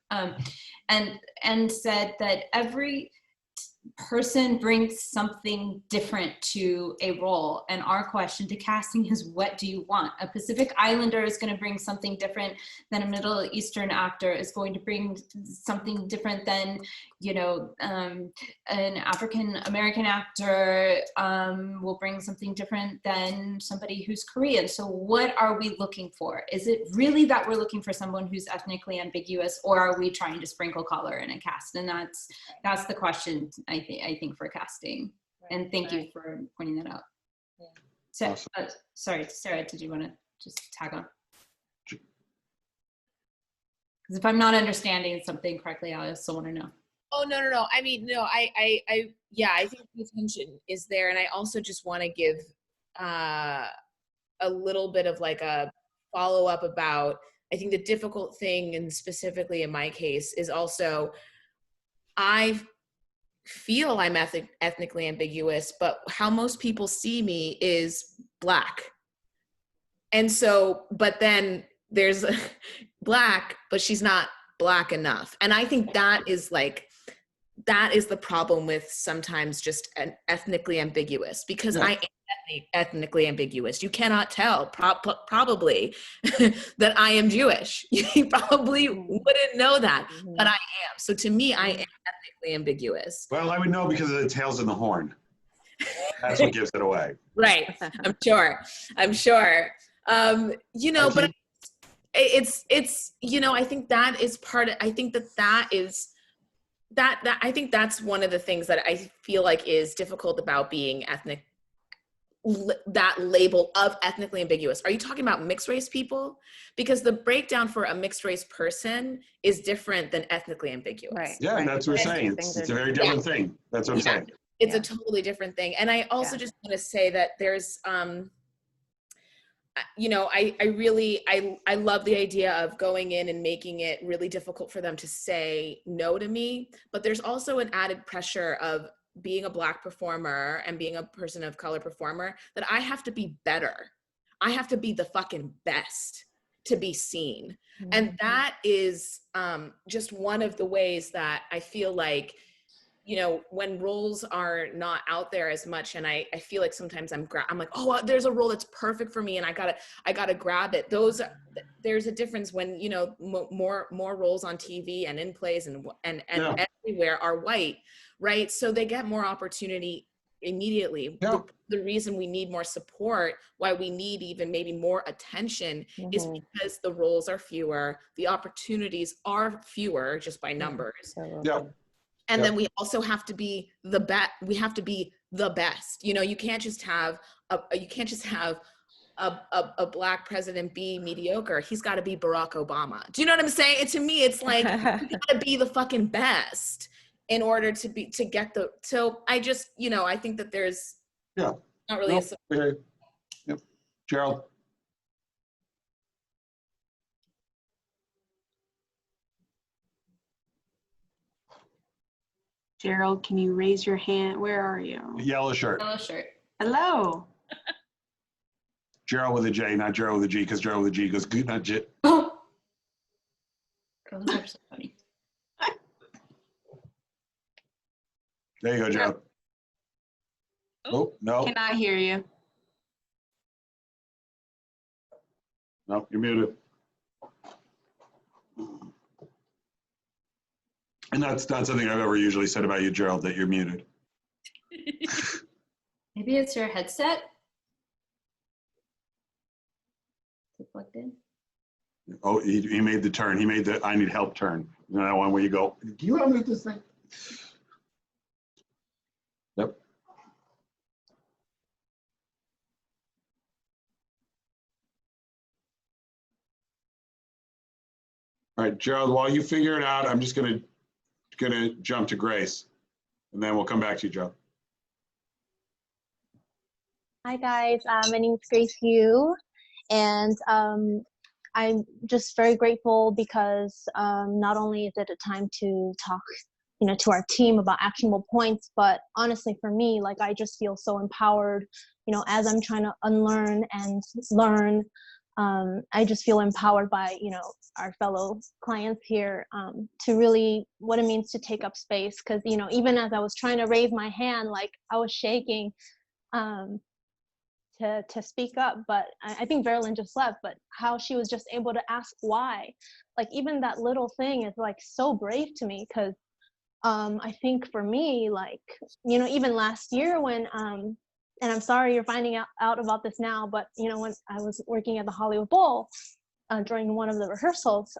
and said that every person brings something different to a role, and our question to casting is, what do you want? A Pacific Islander is going to bring something different than a Middle Eastern actor is going to bring something different than, you know, an African American actor will bring something different than somebody who's Korean. So what are we looking for? Is it really that we're looking for someone who's ethnically ambiguous, or are we trying to sprinkle color in a cast? And that's the question I think for casting. And thank you for pointing that out. Yeah. So, sorry, Sarah, did you want to just tag on? Because if I'm not understanding something correctly, I also want to know. Oh, no. I mean, no, yeah, I think the attention is there. And I also just want to give a little bit of like a follow-up about, I think the difficult thing, and specifically in my case, is also I feel I'm ethnically ambiguous, but how most people see me is Black. And so, but then there's Black, but she's not Black enough. And I think that is the problem with sometimes just an ethnically ambiguous, because I am ethnically ambiguous. You cannot tell probably that I am Jewish. You probably wouldn't know that, but I am. So to me, I am ethnically ambiguous. Well, I would know because of the tails and the horn. That's what gives it away. Right. I'm sure. You know, but it's, you know, I think that is part of, I think that is, that I think that's one of the things that I feel like is difficult about being ethnic, that label of ethnically ambiguous. Are you talking about mixed race people? Because the breakdown for a mixed race person is different than ethnically ambiguous. Right. Yeah, and that's what we're saying. It's a very different thing. That's what I'm saying. It's a totally different thing. And I also just want to say that there's, you know, I love the idea of going in and making it really difficult for them to say no to me, but there's also an added pressure of being a Black performer and being a person of color performer that I have to be better. I have to be the fucking best to be seen. And that is just one of the ways that I feel like you know, when roles are not out there as much, and I feel like sometimes I'm like, oh, there's a role that's perfect for me, and I gotta grab it. There's a difference when, you know, more roles on TV and in plays and everywhere are white, right? So they get more opportunity immediately. The reason we need more support, why we need even maybe more attention, is because the roles are fewer, the opportunities are fewer just by numbers. And then we also have to be the best. We have to be the best. You know, you can't just have a black president be mediocre. He's got to be Barack Obama. Do you know what I'm saying? And to me, it's like you got to be the fucking best in order to get the. So I just, you know, I think that there's not really Yep. Gerald. Gerald, can you raise your hand? Where are you? Yellow shirt. Yellow shirt. Hello. Gerald with a J, not Gerald with a G, because Gerald with a G goes good, not J. Girls are so funny. There you go, Gerald. Oh, no. Cannot hear you. No, you're muted. And that's not something I've ever usually said about you, Gerald, that you're muted. Maybe it's your headset. Is it plugged in? Oh, he made the turn. He made the I need help turn. You know that one where you go, do you unmute this thing? Yep. All right, Gerald, while you figure it out, I'm just gonna jump to Grace, and then we'll come back to you, Joe. Hi guys, my name is Grace Yu, and I'm just very grateful because not only is it a time to talk, you know, to our team about actionable points, but honestly for me, like I just feel so empowered, you know, as I'm trying to unlearn and learn. I just feel empowered by, you know, our fellow clients here to really what it means to take up space. Because, you know, even as I was trying to raise my hand, like I was shaking to speak up. But I think Verilyn just left, but how she was just able to ask why. Like even that little thing is like so brave to me because I think for me, like, you know, even last year when and I'm sorry you're finding out about this now, but you know, when I was working at the Hollywood Bowl during one of the rehearsals,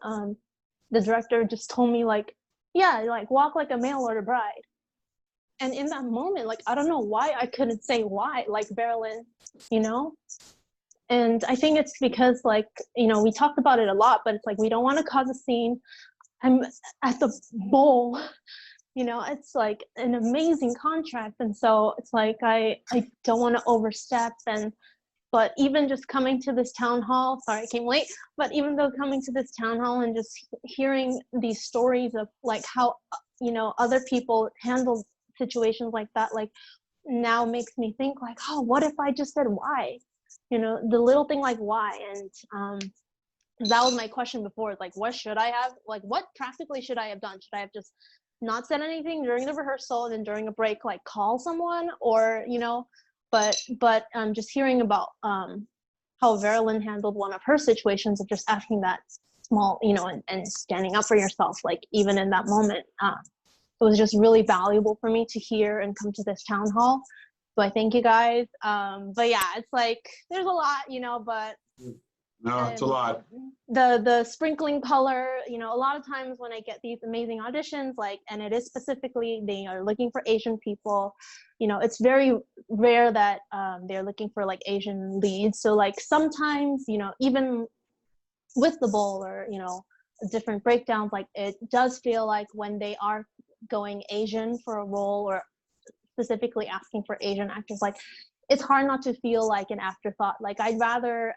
the director just told me like, yeah, like walk like a mail order bride. And in that moment, like, I don't know why I couldn't say why, like Verilyn, you know? And I think it's because like, you know, we talked about it a lot, but it's like, we don't want to cause a scene. I'm at the bowl. You know, it's like an amazing contract. And so it's like, I don't want to overstep. But even just coming to this town hall, sorry, I came late, but even though coming to this town hall and just hearing these stories of like how, you know, other people handle situations like that, like now makes me think like, oh, what if I just said why? You know, the little thing like why. And that was my question before, like, what should I have? Like, what practically should I have done? Should I have just not said anything during the rehearsal and then during a break like call someone, or you know, but just hearing about how Verilyn handled one of her situations of just asking that small, you know, and standing up for yourself, like even in that moment, it was just really valuable for me to hear and come to this town hall. So I thank you guys. But yeah, it's like there's a lot, you know, but no, it's a lot. The sprinkling color, you know, a lot of times when I get these amazing auditions, like, and it is specifically, they are looking for Asian people, you know, it's very rare that they're looking for like Asian leads. So like sometimes, you know, even with the bowl or, you know, different breakdowns, like it does feel like when they are going Asian for a role or specifically asking for Asian actors, like it's hard not to feel like an afterthought. Like I'd rather,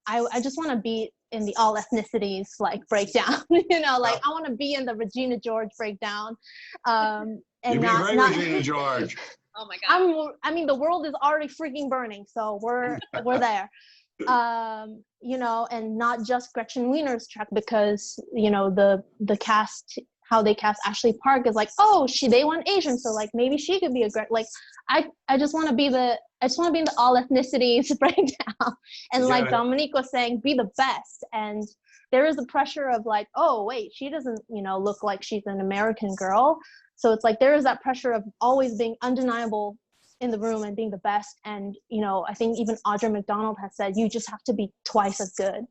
I just want to be in the all ethnicities like breakdown, you know, like I want to be in the Regina George breakdown. And you'd be not, great, Regina George. Oh my God. I mean, the world is already freaking burning, so we're there. You know, and not just Gretchen Wiener's track, because you know the cast how they cast Ashley Park is like, oh, they want Asian, so like maybe she could be a great, like I just want to be in the all ethnicities breakdown, and like Dominique was saying, be the best. And there is a pressure of like, oh wait, she doesn't, look like she's an American girl. So it's like there is that pressure of always being undeniable in the room and being the best. And I think even Audra McDonald has said you just have to be twice as good.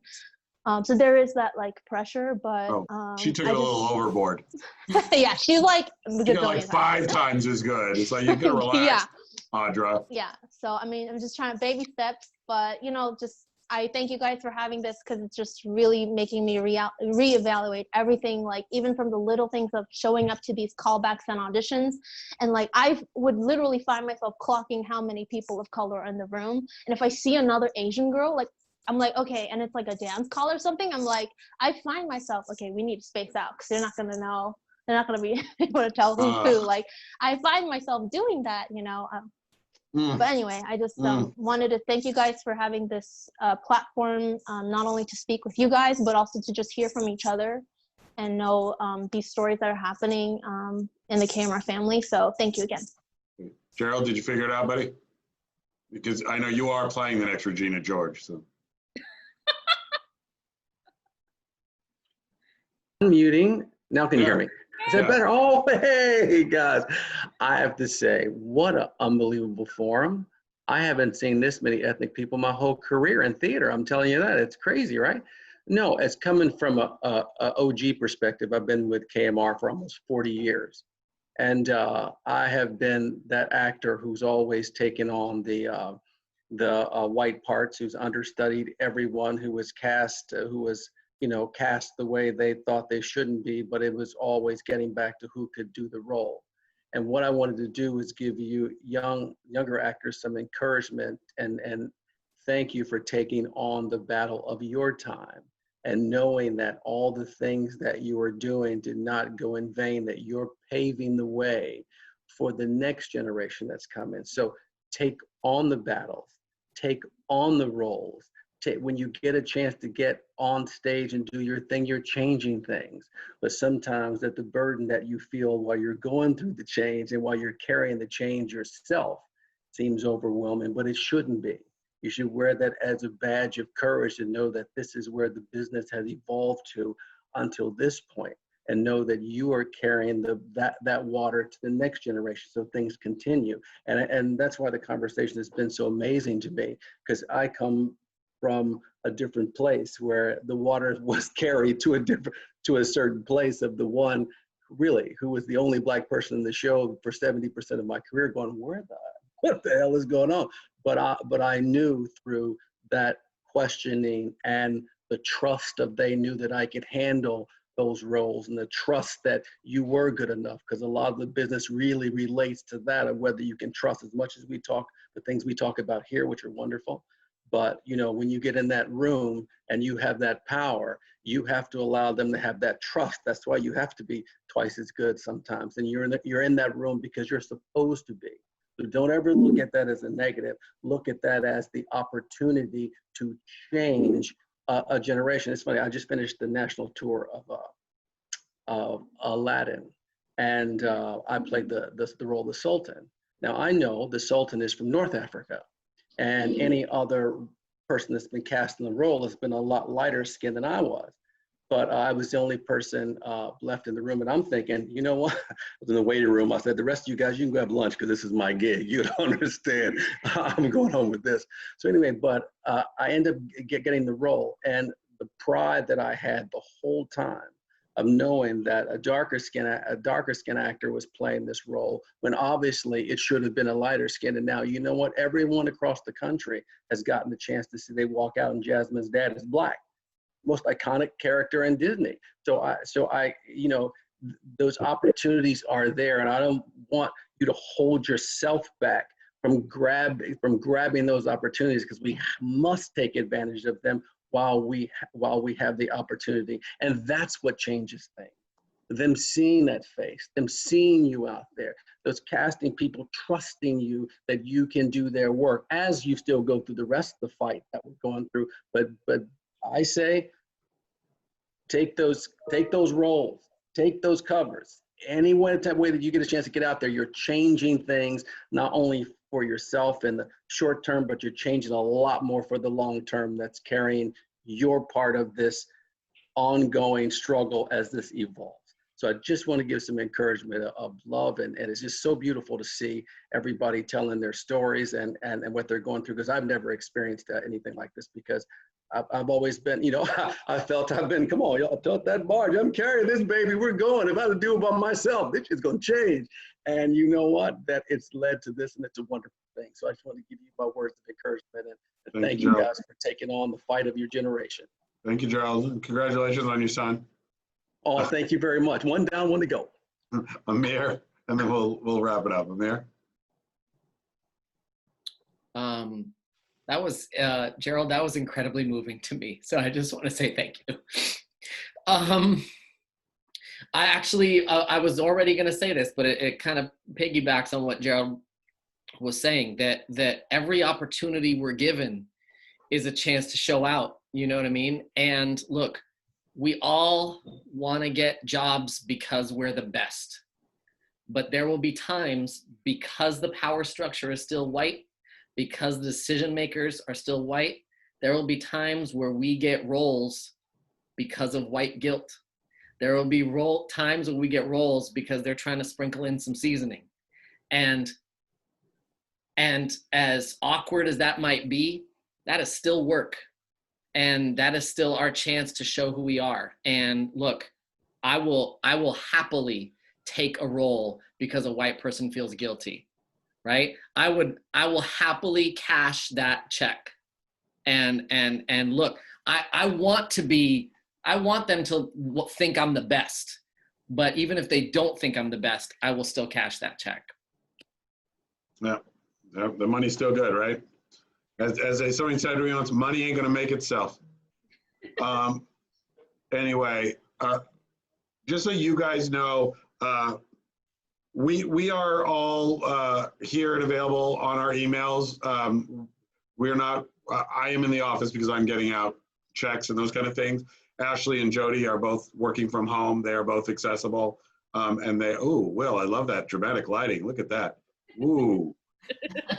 So there is that like pressure, but she took it a little overboard. Yeah, she's like She got like 5 times as good. It's like you gotta relax, yeah. Audra. Yeah. So I mean, I'm just trying to baby steps, but I thank you guys for having this, because it's just really making me reevaluate everything, like even from the little things of showing up to these callbacks and auditions. And like I would literally find myself clocking how many people of color are in the room. And if I see another Asian girl, like I'm like, okay, and it's like a dance call or something, I'm like, I find myself, okay, we need to space out because they're not going to know. They're not going to be able to tell who's who. Like I find myself doing that, But anyway, I just wanted to thank you guys for having this platform, not only to speak with you guys, but also to just hear from each other and know these stories that are happening in the KMR family. So thank you again. Gerald, did you figure it out, buddy? Because I know you are playing the next Regina George. So. Unmuting. Now can you hear me? Is that better? Oh, hey, guys. I have to say, what an unbelievable forum. I haven't seen this many ethnic people my whole career in theater. I'm telling you that. It's crazy, right? No, it's coming from a OG perspective. I've been with KMR for almost 40 years. And I have been that actor who's always taken on the white parts, who's understudied everyone, who was cast, cast the way they thought they shouldn't be, but it was always getting back to who could do the role. And what I wanted to do was give you younger actors some encouragement and thank you for taking on the battle of your time and knowing that all the things that you are doing did not go in vain, that you're paving the way for the next generation that's coming. So take on the battles, take on the roles. When you get a chance to get on stage and do your thing, you're changing things. But sometimes that the burden that you feel while you're going through the change and while you're carrying the change yourself seems overwhelming, but it shouldn't be. You should wear that as a badge of courage to know that this is where the business has evolved to until this point, and know that you are carrying that water to the next generation so things continue. And that's why the conversation has been so amazing to me, because I come from a different place where the water was carried to a certain place of the one really who was the only Black person in the show for 70% of my career, going, what the hell is going on? But I knew through that questioning and the trust of they knew that I could handle those roles, and the trust that you were good enough, because a lot of the business really relates to that, of whether you can trust, as much as we talk the things we talk about here, which are wonderful. But when you get in that room and you have that power, you have to allow them to have that trust. That's why you have to be twice as good sometimes. And you're in that room because you're supposed to be. So don't ever look at that as a negative. Look at that as the opportunity to change a generation. It's funny, I just finished the national tour of Aladdin, and I played the role of the Sultan. Now I know the Sultan is from North Africa, and any other person that's been cast in the role has been a lot lighter skinned than I was. But I was the only person left in the room, and I'm thinking, you know what? I was in the waiting room. I said, the rest of you guys, you can go have lunch because this is my gig. You don't understand. I'm going home with this. So anyway, but I ended up getting the role, and the pride that I had the whole time of knowing that a darker skin actor was playing this role, when obviously it should have been a lighter skin. And now, you know what? Everyone across the country has gotten the chance to see they walk out and Jasmine's dad is Black. Most iconic character in Disney. So I, those opportunities are there, and I don't want you to hold yourself back from grabbing those opportunities, because we must take advantage of them while we have the opportunity. And that's what changes things. Them seeing that face, them seeing you out there, those casting people trusting you that you can do their work as you still go through the rest of the fight that we're going through. But I say, take those roles, take those covers. Any way that you get a chance to get out there, you're changing things, not only for yourself in the short term, but you're changing a lot more for the long term that's carrying your part of this ongoing struggle as this evolves. So I just want to give some encouragement of love, and it's just so beautiful to see everybody telling their stories and what they're going through, because I've never experienced anything like this, because I've always been, you know, I felt I've been, come on, y'all, tote that barge, I'm carrying this baby, we're going. If I had to do it by myself, this is going to change. And you know what? That it's led to this, and it's a wonderful thing. So I just want to give you my words of encouragement, and thank you guys for taking on the fight of your generation. Thank you, Gerald. And congratulations on your son. Oh, thank you very much. One down, one to go. Amir, and then we'll wrap it up. Amir? That was, Gerald, that was incredibly moving to me. So I just want to say thank you. I actually, I was already going to say this, but it kind of piggybacks on what Gerald was saying, that every opportunity we're given is a chance to show out, you know what I mean? And look, we all want to get jobs because we're the best, but there will be times, because the power structure is still white, because the decision makers are still white, there will be times where we get roles because of white guilt. There will be times when we get roles because they're trying to sprinkle in some seasoning. And as awkward as that might be, that is still work. And that is still our chance to show who we are. And look, I will happily take a role because a white person feels guilty, right? I will happily cash that check. And look, I want them to think I'm the best, but even if they don't think I'm the best, I will still cash that check. Yeah, the money's still good, right? As somebody said to me once, money ain't gonna make itself. Anyway, just so you guys know, we are all here and available on our emails. We're not, I am in the office because I'm getting out checks and those kind of things. Ashley and Jody are both working from home. They are both accessible. And ooh, Will, I love that dramatic lighting. Look at that. Ooh.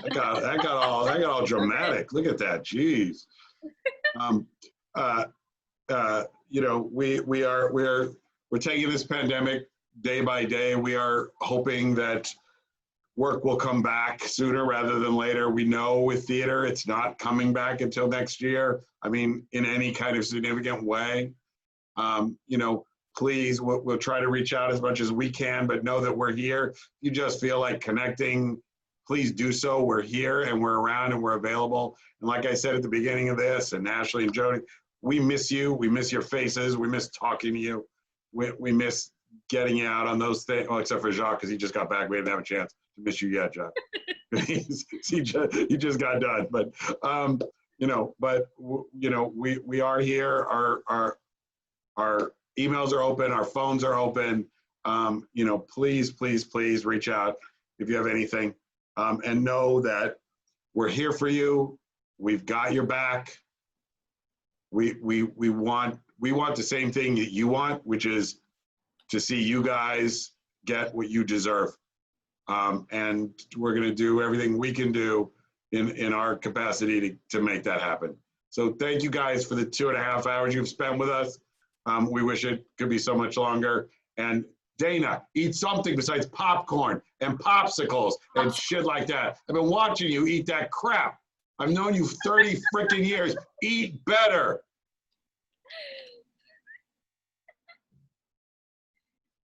That got all dramatic. Look at that. Jeez. You know, we're taking this pandemic day by day. We are hoping that work will come back sooner rather than later. We know with theater, it's not coming back until next year. I mean, in any kind of significant way. You know, please, we'll try to reach out as much as we can, but know that we're here. If you just feel like connecting, please do so. We're here and we're around and we're available. And like I said at the beginning of this, and Ashley and Jody, we miss you. We miss your faces. We miss talking to you. We miss getting you out on those things. Oh, except for Jacques, because he just got back. We didn't have a chance to miss you yet, Jacques. he just got done. But you know, we are here. Our emails are open. Our phones are open. You know, please reach out if you have anything. And know that we're here for you. We've got your back. We want the same thing that you want, which is to see you guys get what you deserve. And we're going to do everything we can do in our capacity to make that happen. So thank you guys for the 2.5 hours you've spent with us. We wish it could be so much longer. And Dana, eat something besides popcorn and popsicles and shit like that. I've been watching you eat that crap. I've known you 30 freaking years. Eat better.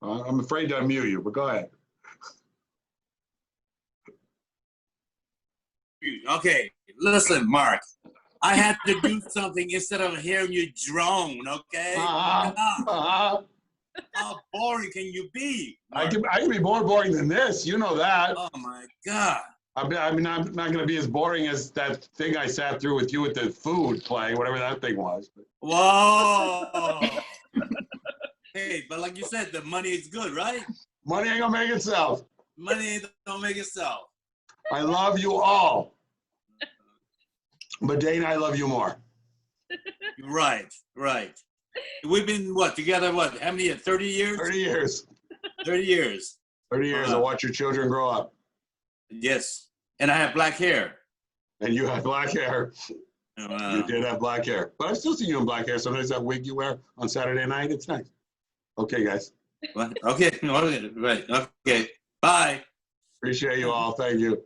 I'm afraid to unmute you, but go ahead. Okay, listen, Mark. I had to do something instead of hearing you drone, okay? How boring can you be? I can be more boring than this. You know that. Oh my God. I mean, I'm not going to be as boring as that thing I sat through with you with the food playing, whatever that thing was. Whoa. Hey, but like you said, the money is good, right? Money ain't going to make itself. Money ain't gonna make itself. I love you all. But Dana, I love you more. Right. We've been what together? What? How many years? 30 years? 30 years. 30 years. 30 years. I watch your children grow up. Yes, and I have black hair. And you have black hair. You did have black hair, but I've still seen you in black hair. Sometimes that wig you wear on Saturday night, it's nice. Okay, guys. What? Okay, right. Okay. Bye. Appreciate you all. Thank you.